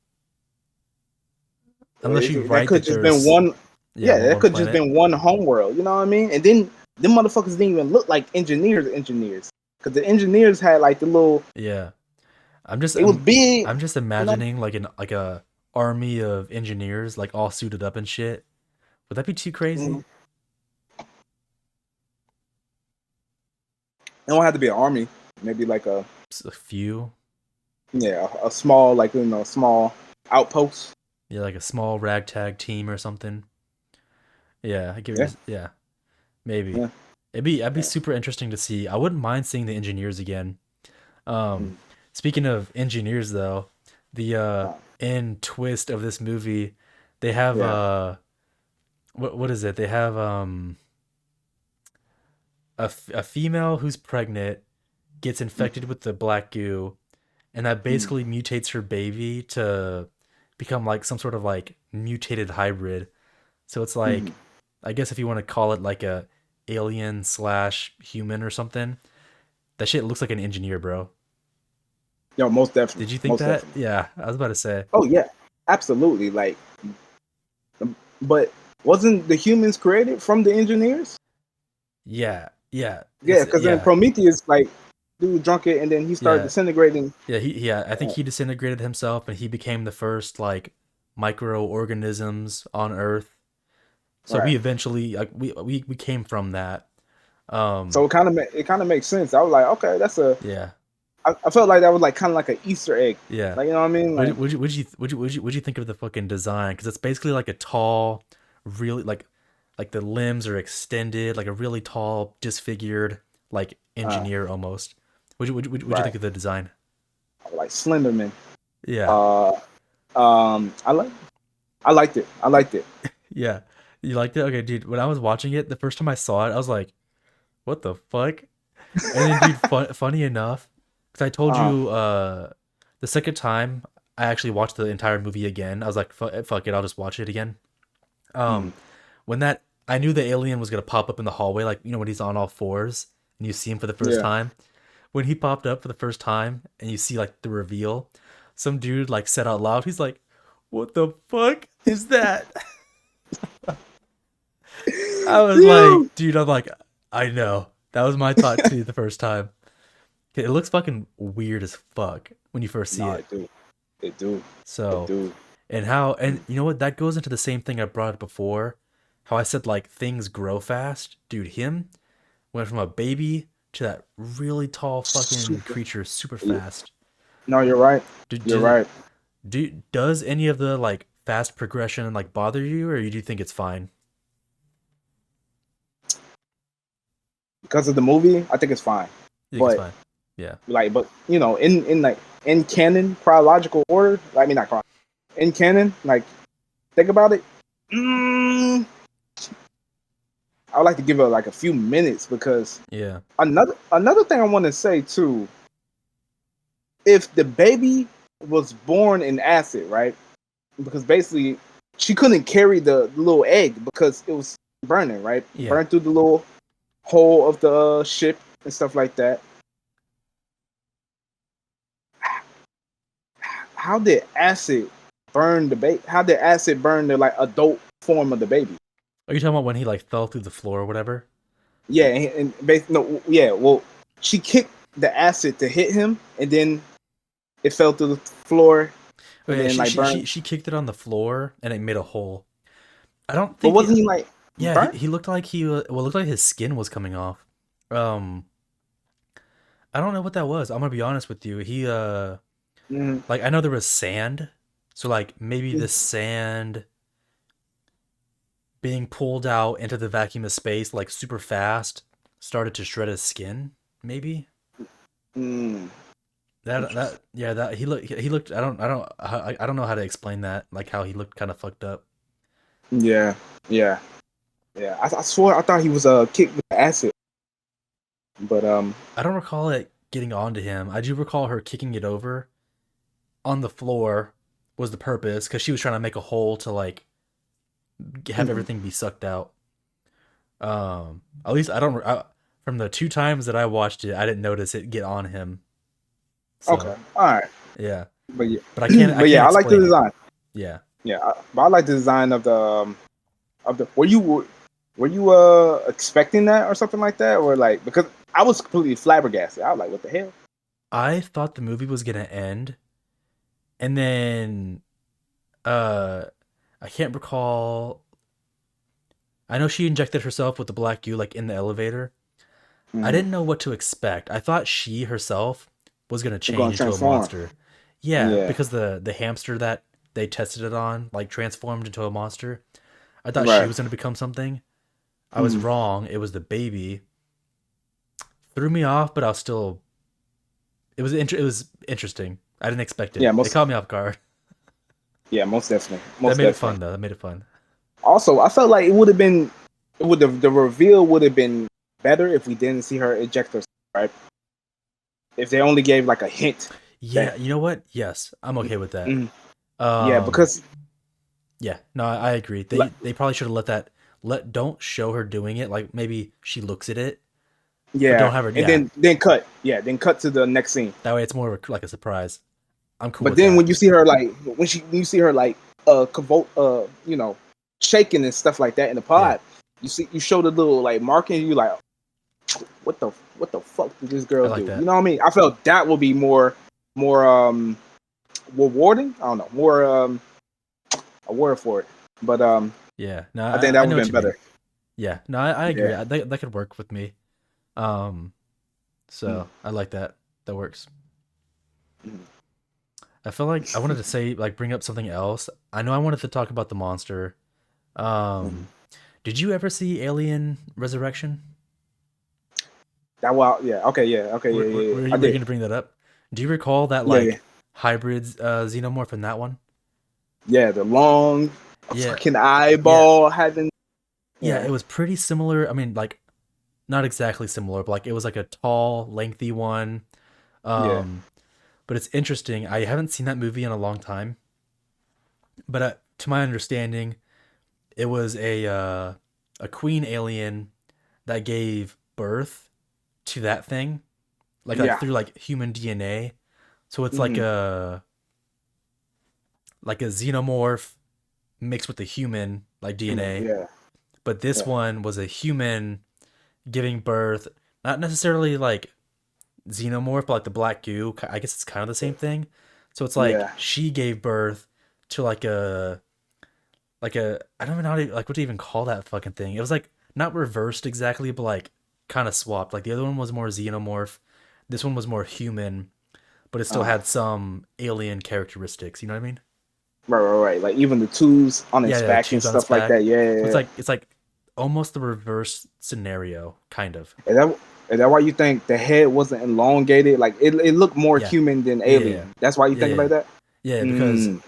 [SPEAKER 2] unless you
[SPEAKER 1] that
[SPEAKER 2] write
[SPEAKER 1] could
[SPEAKER 2] that
[SPEAKER 1] just been
[SPEAKER 2] there's
[SPEAKER 1] one.
[SPEAKER 2] yeah
[SPEAKER 1] Yeah, that
[SPEAKER 2] one
[SPEAKER 1] could just
[SPEAKER 2] planet.
[SPEAKER 1] been one homeworld. You know what I mean? And then them motherfuckers didn't even look like engineers, because the engineers had like the little.
[SPEAKER 2] Yeah, I'm just
[SPEAKER 1] It was big.
[SPEAKER 2] I'm just
[SPEAKER 1] You know,
[SPEAKER 2] imagining like a army of engineers like all suited up and shit. Would that be too crazy?
[SPEAKER 1] it don't have to be an army. Maybe like
[SPEAKER 2] Just a few.
[SPEAKER 1] a small small outpost.
[SPEAKER 2] Yeah, like a small ragtag team or something. Yeah, I give
[SPEAKER 1] Yeah,
[SPEAKER 2] you. Yeah, maybe.
[SPEAKER 1] yeah.
[SPEAKER 2] I'd be
[SPEAKER 1] Yeah.
[SPEAKER 2] super interesting to see. I wouldn't mind seeing the engineers again. Um,
[SPEAKER 1] Mm.
[SPEAKER 2] Speaking of engineers, though, the
[SPEAKER 1] Uh,
[SPEAKER 2] end twist of this movie, they have
[SPEAKER 1] yeah.
[SPEAKER 2] what is it? They have a female who's pregnant gets infected with the black goo, and that
[SPEAKER 1] Mm.
[SPEAKER 2] basically mutates her baby to become like some sort of like mutated hybrid. So it's
[SPEAKER 1] Mm.
[SPEAKER 2] like, I guess if you want to call it like a alien slash human or something, that shit looks like an engineer, bro.
[SPEAKER 1] Yo, most
[SPEAKER 2] Did
[SPEAKER 1] definitely,
[SPEAKER 2] you think
[SPEAKER 1] most
[SPEAKER 2] that?
[SPEAKER 1] definitely.
[SPEAKER 2] Yeah, I was about to say.
[SPEAKER 1] Oh yeah, absolutely. Like, but wasn't the humans created from the engineers?
[SPEAKER 2] Yeah, yeah,
[SPEAKER 1] Yeah, because then
[SPEAKER 2] yeah,
[SPEAKER 1] Prometheus, like, dude drunk it, and then he started
[SPEAKER 2] yeah,
[SPEAKER 1] disintegrating.
[SPEAKER 2] yeah. I think
[SPEAKER 1] Uh,
[SPEAKER 2] he disintegrated himself, and he became the first like microorganisms on Earth. So
[SPEAKER 1] right.
[SPEAKER 2] we eventually like we came from that. Um,
[SPEAKER 1] So it kind of makes sense. I was like, okay, that's a.
[SPEAKER 2] yeah,
[SPEAKER 1] I felt like that was like kind of like an Easter egg.
[SPEAKER 2] yeah.
[SPEAKER 1] Like you know what I mean? Like,
[SPEAKER 2] Would you think of the fucking design? Because it's basically like a tall, really like the limbs are extended, like a really tall, disfigured, like
[SPEAKER 1] uh,
[SPEAKER 2] engineer almost. Would you
[SPEAKER 1] right,
[SPEAKER 2] think of the design?
[SPEAKER 1] like Slenderman.
[SPEAKER 2] Yeah,
[SPEAKER 1] Uh, I like. I liked it. I liked it.
[SPEAKER 2] yeah. You liked it? Okay, dude. When I was watching it, the first time I saw it, I was like, "What the fuck?" And then, dude, funny enough, because I told
[SPEAKER 1] Uh,
[SPEAKER 2] you, the second time I actually watched the entire movie again, I was like, fuck it, I'll just watch it again."
[SPEAKER 1] mm,
[SPEAKER 2] Um, when that I knew the alien was gonna pop up in the hallway, like when he's on all fours and you see him for the first
[SPEAKER 1] yeah.
[SPEAKER 2] time. When he popped up for the first time and you see like the reveal, some dude like said out loud, he's like, "What the fuck is that?" I was
[SPEAKER 1] Yeah.
[SPEAKER 2] like, dude, I'm like, I know. That was my thought too the first time. It looks fucking weird as fuck when you first see
[SPEAKER 1] No,
[SPEAKER 2] it.
[SPEAKER 1] it do. It do. It
[SPEAKER 2] So,
[SPEAKER 1] do.
[SPEAKER 2] and you know what? That goes into the same thing I brought up before. How I said like things grow fast. Dude, him went from a baby to that really tall fucking
[SPEAKER 1] Super.
[SPEAKER 2] creature super fast.
[SPEAKER 1] No, you're right.
[SPEAKER 2] Do,
[SPEAKER 1] You're
[SPEAKER 2] do,
[SPEAKER 1] right.
[SPEAKER 2] does any of the like fast progression like bother you, or do you think it's fine?
[SPEAKER 1] because of the movie, I think it's fine.
[SPEAKER 2] You think it's
[SPEAKER 1] But
[SPEAKER 2] fine? Yeah.
[SPEAKER 1] like, but you know, in like in canon chronological order, I mean not in canon, like think about it. Mm, I would like to give it like a few minutes because
[SPEAKER 2] Yeah.
[SPEAKER 1] another thing I want to say too. If the baby was born in acid, right? Because basically she couldn't carry the little egg because it was burning, right?
[SPEAKER 2] Yeah.
[SPEAKER 1] Burned through the little hole of the ship and stuff like that. How did acid burn the baby? How did acid burn the like adult form of the baby?
[SPEAKER 2] Are you talking about when he like fell through the floor or whatever?
[SPEAKER 1] Yeah, no, yeah. Well, she kicked the acid to hit him, and then it fell through the floor,
[SPEAKER 2] Oh
[SPEAKER 1] and
[SPEAKER 2] yeah,
[SPEAKER 1] then
[SPEAKER 2] she
[SPEAKER 1] like
[SPEAKER 2] she she
[SPEAKER 1] burned.
[SPEAKER 2] she kicked it on the floor and it made a hole. I don't
[SPEAKER 1] But
[SPEAKER 2] think
[SPEAKER 1] wasn't he like
[SPEAKER 2] yeah, he,
[SPEAKER 1] burnt?
[SPEAKER 2] he looked like looked like his skin was coming off. Um I don't know what that was. I'm gonna be honest with you. He
[SPEAKER 1] Mm-hmm.
[SPEAKER 2] like I know there was sand. So like maybe the sand being pulled out into the vacuum of space like super fast started to shred his skin, maybe?
[SPEAKER 1] Mm,
[SPEAKER 2] That
[SPEAKER 1] interesting.
[SPEAKER 2] yeah, that he looked I don't know how to explain that, like how he looked kind of fucked up.
[SPEAKER 1] Yeah, yeah, yeah. I swore I thought he was kicked with acid, but
[SPEAKER 2] I don't recall it getting onto him. I do recall her kicking it over on the floor was the purpose because she was trying to make a hole to like have
[SPEAKER 1] mhm.
[SPEAKER 2] everything be sucked out. At least from the two times that I watched it, I didn't notice it get on him. So
[SPEAKER 1] Okay, all right.
[SPEAKER 2] yeah,
[SPEAKER 1] But yeah,
[SPEAKER 2] but I
[SPEAKER 1] but
[SPEAKER 2] can't
[SPEAKER 1] yeah, I like the
[SPEAKER 2] explain it.
[SPEAKER 1] design.
[SPEAKER 2] Yeah,
[SPEAKER 1] Yeah, but I like the design of the. Were you expecting that or something like that, or like because I was completely flabbergasted. I was like, what the hell?
[SPEAKER 2] I thought the movie was gonna end, and then uh, I can't recall. I know she injected herself with the black goo like in the elevator. I
[SPEAKER 1] Mm-hmm.
[SPEAKER 2] didn't know what to expect. I thought she herself was gonna
[SPEAKER 1] They're going
[SPEAKER 2] change
[SPEAKER 1] to
[SPEAKER 2] into a
[SPEAKER 1] transform.
[SPEAKER 2] monster. Yeah,
[SPEAKER 1] Yeah,
[SPEAKER 2] because the hamster that they tested it on like transformed into a monster. I thought she
[SPEAKER 1] right.
[SPEAKER 2] was gonna become something. I was
[SPEAKER 1] Mm.
[SPEAKER 2] wrong. It was the baby. Threw me off, but I was still. It was interesting. I didn't expect
[SPEAKER 1] Yeah,
[SPEAKER 2] it. It caught me off guard.
[SPEAKER 1] most definitely,
[SPEAKER 2] That
[SPEAKER 1] most
[SPEAKER 2] made it
[SPEAKER 1] definitely.
[SPEAKER 2] fun though. That made it fun.
[SPEAKER 1] Also, I felt like it would the reveal would have been better if we didn't see her eject herself, right? If they only gave like a hint
[SPEAKER 2] Yeah,
[SPEAKER 1] that,
[SPEAKER 2] you know what? Yes, I'm okay with that.
[SPEAKER 1] mm, yeah,
[SPEAKER 2] Um,
[SPEAKER 1] because
[SPEAKER 2] yeah, no, I agree.
[SPEAKER 1] like,
[SPEAKER 2] They probably should have don't show her doing it. Like maybe she looks at it, but don't
[SPEAKER 1] yeah,
[SPEAKER 2] have her.
[SPEAKER 1] and
[SPEAKER 2] Yeah,
[SPEAKER 1] then cut, yeah, then cut to the next scene.
[SPEAKER 2] that way it's more of like a surprise. I'm cool
[SPEAKER 1] But
[SPEAKER 2] with
[SPEAKER 1] then
[SPEAKER 2] that.
[SPEAKER 1] when you see her like when you see her like you know, shaking and stuff like that in the
[SPEAKER 2] Yeah,
[SPEAKER 1] pod, you show the little like marking, you like what the fuck did this
[SPEAKER 2] I
[SPEAKER 1] girl
[SPEAKER 2] like
[SPEAKER 1] do? You
[SPEAKER 2] that.
[SPEAKER 1] know what I mean? I felt that would be more rewarding. I don't know, more a word for it. But
[SPEAKER 2] Yeah, no,
[SPEAKER 1] I think
[SPEAKER 2] I
[SPEAKER 1] that would
[SPEAKER 2] know
[SPEAKER 1] have
[SPEAKER 2] what
[SPEAKER 1] been
[SPEAKER 2] you mean.
[SPEAKER 1] better.
[SPEAKER 2] Yeah, no, I agree.
[SPEAKER 1] Yeah.
[SPEAKER 2] That could work with me. Um,
[SPEAKER 1] Mm-hmm.
[SPEAKER 2] so I like that. That works.
[SPEAKER 1] Mm-hmm.
[SPEAKER 2] I feel like I wanted to say like bring up something else. I know I wanted to talk about the monster.
[SPEAKER 1] Mm-hmm.
[SPEAKER 2] Um, did you ever see Alien Resurrection?
[SPEAKER 1] That wow, yeah, okay, yeah, okay,
[SPEAKER 2] Were,
[SPEAKER 1] yeah,
[SPEAKER 2] were,
[SPEAKER 1] yeah, yeah.
[SPEAKER 2] were
[SPEAKER 1] I
[SPEAKER 2] you, were you
[SPEAKER 1] did.
[SPEAKER 2] gonna bring that up? Do you recall that
[SPEAKER 1] Yeah, yeah,
[SPEAKER 2] like hybrid xenomorph in that one?
[SPEAKER 1] yeah. The long
[SPEAKER 2] Yeah,
[SPEAKER 1] fucking
[SPEAKER 2] yeah,
[SPEAKER 1] eyeball having,
[SPEAKER 2] yeah.
[SPEAKER 1] yeah,
[SPEAKER 2] It was pretty similar. I mean, like not exactly similar, but like it was like a tall, lengthy one.
[SPEAKER 1] yeah,
[SPEAKER 2] Um, but it's interesting. I haven't seen that movie in a long time, but to my understanding, it was a queen alien that gave birth to that thing, like
[SPEAKER 1] yeah.
[SPEAKER 2] through like human DNA. So it's
[SPEAKER 1] Mm-hmm.
[SPEAKER 2] like a xenomorph mixed with the human like DNA.
[SPEAKER 1] Yeah,
[SPEAKER 2] But this
[SPEAKER 1] yeah,
[SPEAKER 2] one was a human giving birth, not necessarily like xenomorph, but like the black goo. I guess it's kind of the same thing. So it's like
[SPEAKER 1] yeah.
[SPEAKER 2] she gave birth to like a I don't even know how to, like what to even call that fucking thing. It was like not reversed exactly, but like kind of swapped. Like the other one was more xenomorph. This one was more human, but it still
[SPEAKER 1] Uh,
[SPEAKER 2] had some alien characteristics. You know what I mean?
[SPEAKER 1] right, right, right. Like even the tubes on
[SPEAKER 2] Yeah,
[SPEAKER 1] its
[SPEAKER 2] yeah.
[SPEAKER 1] back and
[SPEAKER 2] Tubes on its
[SPEAKER 1] stuff like
[SPEAKER 2] back.
[SPEAKER 1] that. Yeah,
[SPEAKER 2] So
[SPEAKER 1] yeah,
[SPEAKER 2] it's like almost the reverse scenario, kind of.
[SPEAKER 1] Is that why you think the head wasn't elongated? Like it looked more
[SPEAKER 2] Yeah,
[SPEAKER 1] human than
[SPEAKER 2] yeah, yeah,
[SPEAKER 1] alien. That's why you think
[SPEAKER 2] yeah,
[SPEAKER 1] like that.
[SPEAKER 2] yeah. Because
[SPEAKER 1] Mm,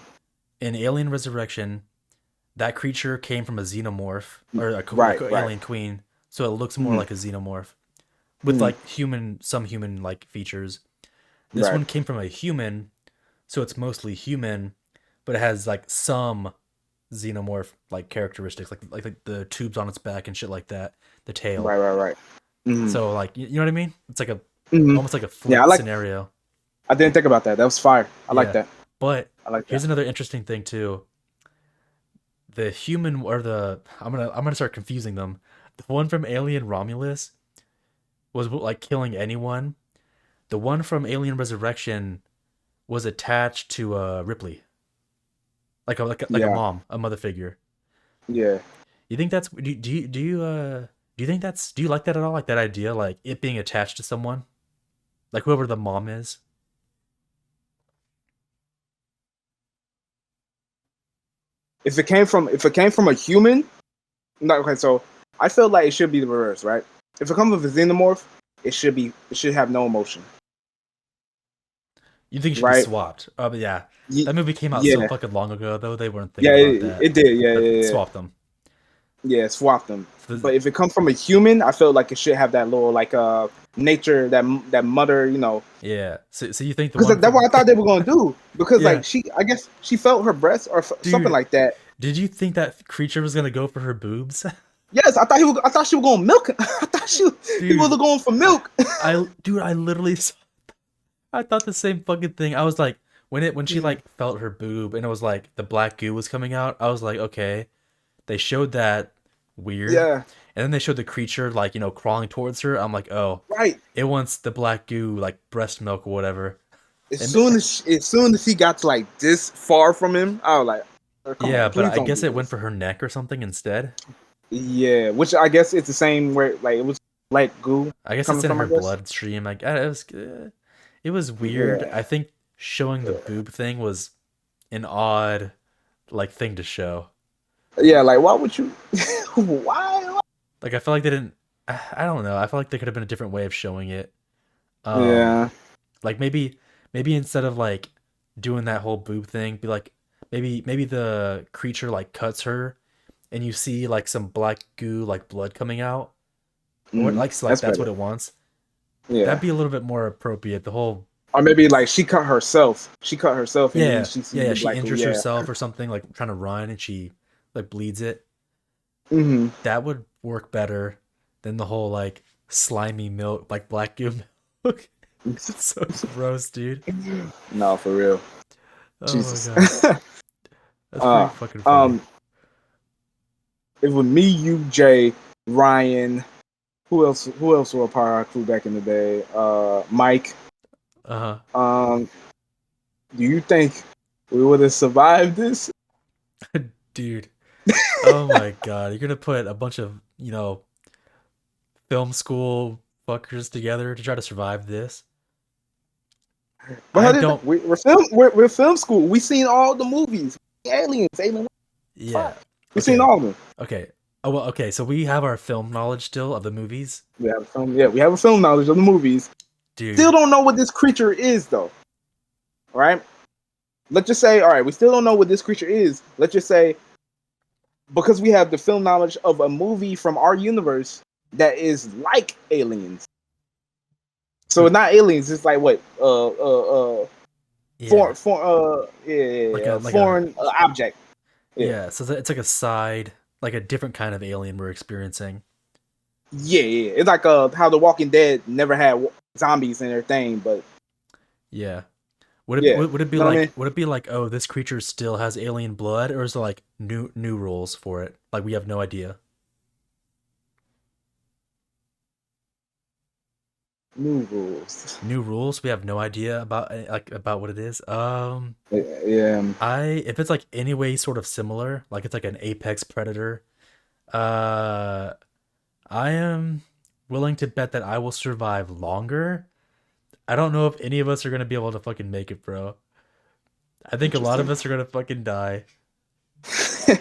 [SPEAKER 2] in Alien Resurrection, that creature came from a xenomorph or like
[SPEAKER 1] right,
[SPEAKER 2] an
[SPEAKER 1] right.
[SPEAKER 2] alien queen, so it looks more
[SPEAKER 1] Mm,
[SPEAKER 2] like a xenomorph with
[SPEAKER 1] mm,
[SPEAKER 2] like some human like features. This
[SPEAKER 1] right.
[SPEAKER 2] one came from a human, so it's mostly human, but it has like some xenomorph like characteristics, like the tubes on its back and shit like that, the tail.
[SPEAKER 1] Right, right, right. Mm,
[SPEAKER 2] So like you know what I mean? It's like a
[SPEAKER 1] mm.
[SPEAKER 2] almost like a
[SPEAKER 1] Yeah,
[SPEAKER 2] flipped scenario.
[SPEAKER 1] I didn't think about that. That was fire. I like
[SPEAKER 2] Yeah.
[SPEAKER 1] that.
[SPEAKER 2] But
[SPEAKER 1] I like
[SPEAKER 2] here's
[SPEAKER 1] that.
[SPEAKER 2] another interesting thing too. The human or the I'm gonna start confusing them. The one from Alien Romulus was like killing anyone. The one from Alien Resurrection was attached to Ripley, like a
[SPEAKER 1] Yeah,
[SPEAKER 2] mom, a mother figure.
[SPEAKER 1] yeah.
[SPEAKER 2] You think that's do you think that's do you like that at all? Like that idea, like it being attached to someone, like whoever the mom is.
[SPEAKER 1] If it came from a human, no, okay. So I feel like it should be the reverse, right? If it comes with a xenomorph, it should have no emotion,
[SPEAKER 2] You think it should be
[SPEAKER 1] right?
[SPEAKER 2] swapped? But yeah,
[SPEAKER 1] Ye-
[SPEAKER 2] that movie came out so
[SPEAKER 1] Yeah,
[SPEAKER 2] fucking long ago though. They weren't thinking
[SPEAKER 1] yeah.
[SPEAKER 2] about
[SPEAKER 1] It,
[SPEAKER 2] that,
[SPEAKER 1] it did. Yeah,
[SPEAKER 2] but
[SPEAKER 1] yeah, yeah.
[SPEAKER 2] swapped them.
[SPEAKER 1] Yeah, swap them.
[SPEAKER 2] So
[SPEAKER 1] But if it comes from a human, I feel like it should have that little like nature that mother,
[SPEAKER 2] yeah. So you think the
[SPEAKER 1] because
[SPEAKER 2] one
[SPEAKER 1] that's
[SPEAKER 2] from
[SPEAKER 1] what I thought they were gonna do. Because
[SPEAKER 2] yeah,
[SPEAKER 1] like I guess she felt her breast or something
[SPEAKER 2] dude,
[SPEAKER 1] like that.
[SPEAKER 2] did you think that creature was gonna go for her boobs?
[SPEAKER 1] Yes, I thought she was going milk. I thought he was
[SPEAKER 2] Dude,
[SPEAKER 1] going for milk.
[SPEAKER 2] I literally I thought the same fucking thing. I was like when she like felt her boob and it was like the black goo was coming out, I was like, okay. They showed that weird.
[SPEAKER 1] Yeah,
[SPEAKER 2] And then they showed the creature like, crawling towards her. I'm like, oh,
[SPEAKER 1] right.
[SPEAKER 2] it wants the black goo, like breast milk or whatever.
[SPEAKER 1] As
[SPEAKER 2] And
[SPEAKER 1] soon as he got to like this far from him, I was like, "Oh, come
[SPEAKER 2] yeah,
[SPEAKER 1] on,
[SPEAKER 2] but
[SPEAKER 1] please
[SPEAKER 2] I
[SPEAKER 1] don't
[SPEAKER 2] guess
[SPEAKER 1] do
[SPEAKER 2] it went
[SPEAKER 1] this."
[SPEAKER 2] for her neck or something instead.
[SPEAKER 1] Yeah, which I guess it's the same where like it was black goo
[SPEAKER 2] I guess it's
[SPEAKER 1] coming
[SPEAKER 2] in
[SPEAKER 1] from. I
[SPEAKER 2] her
[SPEAKER 1] guess.
[SPEAKER 2] bloodstream. Like it was weird.
[SPEAKER 1] Yeah,
[SPEAKER 2] I think showing the
[SPEAKER 1] yeah,
[SPEAKER 2] boob thing was an odd like thing to show.
[SPEAKER 1] yeah. Like, why would you? Why?
[SPEAKER 2] Like I feel like they didn't. I don't know. I feel like there could have been a different way of showing it. Um,
[SPEAKER 1] Yeah.
[SPEAKER 2] like maybe instead of like doing that whole boob thing, be like maybe the creature like cuts her, and you see like some black goo like blood coming out, or what like so, like
[SPEAKER 1] That's
[SPEAKER 2] that's what
[SPEAKER 1] better.
[SPEAKER 2] it wants. That'd
[SPEAKER 1] Yeah.
[SPEAKER 2] be a little bit more appropriate. The whole
[SPEAKER 1] Or maybe like she cut herself. She cut herself, and then
[SPEAKER 2] yeah
[SPEAKER 1] she see
[SPEAKER 2] yeah
[SPEAKER 1] the
[SPEAKER 2] yeah she
[SPEAKER 1] black goo.
[SPEAKER 2] injures
[SPEAKER 1] Yeah.
[SPEAKER 2] herself or something like trying to run and she like bleeds it.
[SPEAKER 1] Hmm.
[SPEAKER 2] That would work better than the whole like slimy milk like black goo milk. It's so gross, dude.
[SPEAKER 1] No, for real.
[SPEAKER 2] Oh my
[SPEAKER 1] Jesus.
[SPEAKER 2] god. That's pretty
[SPEAKER 1] uh,
[SPEAKER 2] fucking funny.
[SPEAKER 1] um, it was me, you, Jay, Ryan. Who else? Who else were a part of our crew back in the day? Mike.
[SPEAKER 2] Uh-huh.
[SPEAKER 1] Um, do you think we would have survived this?
[SPEAKER 2] Dude. Oh my god. You're gonna put a bunch of, film school fuckers together to try to survive this?
[SPEAKER 1] But
[SPEAKER 2] I
[SPEAKER 1] how did
[SPEAKER 2] don't
[SPEAKER 1] we're film school. We seen all the movies. Aliens, Alien 5.
[SPEAKER 2] yeah.
[SPEAKER 1] We seen
[SPEAKER 2] Okay.
[SPEAKER 1] all of them.
[SPEAKER 2] Okay. Oh well, okay, so we have our film knowledge still of the movies.
[SPEAKER 1] We have film. Yeah, we have a film knowledge of the movies. Still
[SPEAKER 2] Dude.
[SPEAKER 1] don't know what this creature is, though. All right. Let's just say, all right, we still don't know what this creature is. Let's just say, because we have the film knowledge of a movie from our universe that is like aliens. So it's not aliens. It's like what?
[SPEAKER 2] Yeah. Like a
[SPEAKER 1] Foreign object. Yeah,
[SPEAKER 2] yeah, so it's like a side, like a different kind of alien we're experiencing.
[SPEAKER 1] yeah, yeah. It's like how The Walking Dead never had zombies in their thing, but
[SPEAKER 2] Yeah. Would it
[SPEAKER 1] yeah,
[SPEAKER 2] would it be
[SPEAKER 1] you know what I
[SPEAKER 2] like
[SPEAKER 1] mean?
[SPEAKER 2] would it be like, oh, this creature still has alien blood, or is there like new rules for it? Like we have no idea.
[SPEAKER 1] New rules.
[SPEAKER 2] New rules, we have no idea about about what it is.
[SPEAKER 1] Yeah,
[SPEAKER 2] I if it's like any way sort of similar, like it's like an apex predator, uh I am willing to bet that I will survive longer. I don't know if any of us are gonna be able to fucking make it, bro. I think a lot of
[SPEAKER 1] interesting.
[SPEAKER 2] us are gonna fucking die.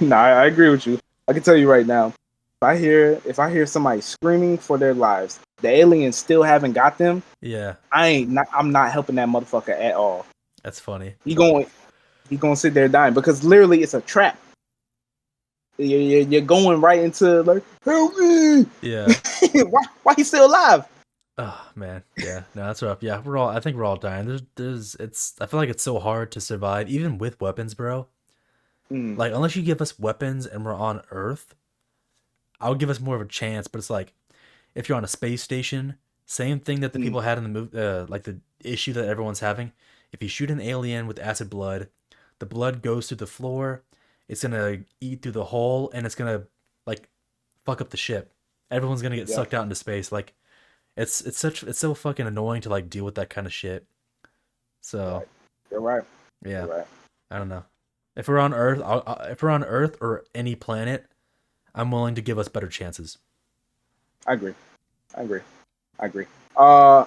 [SPEAKER 1] No, I agree with you. I can tell you right now. if I hear somebody screaming for their lives, the aliens still haven't got them.
[SPEAKER 2] Yeah,
[SPEAKER 1] I'm not helping that motherfucker at all.
[SPEAKER 2] that's funny.
[SPEAKER 1] He gonna sit there dying because literally it's a trap. You're going right into like help me.
[SPEAKER 2] Yeah.
[SPEAKER 1] Why he still alive?
[SPEAKER 2] Oh man, yeah, no, that's rough. Yeah, I think we're all dying. I feel like it's so hard to survive, even with weapons, bro.
[SPEAKER 1] Mm,
[SPEAKER 2] Like, unless you give us weapons and we're on Earth, I would give us more of a chance. But it's like, if you're on a space station, same thing that the
[SPEAKER 1] mm,
[SPEAKER 2] people had in the movie, like the issue that everyone's having. If you shoot an alien with acid blood, the blood goes through the floor. It's gonna eat through the hole, and it's gonna like fuck up the ship. Everyone's gonna get
[SPEAKER 1] yeah,
[SPEAKER 2] sucked out into space. Like, it's so fucking annoying to like deal with that kind of shit.
[SPEAKER 1] you're
[SPEAKER 2] So
[SPEAKER 1] right. You're right.
[SPEAKER 2] yeah,
[SPEAKER 1] You're right.
[SPEAKER 2] I don't know. If we're on Earth, if we're on Earth or any planet, I'm willing to give us better chances.
[SPEAKER 1] I agree. I agree. I agree. Uh,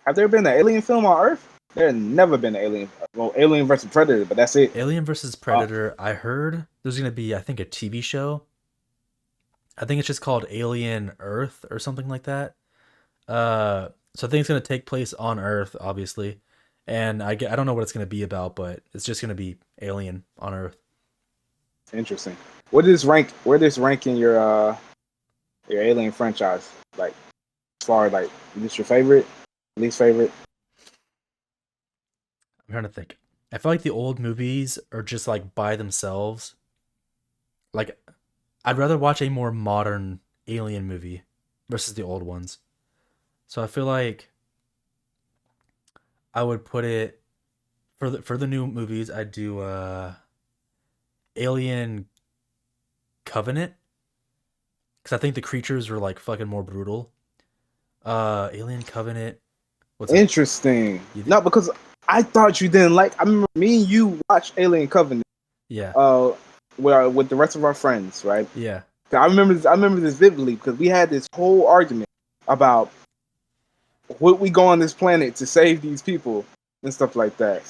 [SPEAKER 1] have there been an alien film on Earth? There had never been an alien. Well, Alien versus Predator, but that's it.
[SPEAKER 2] Alien versus
[SPEAKER 1] Uh,
[SPEAKER 2] Predator. I heard there's gonna be, I think, a TV show. I think it's just called Alien Earth or something like that. So I think it's gonna take place on Earth, obviously, and I don't know what it's gonna be about, but it's just gonna be Alien on Earth.
[SPEAKER 1] Interesting. Where does rank in your Alien franchise? Like as far as like is this your favorite, least favorite?
[SPEAKER 2] I'm trying to think. I feel like the old movies are just like by themselves. Like, I'd rather watch a more modern Alien movie versus the old ones. So I feel like I would put it for the new movies. I'd do Alien Covenant because I think the creatures were like fucking more brutal. Alien Covenant. What's up?
[SPEAKER 1] Interesting.
[SPEAKER 2] You th-
[SPEAKER 1] No, because I thought you didn't like. I remember me and you watched Alien Covenant.
[SPEAKER 2] yeah,
[SPEAKER 1] Uh, with the rest of our friends, right?
[SPEAKER 2] yeah.
[SPEAKER 1] I remember this vividly because we had this whole argument about would we go on this planet to save these people and stuff like that.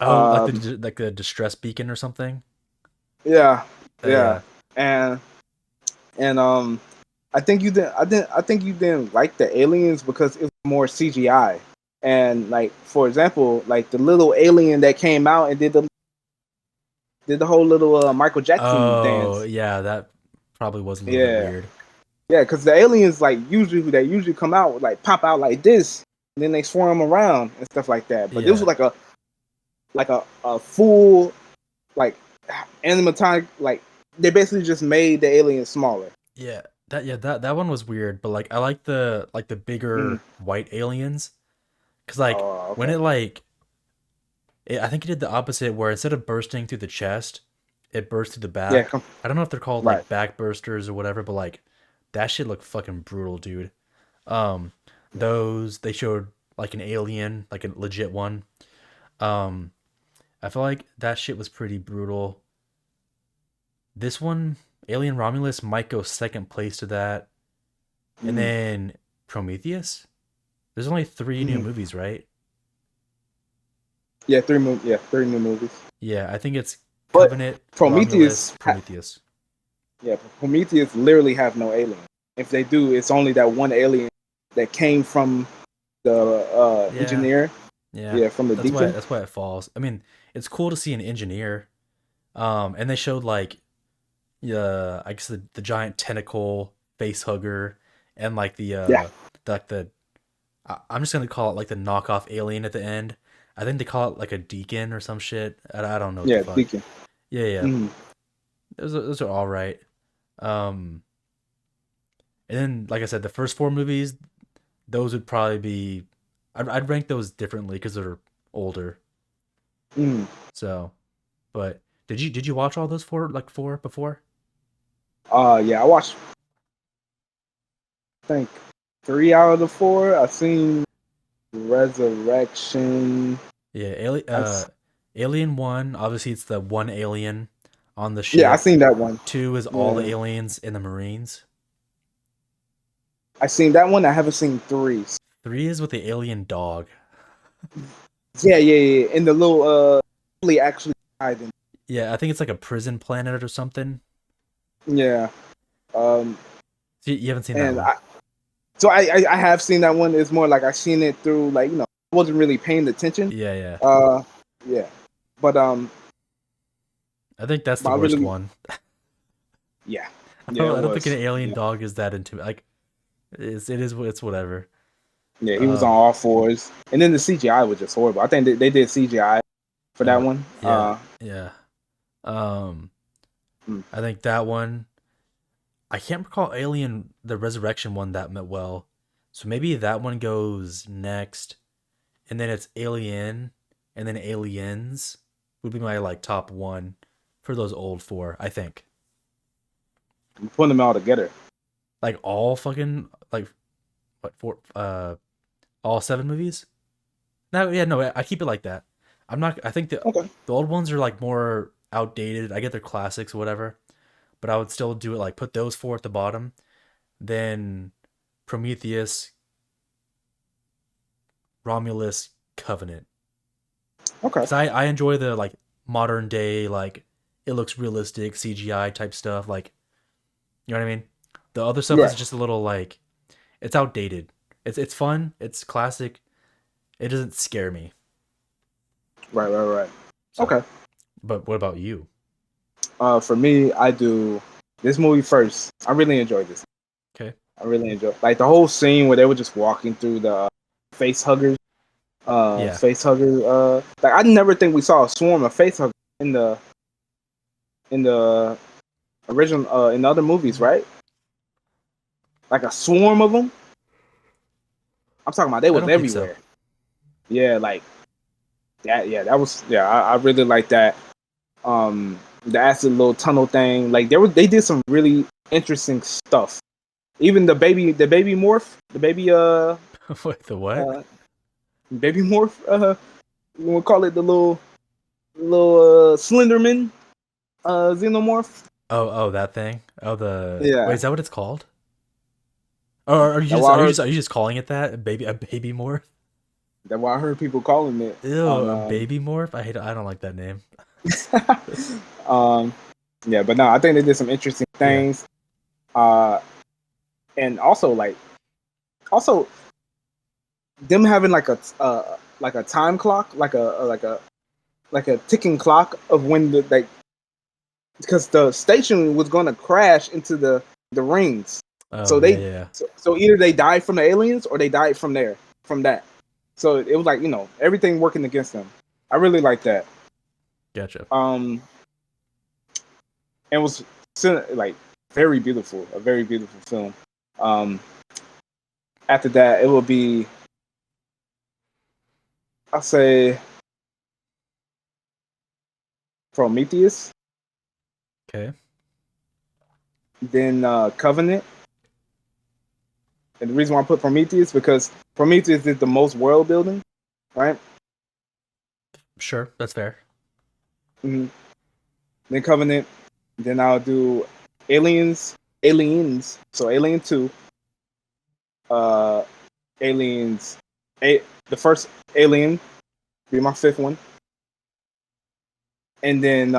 [SPEAKER 2] Oh,
[SPEAKER 1] Um,
[SPEAKER 2] like the distress beacon or something.
[SPEAKER 1] yeah, yeah,
[SPEAKER 2] Yeah.
[SPEAKER 1] and and I think you didn't like the aliens because it was more CGI. And like for example, like the little alien that came out and did the whole little Michael Jackson
[SPEAKER 2] Oh,
[SPEAKER 1] dance.
[SPEAKER 2] yeah. That probably was a little bit
[SPEAKER 1] Yeah,
[SPEAKER 2] weird.
[SPEAKER 1] yeah, because the aliens like usually come out like pop out like this, and then they swarm around and stuff like that. But this
[SPEAKER 2] Yeah.
[SPEAKER 1] was like a full like animatronic like they basically just made the aliens smaller.
[SPEAKER 2] That one was weird, but like I like the
[SPEAKER 1] Mm.
[SPEAKER 2] bigger white aliens cuz like
[SPEAKER 1] Oh,
[SPEAKER 2] when
[SPEAKER 1] okay.
[SPEAKER 2] I think it did the opposite where instead of bursting through the chest, it burst through the
[SPEAKER 1] Yeah,
[SPEAKER 2] back. I don't know if they're called
[SPEAKER 1] right.
[SPEAKER 2] like back bursters or whatever, but like that shit looked fucking brutal, dude. Um those they showed like an alien, like a legit one. Um I feel like that shit was pretty brutal. This one, Alien Romulus might go second place to that. And
[SPEAKER 1] Mm.
[SPEAKER 2] then Prometheus? There's only three new
[SPEAKER 1] Mm.
[SPEAKER 2] movies, right?
[SPEAKER 1] Yeah, three new movies.
[SPEAKER 2] Yeah, I think it's
[SPEAKER 1] But
[SPEAKER 2] Covenant, Romulus,
[SPEAKER 1] Prometheus,
[SPEAKER 2] Prometheus.
[SPEAKER 1] yeah, Prometheus literally have no alien. If they do, it's only that one alien that came from the
[SPEAKER 2] Yeah,
[SPEAKER 1] engineer.
[SPEAKER 2] yeah.
[SPEAKER 1] Yeah, from the Deacon.
[SPEAKER 2] That's why it falls. I mean, it's cool to see an engineer. And they showed like I guess the giant tentacle face hugger and like
[SPEAKER 1] Yeah,
[SPEAKER 2] the I'm just gonna call it like the knockoff alien at the end. I think they call it like a deacon or some shit. I don't know what the
[SPEAKER 1] yeah,
[SPEAKER 2] fuck.
[SPEAKER 1] Deacon.
[SPEAKER 2] Yeah, yeah.
[SPEAKER 1] Mm.
[SPEAKER 2] Those are all right. Um, and then like I said, the first four movies, those would probably be. I'd rank those differently because they're older.
[SPEAKER 1] Mm.
[SPEAKER 2] So, but did you watch all those four before?
[SPEAKER 1] Yeah, I watched. I think 3 out of the four. I seen Resurrection.
[SPEAKER 2] Yeah,
[SPEAKER 1] I s-
[SPEAKER 2] Alien One. Obviously, it's the one alien on the
[SPEAKER 1] yeah, I
[SPEAKER 2] ship.
[SPEAKER 1] seen that one.
[SPEAKER 2] Two is all the
[SPEAKER 1] Yeah,
[SPEAKER 2] aliens in the Marines.
[SPEAKER 1] I seen that one. I haven't seen three.
[SPEAKER 2] Three is with the alien dog.
[SPEAKER 1] Yeah, yeah, yeah. And the little really actually died in.
[SPEAKER 2] Yeah, I think it's like a prison planet or something.
[SPEAKER 1] Yeah, Um,
[SPEAKER 2] So you haven't seen that
[SPEAKER 1] and
[SPEAKER 2] one?
[SPEAKER 1] I have seen that one. It's more like I seen it through like I wasn't really paying attention.
[SPEAKER 2] Yeah, yeah.
[SPEAKER 1] Uh, yeah, but
[SPEAKER 2] I think that's the
[SPEAKER 1] I
[SPEAKER 2] worst
[SPEAKER 1] really
[SPEAKER 2] one.
[SPEAKER 1] yeah yeah it
[SPEAKER 2] I don't think an
[SPEAKER 1] was
[SPEAKER 2] alien dog is that into like it's whatever.
[SPEAKER 1] yeah he was on
[SPEAKER 2] Um
[SPEAKER 1] all fours, and then the CGI was just horrible. I think they did CGI for that
[SPEAKER 2] oh
[SPEAKER 1] one.
[SPEAKER 2] yeah, yeah. Um
[SPEAKER 1] Mm,
[SPEAKER 2] I think that one I can't recall Alien the Resurrection one that met well. So maybe that one goes next and then it's Alien and then Aliens would be my like top one for those old four, I think.
[SPEAKER 1] I'm putting them all together.
[SPEAKER 2] Like all fucking like what four all seven movies? No, yeah, no, I keep it like that. I'm not. I think
[SPEAKER 1] Okay.
[SPEAKER 2] the old ones are like more outdated. I get they're classics or whatever, but I would still do it like put those four at the bottom, then Prometheus, Romulus, Covenant.
[SPEAKER 1] Okay.
[SPEAKER 2] Because I enjoy the like modern day like it looks realistic CGI type stuff. Like you know what I mean. The other stuff is
[SPEAKER 1] Right.
[SPEAKER 2] just a little like it's outdated. It's fun. It's classic. It doesn't scare me.
[SPEAKER 1] Right. Right. Right.
[SPEAKER 2] So,
[SPEAKER 1] Okay.
[SPEAKER 2] but what about you?
[SPEAKER 1] For me, I do this movie first. I really enjoyed this.
[SPEAKER 2] Okay.
[SPEAKER 1] I really enjoyed like the whole scene where they were just walking through the face huggers.
[SPEAKER 2] Yeah.
[SPEAKER 1] Face hugger. Like I never think we saw a swarm of face huggers in the original in the other movies, right? Like a swarm of them. I'm talking about they
[SPEAKER 2] I
[SPEAKER 1] was
[SPEAKER 2] don't think so.
[SPEAKER 1] everywhere. Yeah, like that. Yeah, that was. Yeah, I really like that. The acid little tunnel thing. Like they did some really interesting stuff. Even the baby morph, the
[SPEAKER 2] What the what?
[SPEAKER 1] uh baby morph. We'll call it the little Slenderman xenomorph.
[SPEAKER 2] Oh, that thing. Oh, the wait,
[SPEAKER 1] Yeah,
[SPEAKER 2] is that what it's called? Or
[SPEAKER 1] that's why I heard.
[SPEAKER 2] are you just calling it that? A baby morph?
[SPEAKER 1] That's why I heard people calling it
[SPEAKER 2] Ew,
[SPEAKER 1] on.
[SPEAKER 2] a baby morph? I don't like that name.
[SPEAKER 1] Um, yeah, but no, I think they did some interesting
[SPEAKER 2] Yeah.
[SPEAKER 1] things. And also also them having like a time clock, like a ticking clock of when the like because the station was going to crash into the rings.
[SPEAKER 2] Oh
[SPEAKER 1] So
[SPEAKER 2] yeah, yeah.
[SPEAKER 1] so either they died from the aliens or they died from that. So it was like everything working against them. I really like that.
[SPEAKER 2] Gotcha.
[SPEAKER 1] Um, and it was like very beautiful, a very beautiful film. Um, after that, it will be I'll say Prometheus,
[SPEAKER 2] Okay.
[SPEAKER 1] then Covenant. And the reason why I put Prometheus because Prometheus did the most world building, right?
[SPEAKER 2] Sure, that's fair.
[SPEAKER 1] Mm-hmm. Then Covenant. Then I'll do Aliens. So Alien 2, uh, Aliens, the first Alien be my fifth one, and then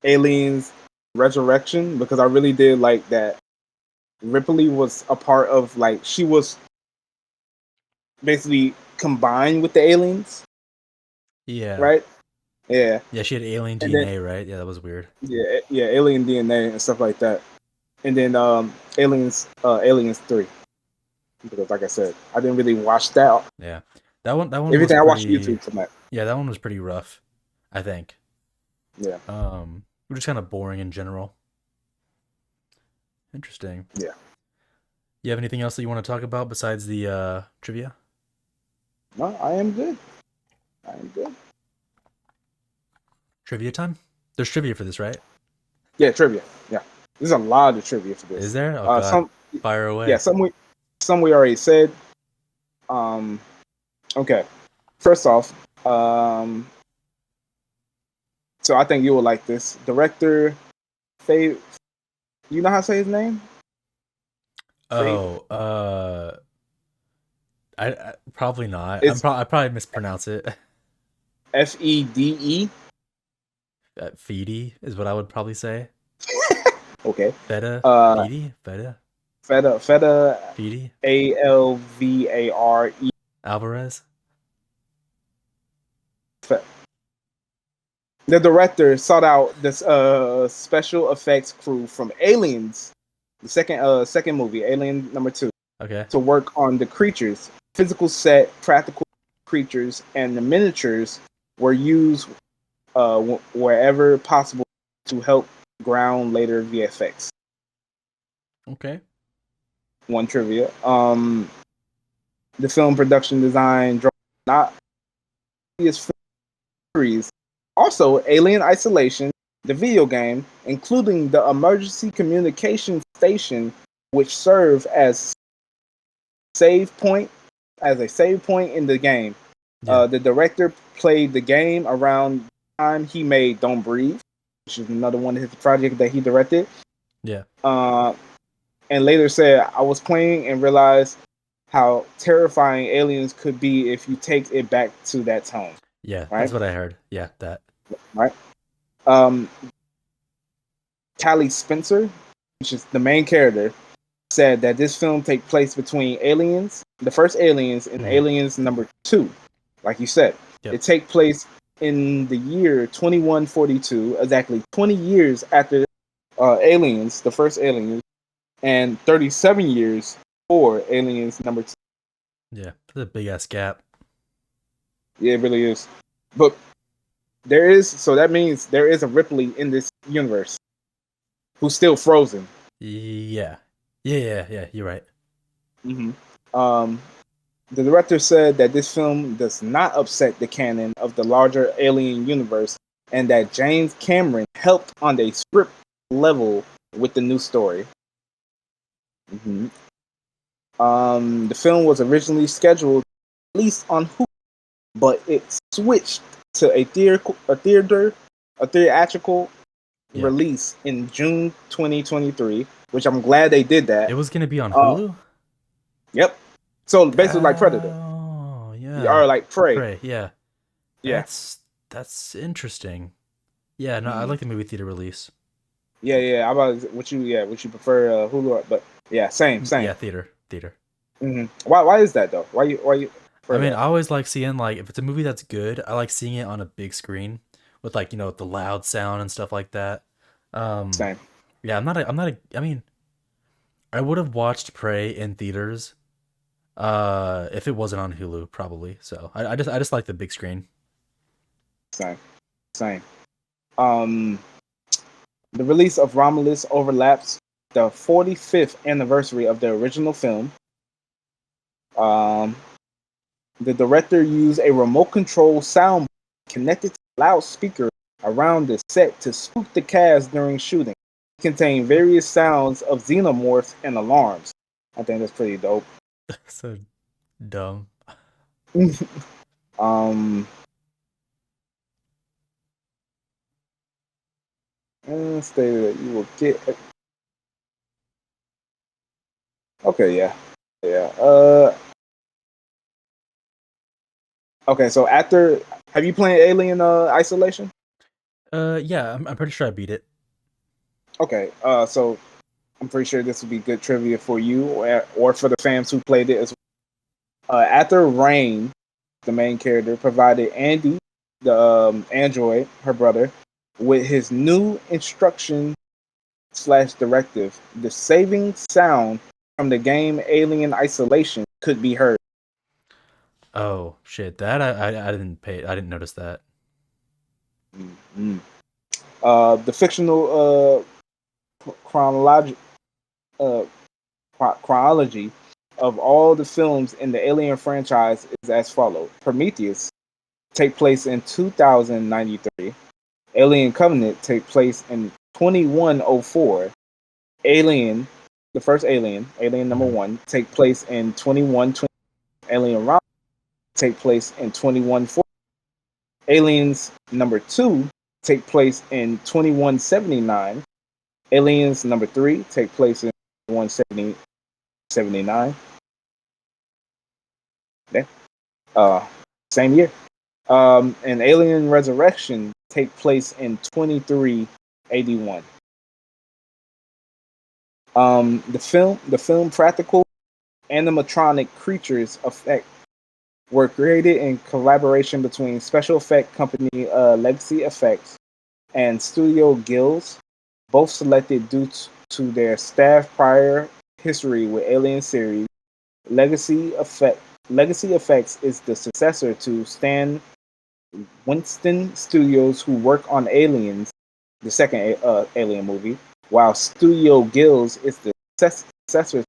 [SPEAKER 1] Aliens Resurrection because I really did like that. Ripley was a part of like she was basically combined with the aliens,
[SPEAKER 2] Yeah.
[SPEAKER 1] right? Yeah,
[SPEAKER 2] Yeah, she had alien
[SPEAKER 1] and then
[SPEAKER 2] DNA, right? Yeah, that was weird.
[SPEAKER 1] yeah, alien DNA and stuff like that, and then Aliens 3 because like I said, I didn't really watch that.
[SPEAKER 2] Yeah. That one was
[SPEAKER 1] Everything I watched
[SPEAKER 2] pretty
[SPEAKER 1] YouTube from that.
[SPEAKER 2] yeah, that one was pretty rough, I think.
[SPEAKER 1] Yeah,
[SPEAKER 2] Just kind of boring in general. Interesting.
[SPEAKER 1] yeah.
[SPEAKER 2] You have anything else that you want to talk about besides the trivia?
[SPEAKER 1] No, I am good. I am good.
[SPEAKER 2] Trivia time? There's trivia for this, right?
[SPEAKER 1] Yeah, trivia. Yeah, there's a lot of trivia for
[SPEAKER 2] Is
[SPEAKER 1] this.
[SPEAKER 2] there? Oh god.
[SPEAKER 1] Some
[SPEAKER 2] Fire
[SPEAKER 1] yeah,
[SPEAKER 2] away.
[SPEAKER 1] some we already said. Um, okay. First off, so I think you will like this director. Faye, you know how to say his name? Faye.
[SPEAKER 2] Oh, I probably not.
[SPEAKER 1] It's
[SPEAKER 2] I probably mispronounce it.
[SPEAKER 1] Fede.
[SPEAKER 2] Feedy is what I would probably say.
[SPEAKER 1] Okay.
[SPEAKER 2] Feta,
[SPEAKER 1] Uh,
[SPEAKER 2] Fede, Feta,
[SPEAKER 1] Feta,
[SPEAKER 2] Fede,
[SPEAKER 1] Alvare.
[SPEAKER 2] Alvarez.
[SPEAKER 1] The director sought out this special effects crew from Aliens, the second movie, Alien #2,
[SPEAKER 2] Okay.
[SPEAKER 1] to work on the creatures. Physical set, practical creatures, and the miniatures were used wherever possible to help ground later VFX.
[SPEAKER 2] Okay.
[SPEAKER 1] One trivia. The film production design not previous series. Also, Alien Isolation, the video game, including the emergency communication station, which served save point as a save point in the game.
[SPEAKER 2] Yeah.
[SPEAKER 1] The director played the game around the time he made Don't Breathe, which is another one of his projects that he directed.
[SPEAKER 2] Yeah.
[SPEAKER 1] And later said, I was playing and realized how terrifying aliens could be if you take it back to that tone.
[SPEAKER 2] Yeah.
[SPEAKER 1] Right?
[SPEAKER 2] That's what I heard. Yeah. That.
[SPEAKER 1] Right? Um, Callie Spencer, which is the main character, said that this film takes place between Aliens, the first Aliens, and Aliens #2. Like you said,
[SPEAKER 2] Yep.
[SPEAKER 1] it takes place in the year 2142, exactly 20 years after Aliens, the first Aliens, and 37 years for Aliens #2.
[SPEAKER 2] Yeah. That's a big ass gap.
[SPEAKER 1] Yeah, it really is. But so that means there is a Ripley in this universe who's still frozen.
[SPEAKER 2] Yeah. Yeah. You're right.
[SPEAKER 1] Mm-hmm. Um, The director said that this film does not upset the canon of the larger Alien universe and that James Cameron helped on a script level with the new story. Mm-hmm. The film was originally scheduled at least on Hulu, but it switched to a theatrical
[SPEAKER 2] Yeah.
[SPEAKER 1] release in June 2023, which I'm glad they did
[SPEAKER 2] It
[SPEAKER 1] that.
[SPEAKER 2] was gonna be on
[SPEAKER 1] Uh,
[SPEAKER 2] Hulu.
[SPEAKER 1] yep. So basically, like Predator
[SPEAKER 2] Oh
[SPEAKER 1] or
[SPEAKER 2] yeah.
[SPEAKER 1] like Prey.
[SPEAKER 2] Prey. Yeah.
[SPEAKER 1] Yeah.
[SPEAKER 2] That's interesting. Yeah. No, I
[SPEAKER 1] Mm.
[SPEAKER 2] like the movie theater release.
[SPEAKER 1] Yeah. How about what you prefer Hulu? But yeah, same.
[SPEAKER 2] Yeah. Theater.
[SPEAKER 1] Why is that though? Why you
[SPEAKER 2] I
[SPEAKER 1] prefer
[SPEAKER 2] mean,
[SPEAKER 1] that?
[SPEAKER 2] I always like seeing like if it's a movie that's good, I like seeing it on a big screen with like, the loud sound and stuff like that. Um
[SPEAKER 1] Same.
[SPEAKER 2] yeah, I mean, I would have watched Prey in theaters if it wasn't on Hulu probably. So, I just like the big screen.
[SPEAKER 1] Same. Same. Um, the release of Romulus overlaps the 45th anniversary of the original film. Um, the director used a remote control sound connected to a loudspeaker around the set to spook the cast during shooting. It contained various sounds of xenomorphs and alarms. I think that's pretty dope.
[SPEAKER 2] So dumb.
[SPEAKER 1] um, and stated that you will get. Okay, yeah. Okay. So have you played Alien Isolation?
[SPEAKER 2] Yeah, I'm pretty sure I beat it.
[SPEAKER 1] Okay. So I'm pretty sure this would be good trivia for you or for the fans who played it as well. After Rain, the main character, provided Andy, the android, her brother, with his new instruction/directive. The saving sound from the game Alien Isolation could be heard.
[SPEAKER 2] Oh, shit. That I didn't notice that.
[SPEAKER 1] Mm-hmm. The fictional chronology uh, chronology of all the films in the Alien franchise is as follows: Prometheus take place in 2093. Alien Covenant take place in 2104. Alien, the first Alien, Alien
[SPEAKER 2] Mhm.
[SPEAKER 1] #1, take place in 2120. Alien Rock take place in 2140. Aliens #2 take place in 2179. Aliens #3 take place in 179. Yeah. Same year. And Alien Resurrection take place in 2381. The film practical animatronic creatures effect were created in collaboration between special effect company Legacy Effects and Studio Gills, both selected due to their staff prior history with Alien series. Legacy Effects is the successor to Stan Winston Studios, who worked on Aliens, the second Alien movie, while Studio Gills is the successor to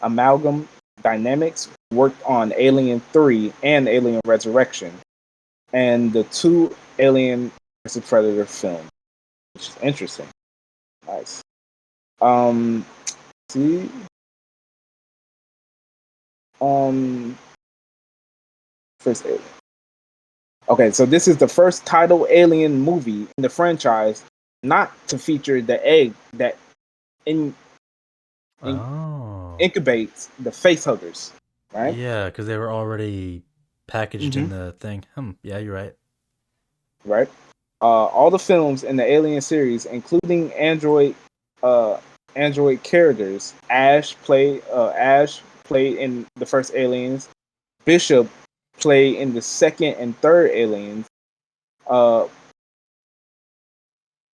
[SPEAKER 1] Amalgam Dynamics, who worked on Alien 3 and Alien Resurrection, and the two Alien vs. Predator films, which is interesting. Nice. See, um, first Alien. Okay, so this is the first title Alien movie in the franchise not to feature the egg that in,
[SPEAKER 2] Oh.
[SPEAKER 1] incubates the face huggers, right?
[SPEAKER 2] Yeah, because they were already packaged
[SPEAKER 1] Mm-hmm.
[SPEAKER 2] in the thing. Yeah, you're right.
[SPEAKER 1] Right. All the films in the Alien series, including Android characters, Ash played in the first Aliens. Bishop played in the second and third Aliens. Uh,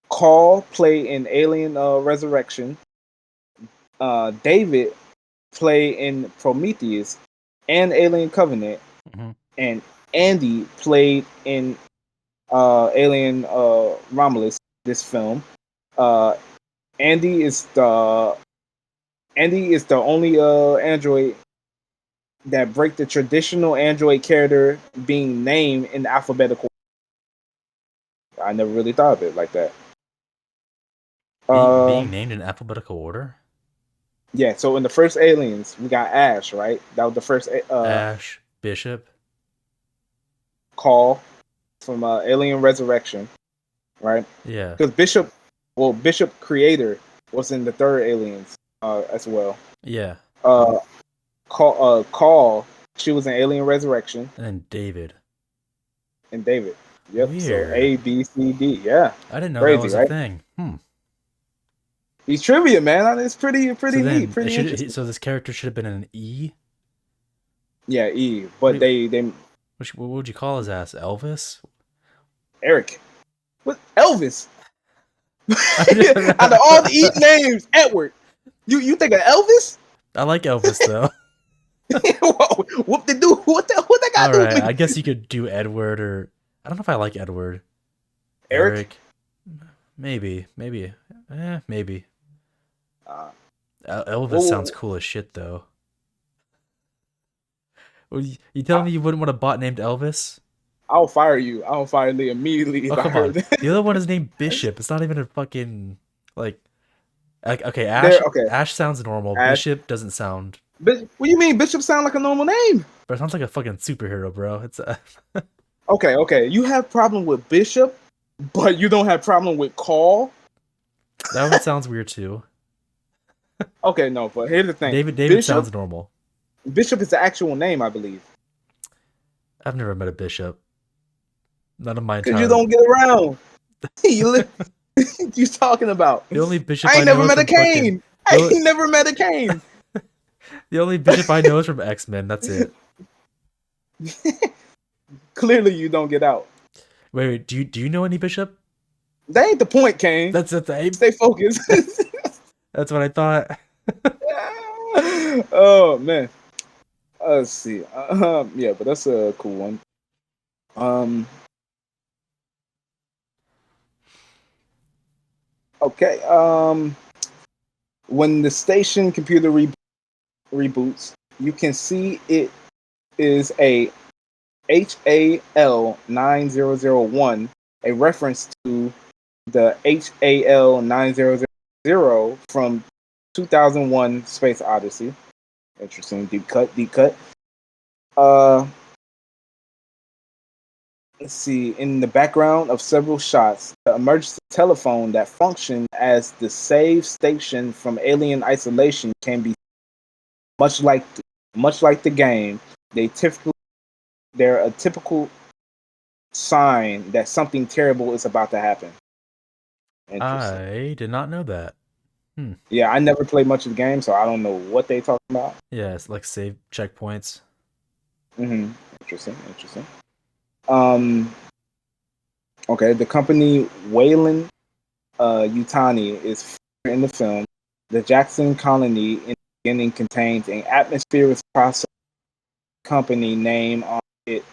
[SPEAKER 1] Call played in Alien Resurrection. David played in Prometheus and Alien Covenant,
[SPEAKER 2] Hmm.
[SPEAKER 1] and Andy played in Alien Romulus. This film. Uh, Andy is the only android that break the traditional android character being named in alphabetical. I never really thought of it like that.
[SPEAKER 2] Being
[SPEAKER 1] Um,
[SPEAKER 2] named in alphabetical order?
[SPEAKER 1] yeah. So in the first Aliens, we got Ash, right? That was the first
[SPEAKER 2] Ash, Bishop.
[SPEAKER 1] call from Alien Resurrection, right?
[SPEAKER 2] Yeah.
[SPEAKER 1] Because Bishop Creator was in the third Aliens as well.
[SPEAKER 2] Yeah.
[SPEAKER 1] Uh, call. She was in Alien Resurrection.
[SPEAKER 2] And then David.
[SPEAKER 1] And David. Yep. So
[SPEAKER 2] Weird.
[SPEAKER 1] A, B, C, D. Yeah.
[SPEAKER 2] I didn't know that
[SPEAKER 1] Crazy,
[SPEAKER 2] was a
[SPEAKER 1] right?
[SPEAKER 2] thing.
[SPEAKER 1] He's trivia, man. It's
[SPEAKER 2] So
[SPEAKER 1] pretty neat,
[SPEAKER 2] then,
[SPEAKER 1] pretty interesting.
[SPEAKER 2] so this character should have been an E.
[SPEAKER 1] Yeah, E.
[SPEAKER 2] What,
[SPEAKER 1] But they
[SPEAKER 2] what would you call his ass? Elvis?
[SPEAKER 1] Eric. What Elvis? Out of all the E
[SPEAKER 2] I
[SPEAKER 1] names, Edward. You think of Elvis?
[SPEAKER 2] like Elvis though.
[SPEAKER 1] Whoop the do? What that got
[SPEAKER 2] All
[SPEAKER 1] to do
[SPEAKER 2] right,
[SPEAKER 1] with
[SPEAKER 2] I
[SPEAKER 1] me?
[SPEAKER 2] guess you could do Edward, or I don't know if I like Edward.
[SPEAKER 1] Eric?
[SPEAKER 2] Eric, maybe, maybe.
[SPEAKER 1] Uh,
[SPEAKER 2] Elvis sounds
[SPEAKER 1] well,
[SPEAKER 2] cool as shit though. You telling me you wouldn't want a bot named Elvis?
[SPEAKER 1] I'll fire you. I'll fire Lee immediately
[SPEAKER 2] Oh
[SPEAKER 1] if I
[SPEAKER 2] come
[SPEAKER 1] heard
[SPEAKER 2] on,
[SPEAKER 1] that.
[SPEAKER 2] the other one is named Bishop. It's not even a fucking like okay.
[SPEAKER 1] There, okay.
[SPEAKER 2] Ash sounds normal.
[SPEAKER 1] Ash.
[SPEAKER 2] Bishop doesn't sound,
[SPEAKER 1] What do you mean? Bishop sound like a normal name?
[SPEAKER 2] but it sounds like a fucking superhero, bro. It's
[SPEAKER 1] Okay. You have problem with Bishop, but you don't have problem with Call.
[SPEAKER 2] that one sounds weird too.
[SPEAKER 1] Okay, no, but here's the thing.
[SPEAKER 2] David
[SPEAKER 1] Bishop
[SPEAKER 2] sounds normal.
[SPEAKER 1] Bishop is the actual name, I believe.
[SPEAKER 2] I've never met a bishop. None of my
[SPEAKER 1] Because you
[SPEAKER 2] entire.
[SPEAKER 1] don't get around. You talking about?
[SPEAKER 2] The only bishop
[SPEAKER 1] I
[SPEAKER 2] I
[SPEAKER 1] ain't
[SPEAKER 2] know
[SPEAKER 1] never
[SPEAKER 2] is
[SPEAKER 1] met a
[SPEAKER 2] from fucking.
[SPEAKER 1] Kane. I ain't never met a Kane.
[SPEAKER 2] The only bishop I know is from X-Men. That's it.
[SPEAKER 1] Clearly, you don't get out.
[SPEAKER 2] Wait, do you know any bishop?
[SPEAKER 1] That ain't the point, Kane.
[SPEAKER 2] That's the
[SPEAKER 1] Stay focused.
[SPEAKER 2] That's what I thought.
[SPEAKER 1] Oh man. Let's see. Yeah, but that's a cool one. Okay. When the station computer reboots, you can see it is a HAL 9001, a reference to the HAL 9000 from 2001 Space Odyssey. Interesting. Deep cut. Uh, let's see. In the background of several shots, the emergency telephone that functioned as the save station from Alien Isolation can be much like the game. They're a typical sign that something terrible is about to happen. Interesting.
[SPEAKER 2] I did not know that. Hmm.
[SPEAKER 1] Yeah, I never played much of the game, so I don't know what they talking about.
[SPEAKER 2] Yeah, it's like save checkpoints.
[SPEAKER 1] Hmm. Interesting, interesting. Um, okay, the company Wayland Utani is featured in the film. The Jackson colony in the beginning contains an atmospheric process company name on it,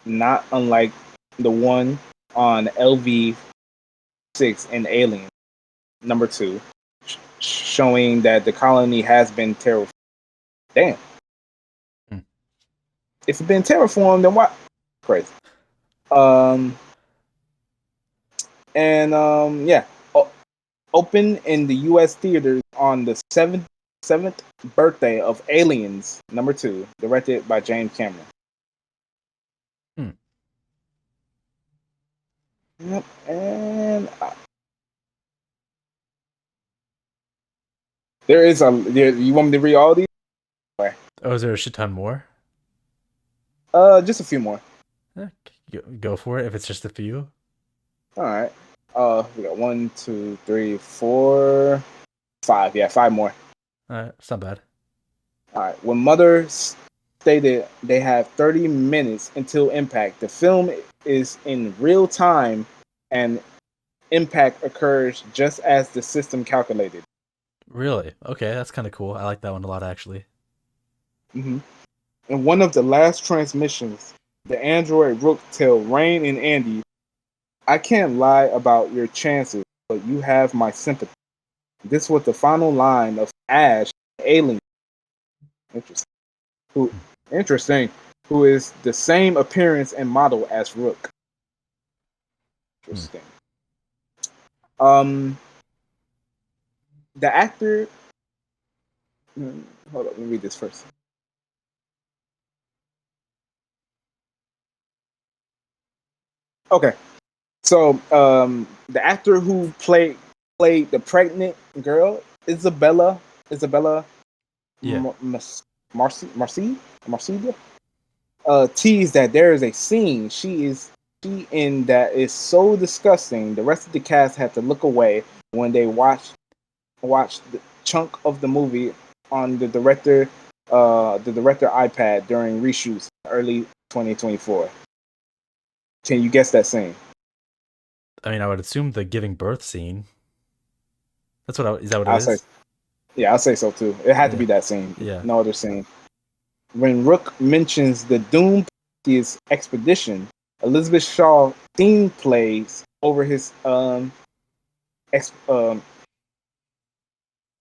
[SPEAKER 1] not unlike the one on LV-6 in Alien #2, showing that the colony has been terraformed. Damn,
[SPEAKER 2] Hmm.
[SPEAKER 1] if it's been terraformed, then what? Crazy. Um, yeah, open in the U.S. theaters on the seventh birthday of Aliens #2, directed by James Cameron.
[SPEAKER 2] Hmm.
[SPEAKER 1] Yep, and there is a. You want me to read all these?
[SPEAKER 2] Oh, is there a shit ton more?
[SPEAKER 1] Just a few more.
[SPEAKER 2] Eh, go for it if it's just a few.
[SPEAKER 1] All right. We got one, two, three, four, five. Yeah, five more.
[SPEAKER 2] It's not bad.
[SPEAKER 1] All right. When Mother stated they have 30 minutes until impact, the film is in real time and impact occurs just as the system calculated.
[SPEAKER 2] Really? Okay, that's kind of cool. I like that one a lot, actually.
[SPEAKER 1] Hmm. In one of the last transmissions, the android Rook tell Rain and Andy, I can't lie about your chances, but you have my sympathy. This was the final line of Ash, Alien. Interesting. Who,
[SPEAKER 2] Hmm.
[SPEAKER 1] interesting. Who is the same appearance and model as Rook.
[SPEAKER 2] Hmm.
[SPEAKER 1] Interesting. Um, the actor. Hold up, let me read this first. Okay, so the actor who played the pregnant girl, Isabella
[SPEAKER 2] Yeah.
[SPEAKER 1] Marcia, teased that there is a scene she in that is so disgusting. The rest of the cast had to look away when they watched the chunk of the movie on the director iPad during reshoots early 2024. Can you guess that scene?
[SPEAKER 2] I mean, I would assume the giving birth scene. Is that what it
[SPEAKER 1] I'll say,
[SPEAKER 2] is?
[SPEAKER 1] yeah, I'll say so too. It had to
[SPEAKER 2] Yeah.
[SPEAKER 1] be that scene.
[SPEAKER 2] Yeah.
[SPEAKER 1] No other scene. When Rook mentions the Doom Prometheus expedition, Elizabeth Shaw theme plays over his ex,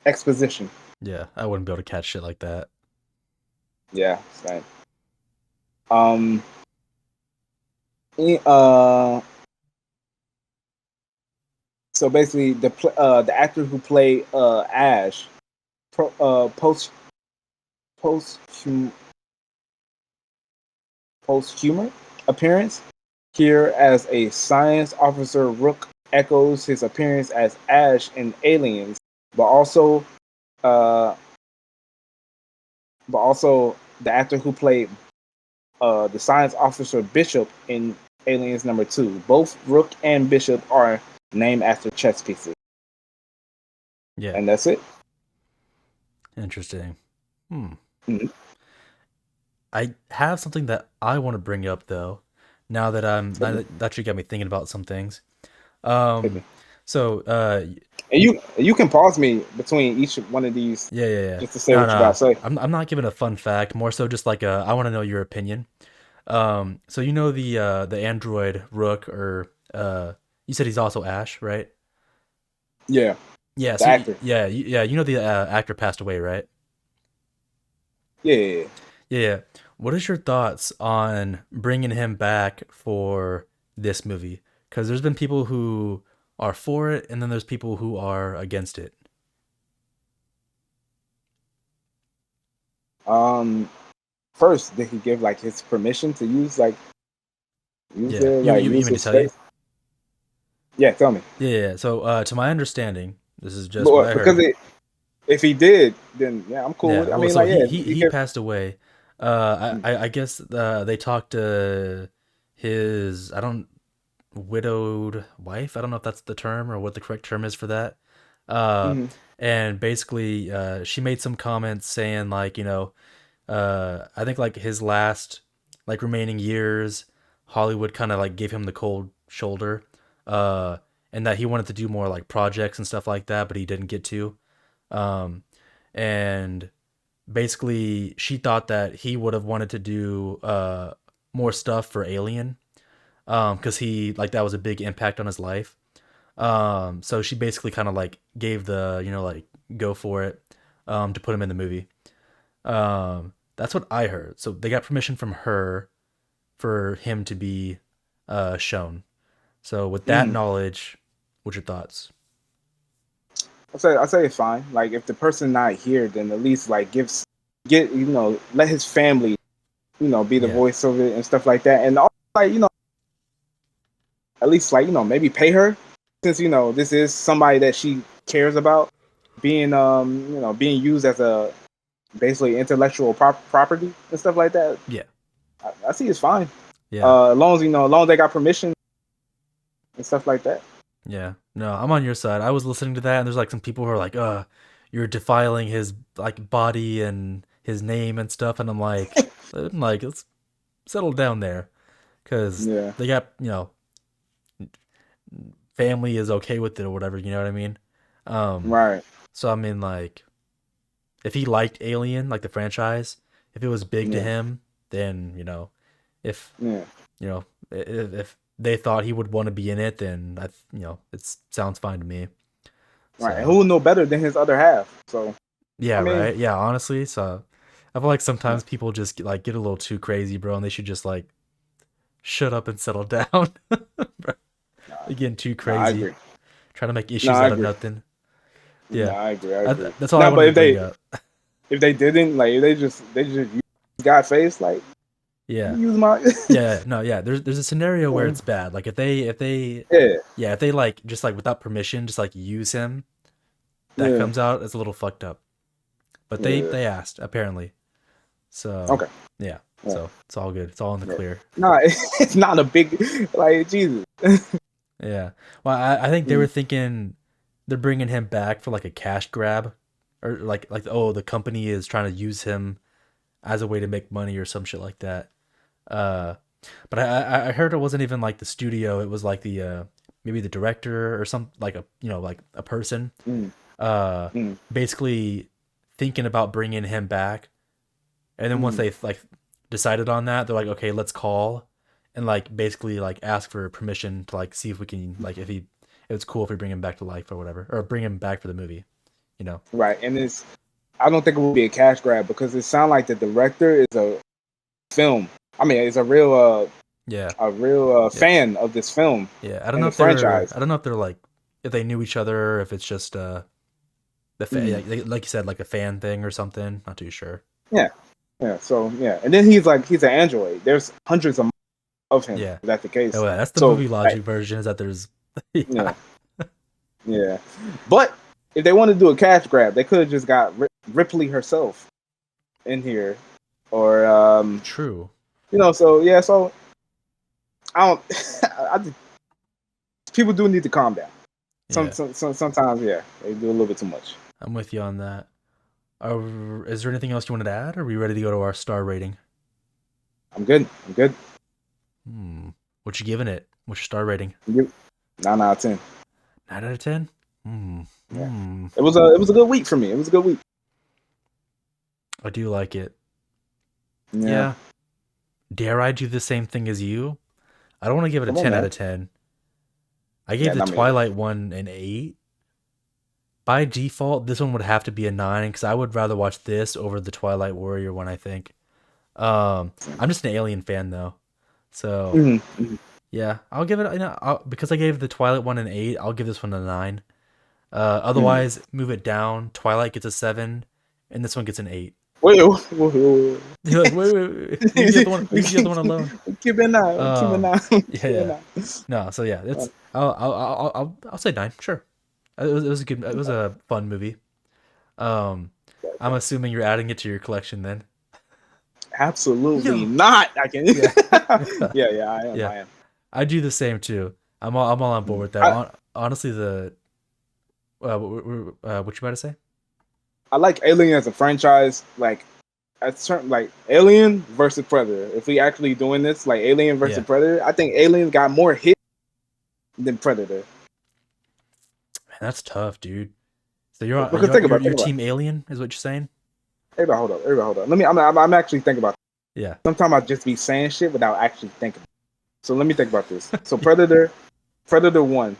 [SPEAKER 1] exposition.
[SPEAKER 2] Yeah. I wouldn't be able to catch shit like that.
[SPEAKER 1] Yeah, same. Um, uh, so basically, the actor who played Ash pro, post post-humor appearance here as a science officer. Rook echoes his appearance as Ash in Aliens, but also uh, the actor who played the science officer Bishop in Aliens #2. Both Rook and Bishop are named after chess pieces,
[SPEAKER 2] Yeah.
[SPEAKER 1] and that's it.
[SPEAKER 2] Interesting. Hmm.
[SPEAKER 1] Mhm.
[SPEAKER 2] I have something that I want to bring up though.
[SPEAKER 1] Hit me,
[SPEAKER 2] That you got me thinking about some things.
[SPEAKER 1] hit
[SPEAKER 2] Um.
[SPEAKER 1] me.
[SPEAKER 2] So.
[SPEAKER 1] And you can pause me between each one of these
[SPEAKER 2] Yeah. Yeah. Yeah.
[SPEAKER 1] just to say
[SPEAKER 2] No.
[SPEAKER 1] what you got
[SPEAKER 2] No.
[SPEAKER 1] to say.
[SPEAKER 2] I'm not giving a fun fact. More so, just like I want to know your opinion. So you know the android Rook, or you said he's also Ash, right?
[SPEAKER 1] Yeah,
[SPEAKER 2] Yeah.
[SPEAKER 1] the actor.
[SPEAKER 2] Yeah. You know the actor passed away, right?
[SPEAKER 1] Yeah, yeah, yeah.
[SPEAKER 2] Yeah. Yeah. What is your thoughts on bringing him back for this movie? Because there's been people who are for it, and then there's people who are against it.
[SPEAKER 1] Um, First, did he give like his permission to
[SPEAKER 2] Yeah. You
[SPEAKER 1] use
[SPEAKER 2] mean to
[SPEAKER 1] his
[SPEAKER 2] tell you?
[SPEAKER 1] space? Yeah, tell me.
[SPEAKER 2] Yeah. Yeah. So to my understanding, this is just what
[SPEAKER 1] But
[SPEAKER 2] I
[SPEAKER 1] because
[SPEAKER 2] heard.
[SPEAKER 1] if he did, then yeah, I'm cool with
[SPEAKER 2] Yeah,
[SPEAKER 1] it. I
[SPEAKER 2] well,
[SPEAKER 1] mean,
[SPEAKER 2] so
[SPEAKER 1] like, yeah, he
[SPEAKER 2] he
[SPEAKER 1] give.
[SPEAKER 2] passed away. I guess they talked to his, I don't, widowed wife. I don't know if that's the term or what the correct term is for that. Uh,
[SPEAKER 1] Mhm.
[SPEAKER 2] and basically she made some comments saying like, I think like his last like remaining years, Hollywood kind of like gave him the cold shoulder, uh, and that he wanted to do more like projects and stuff like that, but he didn't get to. Um, and basically, she thought that he would have wanted to do more stuff for Alien, because he like that was a big impact on his life. So she basically kind of like gave the like go for it, to put him in the movie. That's what I heard. So they got permission from her for him to be shown. So with that
[SPEAKER 1] Mm.
[SPEAKER 2] knowledge, what's your thoughts?
[SPEAKER 1] I say it's fine. Like if the person not here, then at least like get let his family be the
[SPEAKER 2] Yeah,
[SPEAKER 1] voice of it and stuff like that, and also, like at least like maybe pay her, since this is somebody that she cares about being being used as a basically intellectual property and stuff like that.
[SPEAKER 2] yeah,
[SPEAKER 1] I see it's fine.
[SPEAKER 2] yeah,
[SPEAKER 1] As long as they got permission and stuff like that.
[SPEAKER 2] yeah. No, I'm on your side. I was listening to that, and there's like some people who are like, you're defiling his like body and his name and stuff," and I'm like, let's settle down there, because
[SPEAKER 1] Yeah.
[SPEAKER 2] they got family is okay with it or whatever. You know what I mean? Um,
[SPEAKER 1] Right.
[SPEAKER 2] so I mean, like, if he liked Alien, like the franchise, if it was big to
[SPEAKER 1] Yeah.
[SPEAKER 2] him, then if
[SPEAKER 1] Yeah.
[SPEAKER 2] if they thought he would want to be in it, then it sounds fine to me.
[SPEAKER 1] Right. And
[SPEAKER 2] So
[SPEAKER 1] who would know better than his other half? So
[SPEAKER 2] yeah,
[SPEAKER 1] I mean,
[SPEAKER 2] right, yeah, honestly, so I feel like sometimes people just get a little too crazy, bro, and they should just like shut up and settle down. Bro,
[SPEAKER 1] nah,
[SPEAKER 2] they're getting too
[SPEAKER 1] nah, I
[SPEAKER 2] crazy,
[SPEAKER 1] agree.
[SPEAKER 2] trying to make
[SPEAKER 1] No,
[SPEAKER 2] issues
[SPEAKER 1] I
[SPEAKER 2] out of
[SPEAKER 1] agree.
[SPEAKER 2] nothing.
[SPEAKER 1] No,
[SPEAKER 2] Yeah,
[SPEAKER 1] I agree. I agree.
[SPEAKER 2] that's all I
[SPEAKER 1] No,
[SPEAKER 2] wanted
[SPEAKER 1] but
[SPEAKER 2] to bring up.
[SPEAKER 1] if they didn't, like, if they just use God face, like,
[SPEAKER 2] Yeah.
[SPEAKER 1] use my
[SPEAKER 2] Yeah, no, yeah. There's a scenario where it's bad. Like if they
[SPEAKER 1] yeah,
[SPEAKER 2] yeah, if they like just like without permission, just like use him, that
[SPEAKER 1] yeah,
[SPEAKER 2] comes out as a little fucked up. But they
[SPEAKER 1] yeah.
[SPEAKER 2] they asked apparently. So
[SPEAKER 1] Okay,
[SPEAKER 2] yeah,
[SPEAKER 1] yeah,
[SPEAKER 2] so it's all good. It's all in the
[SPEAKER 1] yeah.
[SPEAKER 2] clear.
[SPEAKER 1] No, it's not a big like Jesus.
[SPEAKER 2] Yeah. Well, I think they
[SPEAKER 1] Mm,
[SPEAKER 2] were thinking they're bringing him back for like a cash grab, or like oh, the company is trying to use him as a way to make money or some shit like that. Uh, but I heard it wasn't even like the studio. It was like the maybe the director or some like a like a person
[SPEAKER 1] mm,
[SPEAKER 2] uh
[SPEAKER 1] mm,
[SPEAKER 2] basically thinking about bringing him back. And then once
[SPEAKER 1] mm.
[SPEAKER 2] they like decided on that, they're like, okay, let's call and like basically like ask for permission to like see if we can like if it's cool if we bring him back to life or whatever, or bring him back for the movie. You know?
[SPEAKER 1] Right, and I don't think it will be a cash grab because it sounds like the director is a film. I mean, it's
[SPEAKER 2] Yeah.
[SPEAKER 1] a real
[SPEAKER 2] Yeah.
[SPEAKER 1] fan of this film
[SPEAKER 2] Yeah. I don't
[SPEAKER 1] and
[SPEAKER 2] know
[SPEAKER 1] the
[SPEAKER 2] if they're
[SPEAKER 1] franchise.
[SPEAKER 2] I don't know if they're like if they knew each other or if it's just
[SPEAKER 1] Mm.
[SPEAKER 2] like you said, like a fan thing or something. Not too sure.
[SPEAKER 1] Yeah, yeah. So yeah, and then he's an android. There's hundreds of him.
[SPEAKER 2] Yeah.
[SPEAKER 1] If that's the case.
[SPEAKER 2] Oh, yeah, that's the
[SPEAKER 1] So
[SPEAKER 2] movie logic version. Is that there's
[SPEAKER 1] yeah,
[SPEAKER 2] yeah.
[SPEAKER 1] yeah. But if they want to do a cash grab, they could have just got Ripley herself in here, or
[SPEAKER 2] True.
[SPEAKER 1] So yeah. So I don't. People do need to calm down.
[SPEAKER 2] Yeah.
[SPEAKER 1] Sometimes, yeah, they do a little bit too much.
[SPEAKER 2] I'm with you on that. Is there anything else you wanted to add? Or are we ready to go to our star rating?
[SPEAKER 1] I'm good. I'm good.
[SPEAKER 2] Hmm. What you giving it? What's your star rating?
[SPEAKER 1] Yep. 9 out of 10.
[SPEAKER 2] 9 out of 10? Hmm.
[SPEAKER 1] Yeah.
[SPEAKER 2] Hmm.
[SPEAKER 1] It was a good week for me. It was a good week.
[SPEAKER 2] I do like it.
[SPEAKER 1] Yeah.
[SPEAKER 2] Yeah. Dare I do the same thing as you? I don't want to give it a
[SPEAKER 1] Come on,
[SPEAKER 2] 10 out
[SPEAKER 1] man.
[SPEAKER 2] of 10. I gave
[SPEAKER 1] Yeah,
[SPEAKER 2] the
[SPEAKER 1] not me.
[SPEAKER 2] Twilight one an 8. By default, this one would have to be a 9 because I would rather watch this over the Twilight Warrior one, I think. I'm just an Alien fan though. So,
[SPEAKER 1] Mm-hmm.
[SPEAKER 2] yeah, I'll give it, because I gave the Twilight one an 8, I'll give this one a 9.
[SPEAKER 1] Mm-hmm.
[SPEAKER 2] Otherwise, move it down. Twilight gets a 7, and this one gets an 8.
[SPEAKER 1] Wait, wait.
[SPEAKER 2] You're like, wait. Leave the other one. Leave the other one alone.
[SPEAKER 1] Keep it now. Keep it
[SPEAKER 2] Um,
[SPEAKER 1] now.
[SPEAKER 2] yeah,
[SPEAKER 1] Keep it
[SPEAKER 2] yeah.
[SPEAKER 1] now.
[SPEAKER 2] No, so yeah,
[SPEAKER 1] Uh,
[SPEAKER 2] it's. I'll say 9. Sure. It was a good. It was a fun movie. Um, I'm assuming you're adding it to your collection then.
[SPEAKER 1] Absolutely
[SPEAKER 2] No.
[SPEAKER 1] not. I can.
[SPEAKER 2] Yeah.
[SPEAKER 1] Yeah. I am.
[SPEAKER 2] Yeah.
[SPEAKER 1] I am.
[SPEAKER 2] I do the same too. I'm all on board with that.
[SPEAKER 1] I,
[SPEAKER 2] Honestly, the What you about to say?
[SPEAKER 1] I like Alien as a franchise. Like a certain like Alien versus Predator. If we actually doing this, like Alien
[SPEAKER 2] Yeah,
[SPEAKER 1] versus Predator, I think Alien got more hits than Predator.
[SPEAKER 2] man, that's tough, dude. So you're
[SPEAKER 1] Because think about,
[SPEAKER 2] you're Team Alien, is what you're saying?
[SPEAKER 1] everybody, hold up. Let me. I'm actually thinking about.
[SPEAKER 2] Yeah,
[SPEAKER 1] Sometimes I just be saying shit without actually thinking. So let me think about this. So Predator One.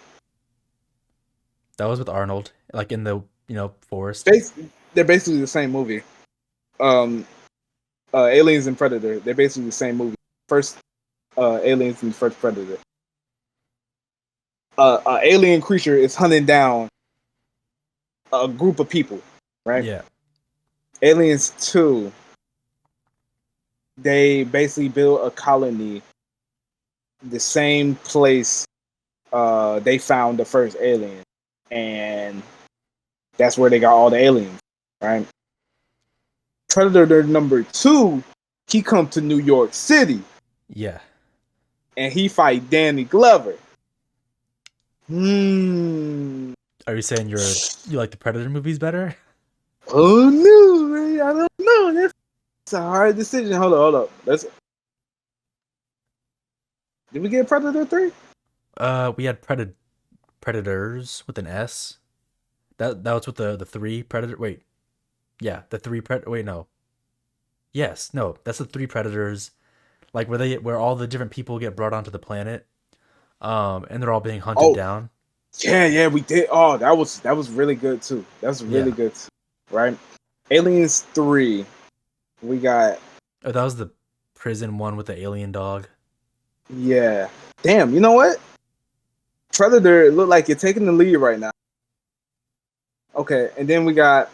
[SPEAKER 2] that was with Arnold, like in the forest.
[SPEAKER 1] Bas- they're basically the same movie. Um, Aliens and Predator. They're basically the same movie. First, Aliens and first Predator. Alien creature is hunting down a group of people, right?
[SPEAKER 2] Yeah,
[SPEAKER 1] Aliens 2, they basically build a colony, the same place they found the first alien, and that's where they got all the aliens, right? Predator number 2, he come to New York City
[SPEAKER 2] yeah.
[SPEAKER 1] and he fight Danny Glover. Hmm.
[SPEAKER 2] Are you saying you like the Predator movies better?
[SPEAKER 1] Oh no, man. I don't know. That's a hard decision. Hold up. Did we get Predator 3?
[SPEAKER 2] We had Predators with an S. That was with the three Predator. Wait, yeah, the three Wait, no. Yes, no, that's the three Predators. Like where all the different people get brought onto the planet, and they're all being hunted
[SPEAKER 1] Oh,
[SPEAKER 2] down.
[SPEAKER 1] yeah, we did. Oh, that was really good too. That was really
[SPEAKER 2] Yeah,
[SPEAKER 1] good too, right? Aliens 3. We got
[SPEAKER 2] oh, that was the prison one with the alien dog.
[SPEAKER 1] yeah. Damn, you know what? Predator look like you're taking the lead right now. Okay, and then we got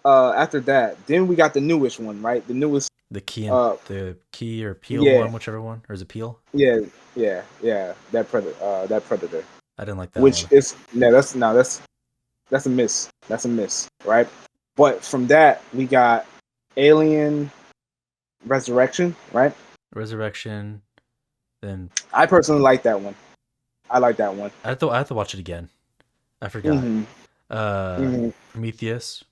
[SPEAKER 1] after that, then we got the newest one, right? The newest uh
[SPEAKER 2] The key or peel
[SPEAKER 1] yeah,
[SPEAKER 2] one, whichever one, or is it peel?
[SPEAKER 1] yeah, yeah. That Predator.
[SPEAKER 2] I didn't like that
[SPEAKER 1] Which
[SPEAKER 2] one.
[SPEAKER 1] is that's a miss. That's a miss, right? But from that we got Alien Resurrection, right?
[SPEAKER 2] Resurrection. Then
[SPEAKER 1] I personally like that one. I like that one.
[SPEAKER 2] I have to watch it again. I forgot.
[SPEAKER 1] hmm
[SPEAKER 2] Uh,
[SPEAKER 1] hmm
[SPEAKER 2] Prometheus,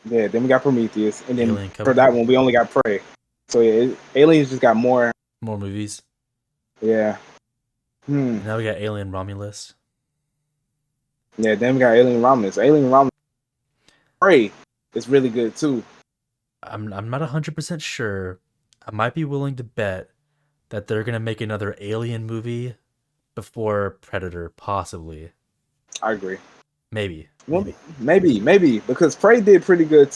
[SPEAKER 1] Yeah. Then we got Prometheus, and then
[SPEAKER 2] Alien
[SPEAKER 1] for that
[SPEAKER 2] Covenant,
[SPEAKER 1] one we only got Prey. So yeah, Aliens just got more.
[SPEAKER 2] more movies.
[SPEAKER 1] Yeah. Hmm.
[SPEAKER 2] And now we got Alien Romulus.
[SPEAKER 1] Yeah. Then we got Alien Romulus. Alien Romulus Prey is really good too.
[SPEAKER 2] I'm not 100% sure. I might be willing to bet that they're gonna make another Alien movie before Predator, possibly.
[SPEAKER 1] I agree.
[SPEAKER 2] Maybe,
[SPEAKER 1] Well,
[SPEAKER 2] maybe.
[SPEAKER 1] maybe because Prey did pretty good.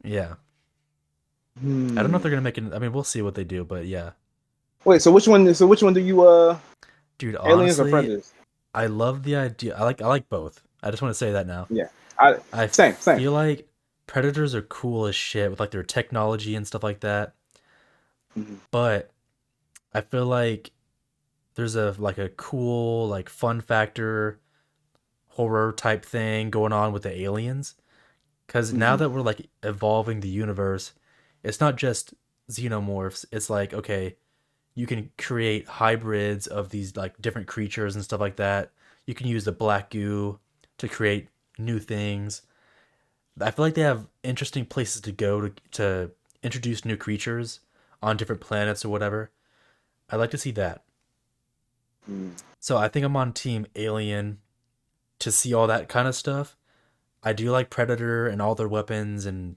[SPEAKER 2] Yeah. I don't know if
[SPEAKER 1] Hmm.
[SPEAKER 2] they're gonna make it. I mean, we'll see what they do, but yeah.
[SPEAKER 1] Wait. So which one? So which one do you
[SPEAKER 2] Dude,
[SPEAKER 1] Aliens or
[SPEAKER 2] honestly,
[SPEAKER 1] Predators?
[SPEAKER 2] I love the idea. I like both. I just want to say that now.
[SPEAKER 1] Yeah. I
[SPEAKER 2] I
[SPEAKER 1] same.
[SPEAKER 2] feel like Predators are cool as shit with like their technology and stuff like that.
[SPEAKER 1] Mhm.
[SPEAKER 2] But I feel like there's a cool like fun factor horror type thing going on with the aliens. Because now
[SPEAKER 1] Mhm.
[SPEAKER 2] that we're like evolving the universe, it's not just xenomorphs. It's like, okay, you can create hybrids of these like different creatures and stuff like that. You can use the black goo to create new things. I feel like they have interesting places to go to introduce new creatures on different planets or whatever. I'd like to see that.
[SPEAKER 1] Mhm.
[SPEAKER 2] So I think I'm on Team Alien to see all that kind of stuff. I do like Predator and all their weapons, and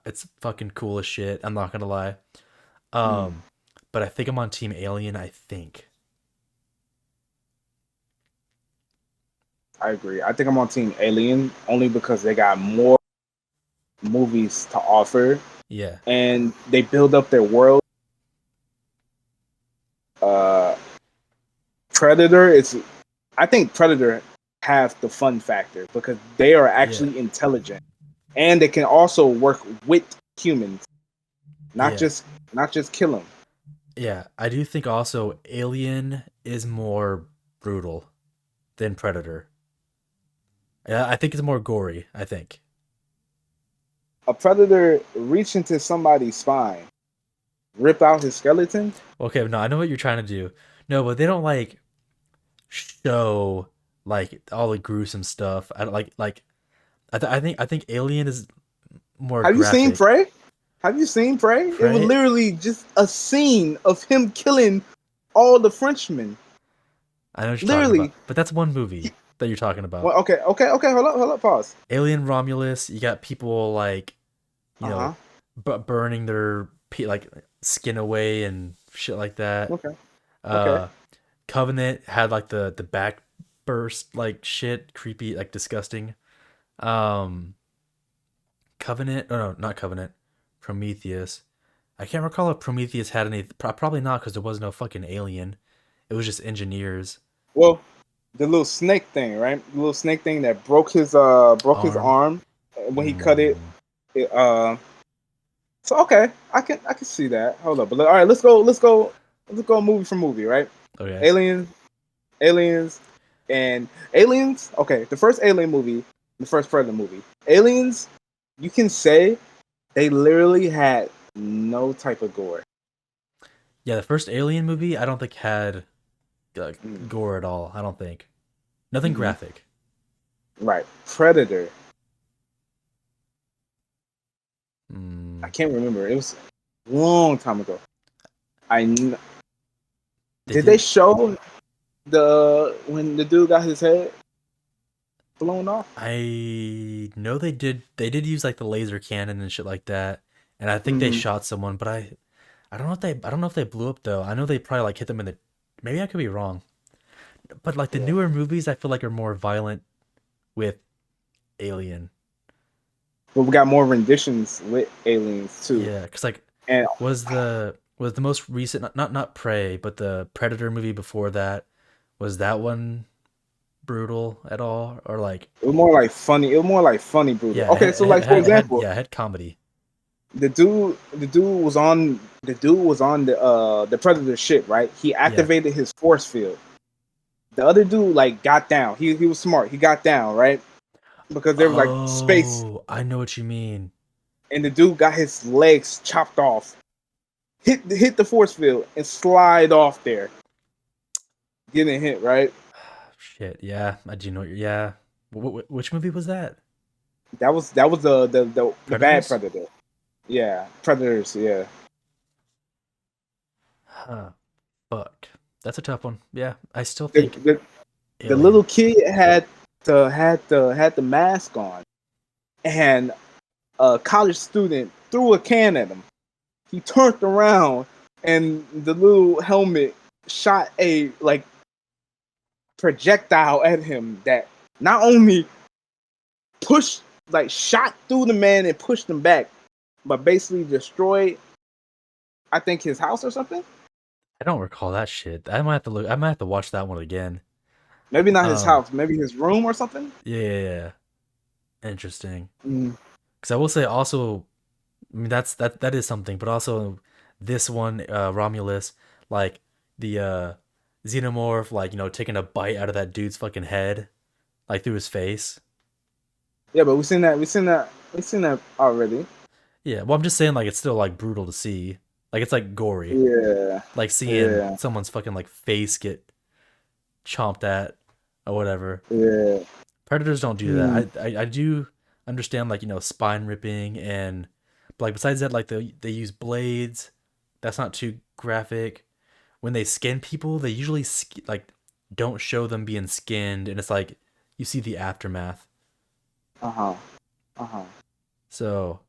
[SPEAKER 2] it's fucking cool as shit. I'm not gonna lie.
[SPEAKER 1] Mhm.
[SPEAKER 2] Um, but I think I'm on Team Alien. I think.
[SPEAKER 1] I agree. I think I'm on Team Alien only because they got more movies to offer
[SPEAKER 2] Yeah,
[SPEAKER 1] and they build up their world. Uh, Predator is, I think Predator have the fun factor because they are
[SPEAKER 2] yeah,
[SPEAKER 1] actually intelligent and they can also work with humans, not
[SPEAKER 2] yeah,
[SPEAKER 1] just not just kill them.
[SPEAKER 2] yeah. I do think also Alien is more brutal than Predator. Yeah, I think it's more gory. I think.
[SPEAKER 1] A predator reach into somebody's spine, rip out his skeleton.
[SPEAKER 2] Okay, no, I know what you're trying to do. No, but they don't like show. like all the gruesome stuff. I don't like. I think Alien is more
[SPEAKER 1] Have you seen
[SPEAKER 2] graphic.
[SPEAKER 1] Prey? Have you seen Prey? It was
[SPEAKER 2] Prey.
[SPEAKER 1] literally just a scene of him killing all the Frenchmen.
[SPEAKER 2] I know what you're talking
[SPEAKER 1] Literally.
[SPEAKER 2] about, but that's one movie
[SPEAKER 1] He,
[SPEAKER 2] that you're talking about.
[SPEAKER 1] well, okay. Hold up. Pause.
[SPEAKER 2] Alien Romulus. You got people like you
[SPEAKER 1] Uh
[SPEAKER 2] know
[SPEAKER 1] huh.
[SPEAKER 2] burning their like skin away and shit like that.
[SPEAKER 1] Okay. Okay.
[SPEAKER 2] Uh, Covenant had like the back burst like shit, creepy, like disgusting. Um, Covenant, oh no, not Covenant, Prometheus. I can't recall if Prometheus had any. Probably not, because there was no fucking alien. It was just engineers.
[SPEAKER 1] Well, the little snake thing, right? The little snake thing that broke his
[SPEAKER 2] Arm.
[SPEAKER 1] arm when he cut it.
[SPEAKER 2] Mm,
[SPEAKER 1] it so okay, I can see that. Hold up, but all right, let's go movie for movie, right?
[SPEAKER 2] okay.
[SPEAKER 1] Aliens, Aliens, and Aliens. Okay, the first Alien movie, the first Predator movie. Aliens, you can say they literally had no type of gore.
[SPEAKER 2] Yeah, the first Alien movie, I don't think had
[SPEAKER 1] Mm.
[SPEAKER 2] gore at all. I don't think. Nothing
[SPEAKER 1] Hmm.
[SPEAKER 2] graphic.
[SPEAKER 1] Right, Predator. I
[SPEAKER 2] Mm,
[SPEAKER 1] can't remember. It was a long time ago. I kn-
[SPEAKER 2] they
[SPEAKER 1] did they
[SPEAKER 2] did.
[SPEAKER 1] show the when the dude got his head blown off?
[SPEAKER 2] I know they did. They did use like the laser cannon and shit like that, and I think they
[SPEAKER 1] Hmm.
[SPEAKER 2] shot someone. But I don't know if they. I don't know if they blew up though. I know they probably like hit them in the. Maybe I could be wrong. But like the
[SPEAKER 1] Yeah.
[SPEAKER 2] newer movies, I feel like are more violent with Alien.
[SPEAKER 1] But we got more renditions with aliens too.
[SPEAKER 2] Yeah, because like
[SPEAKER 1] And
[SPEAKER 2] was the most recent not Prey, but the Predator movie before that, was that one brutal at all, or like
[SPEAKER 1] it was more like funny. It was more like funny brutal.
[SPEAKER 2] yeah,
[SPEAKER 1] Okay, so like for example,
[SPEAKER 2] it had comedy.
[SPEAKER 1] the dude was on the Predator ship, right? He
[SPEAKER 2] Yeah.
[SPEAKER 1] activated his force field. The other dude like got down. He was smart. He got down, right? Because there was like space,
[SPEAKER 2] Oh, I know what you mean.
[SPEAKER 1] and the dude got his legs chopped off. Hit the force field and slide off there, getting hit, right?
[SPEAKER 2] Shit, yeah, I do know. Yeah, which movie was that?
[SPEAKER 1] That was the bad
[SPEAKER 2] Predators.
[SPEAKER 1] Predator. Yeah, Predators. Yeah.
[SPEAKER 2] Huh. Fuck. That's a tough one. Yeah, I still
[SPEAKER 1] The,
[SPEAKER 2] think
[SPEAKER 1] the, the little
[SPEAKER 2] Alien.
[SPEAKER 1] kid had the mask on, and a college student threw a can at him. He turned around, and the little helmet shot a like projectile at him that not only pushed like shot through the man and pushed him back, but basically destroyed I think his house or something.
[SPEAKER 2] I don't recall that shit. I might have to look. I might have to watch that one again.
[SPEAKER 1] Maybe not his
[SPEAKER 2] Um.
[SPEAKER 1] house, maybe his room or something.
[SPEAKER 2] Yeah. Yeah, yeah. Interesting.
[SPEAKER 1] Mm.
[SPEAKER 2] Because I will say also, I mean that is something, but also this one, Romulus, like the xenomorph, like taking a bite out of that dude's fucking head, like through his face.
[SPEAKER 1] Yeah, but we seen that already.
[SPEAKER 2] Yeah, well, I'm just saying, like it's still like brutal to see. Like it's like gory,
[SPEAKER 1] Yeah,
[SPEAKER 2] like seeing
[SPEAKER 1] yeah,
[SPEAKER 2] someone's fucking like face get chomped at or whatever.
[SPEAKER 1] yeah.
[SPEAKER 2] Predators don't do
[SPEAKER 1] Hmm.
[SPEAKER 2] that. I do understand like spine ripping and but like besides that like they use blades. That's not too graphic. When they skin people, they usually like don't show them being skinned, and it's like you see the aftermath.
[SPEAKER 1] Uh huh. Uh huh.
[SPEAKER 2] So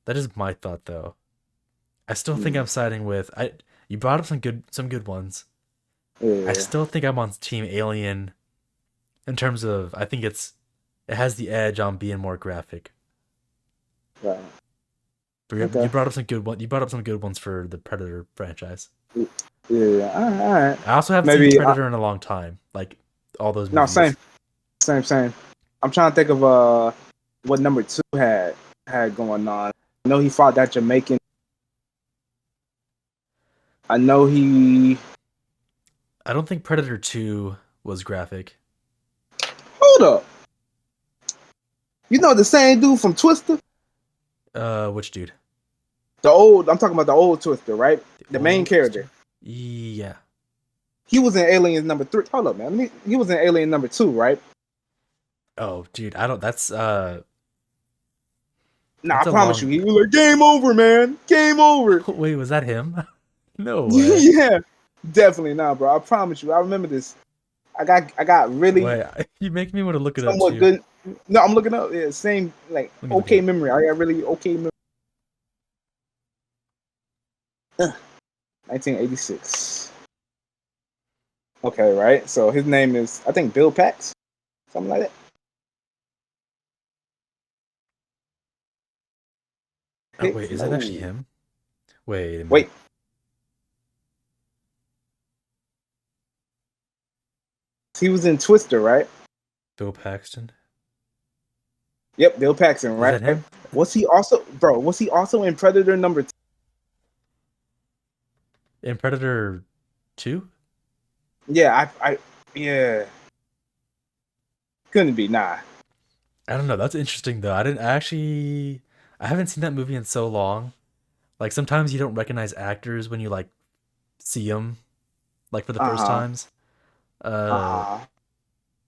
[SPEAKER 2] that is my thought though. I still think
[SPEAKER 1] Hmm.
[SPEAKER 2] I'm siding with I. You brought up some good ones. I
[SPEAKER 1] Yeah.
[SPEAKER 2] still think I'm on Team Alien in terms of I think it has the edge on being more graphic.
[SPEAKER 1] Right.
[SPEAKER 2] But you
[SPEAKER 1] Okay.
[SPEAKER 2] brought up some good one. You brought up some good ones for the Predator franchise.
[SPEAKER 1] Yeah. Yeah. All right.
[SPEAKER 2] I also haven't seen
[SPEAKER 1] Maybe.
[SPEAKER 2] Predator in a long time. Like all those
[SPEAKER 1] No.
[SPEAKER 2] movies.
[SPEAKER 1] Same. I'm trying to think of what number two had going on. I know he fought that Jamaican. I know he.
[SPEAKER 2] I don't think Predator 2 was graphic.
[SPEAKER 1] Hold up. You know the same dude from Twister?
[SPEAKER 2] Which dude?
[SPEAKER 1] The old. I'm talking about the old Twister, right?
[SPEAKER 2] The
[SPEAKER 1] The main
[SPEAKER 2] old
[SPEAKER 1] character.
[SPEAKER 2] Twister? Yeah.
[SPEAKER 1] He was in Aliens number 3. Hold up, man. He was in Alien number 2, right?
[SPEAKER 2] Oh, dude, I don't. That's
[SPEAKER 1] Nah, I
[SPEAKER 2] that's a
[SPEAKER 1] promise you.
[SPEAKER 2] long.
[SPEAKER 1] He was like, game over, man. Game over.
[SPEAKER 2] Wait, was that him? No way.
[SPEAKER 1] Yeah, definitely not, bro. I promise you. I remember this. I got really
[SPEAKER 2] Wait, you make me want to look it up
[SPEAKER 1] somewhat
[SPEAKER 2] too.
[SPEAKER 1] good. No, I'm looking up. Yeah, same like
[SPEAKER 2] Let me look it
[SPEAKER 1] okay
[SPEAKER 2] up.
[SPEAKER 1] memory. I got really okay memory. 1986. Okay, right. So his name is I think Bill Pax, something like that.
[SPEAKER 2] Oh wait,
[SPEAKER 1] Hicks,
[SPEAKER 2] is that actually
[SPEAKER 1] no.
[SPEAKER 2] him? Wait a minute.
[SPEAKER 1] Wait, he was in Twister, right?
[SPEAKER 2] Bill Paxton.
[SPEAKER 1] Yep, Bill Paxton,
[SPEAKER 2] Is
[SPEAKER 1] right?
[SPEAKER 2] that him?
[SPEAKER 1] Was he also, bro? Was he also in Predator number 2?
[SPEAKER 2] In Predator 2?
[SPEAKER 1] Yeah, yeah, couldn't be. Nah.
[SPEAKER 2] I don't know. That's interesting though. I haven't seen that movie in so long. Like sometimes you don't recognize actors when you like see them like for the
[SPEAKER 1] Uh
[SPEAKER 2] first
[SPEAKER 1] huh.
[SPEAKER 2] times.
[SPEAKER 1] Uh
[SPEAKER 2] Uh,
[SPEAKER 1] huh.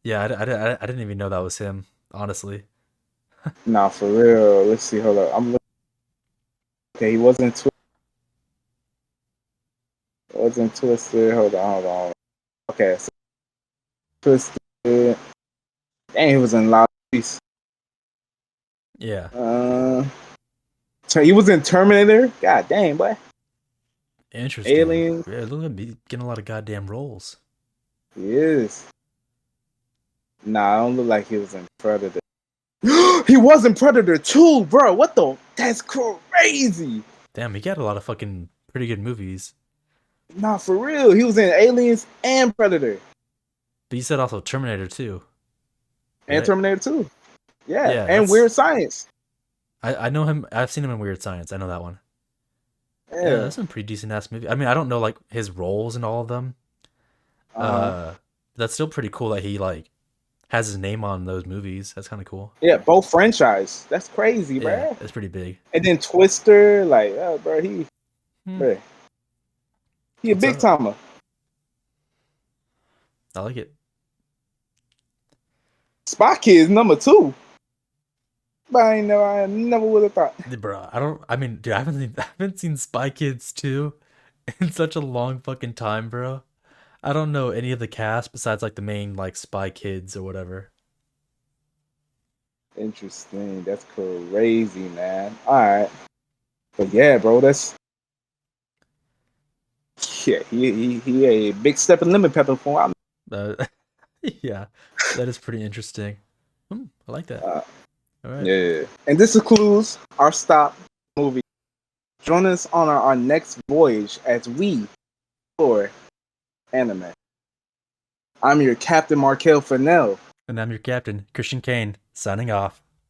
[SPEAKER 2] yeah, I didn't even know that was him. Honestly.
[SPEAKER 1] Nah, for real. Let's see. Hold up. I'm looking. Okay, he wasn't wasn't Twisted. Hold on. Okay, so Twisted. Dang, he was in Loud Beast.
[SPEAKER 2] Yeah,
[SPEAKER 1] Uh, so he was in Terminator. God dang, boy.
[SPEAKER 2] interesting.
[SPEAKER 1] Alien.
[SPEAKER 2] Yeah, look at me getting a lot of goddamn roles.
[SPEAKER 1] He is. Nah, I don't look like he was in Predator. He was in Predator too, bro. What the? That's crazy.
[SPEAKER 2] Damn, he got a lot of fucking pretty good movies.
[SPEAKER 1] Nah, for real. He was in Aliens and Predator
[SPEAKER 2] But you said also Terminator 2,
[SPEAKER 1] and
[SPEAKER 2] right?
[SPEAKER 1] Terminator 2. Yeah,
[SPEAKER 2] Yeah,
[SPEAKER 1] and
[SPEAKER 2] that's
[SPEAKER 1] Weird Science.
[SPEAKER 2] I know him. I've seen him in Weird Science. I know that one. Yeah,
[SPEAKER 1] Yeah.
[SPEAKER 2] that's some pretty decent ass movie. I mean, I don't know like his roles in all of them.
[SPEAKER 1] Uh huh.
[SPEAKER 2] Uh, that's still pretty cool that he like has his name on those movies. That's kind of cool.
[SPEAKER 1] Yeah, both franchise. That's crazy,
[SPEAKER 2] Yeah,
[SPEAKER 1] bro.
[SPEAKER 2] it's pretty big.
[SPEAKER 1] And then Twister, like, bro,
[SPEAKER 2] Hmm,
[SPEAKER 1] bro, he a
[SPEAKER 2] what's
[SPEAKER 1] big
[SPEAKER 2] up?
[SPEAKER 1] timer.
[SPEAKER 2] I like it,
[SPEAKER 1] Spy Kids number 2. But I never would have thought.
[SPEAKER 2] bro. I don't. I mean, dude, I haven't seen Spy Kids 2 in such a long fucking time, bro. I don't know any of the cast besides like the main like Spy Kids or whatever.
[SPEAKER 1] Interesting. That's crazy, man. All right, but yeah, bro, that's yeah. He a big step in lemon pepper for him.
[SPEAKER 2] Uh, yeah, that is pretty interesting. I like that.
[SPEAKER 1] Uh,
[SPEAKER 2] All right.
[SPEAKER 1] yeah, and this concludes our stop movie. Join us on our next voyage as we explore anime. I'm your Captain Markel Fennell.
[SPEAKER 2] And I'm your captain, Christian Kane, signing off.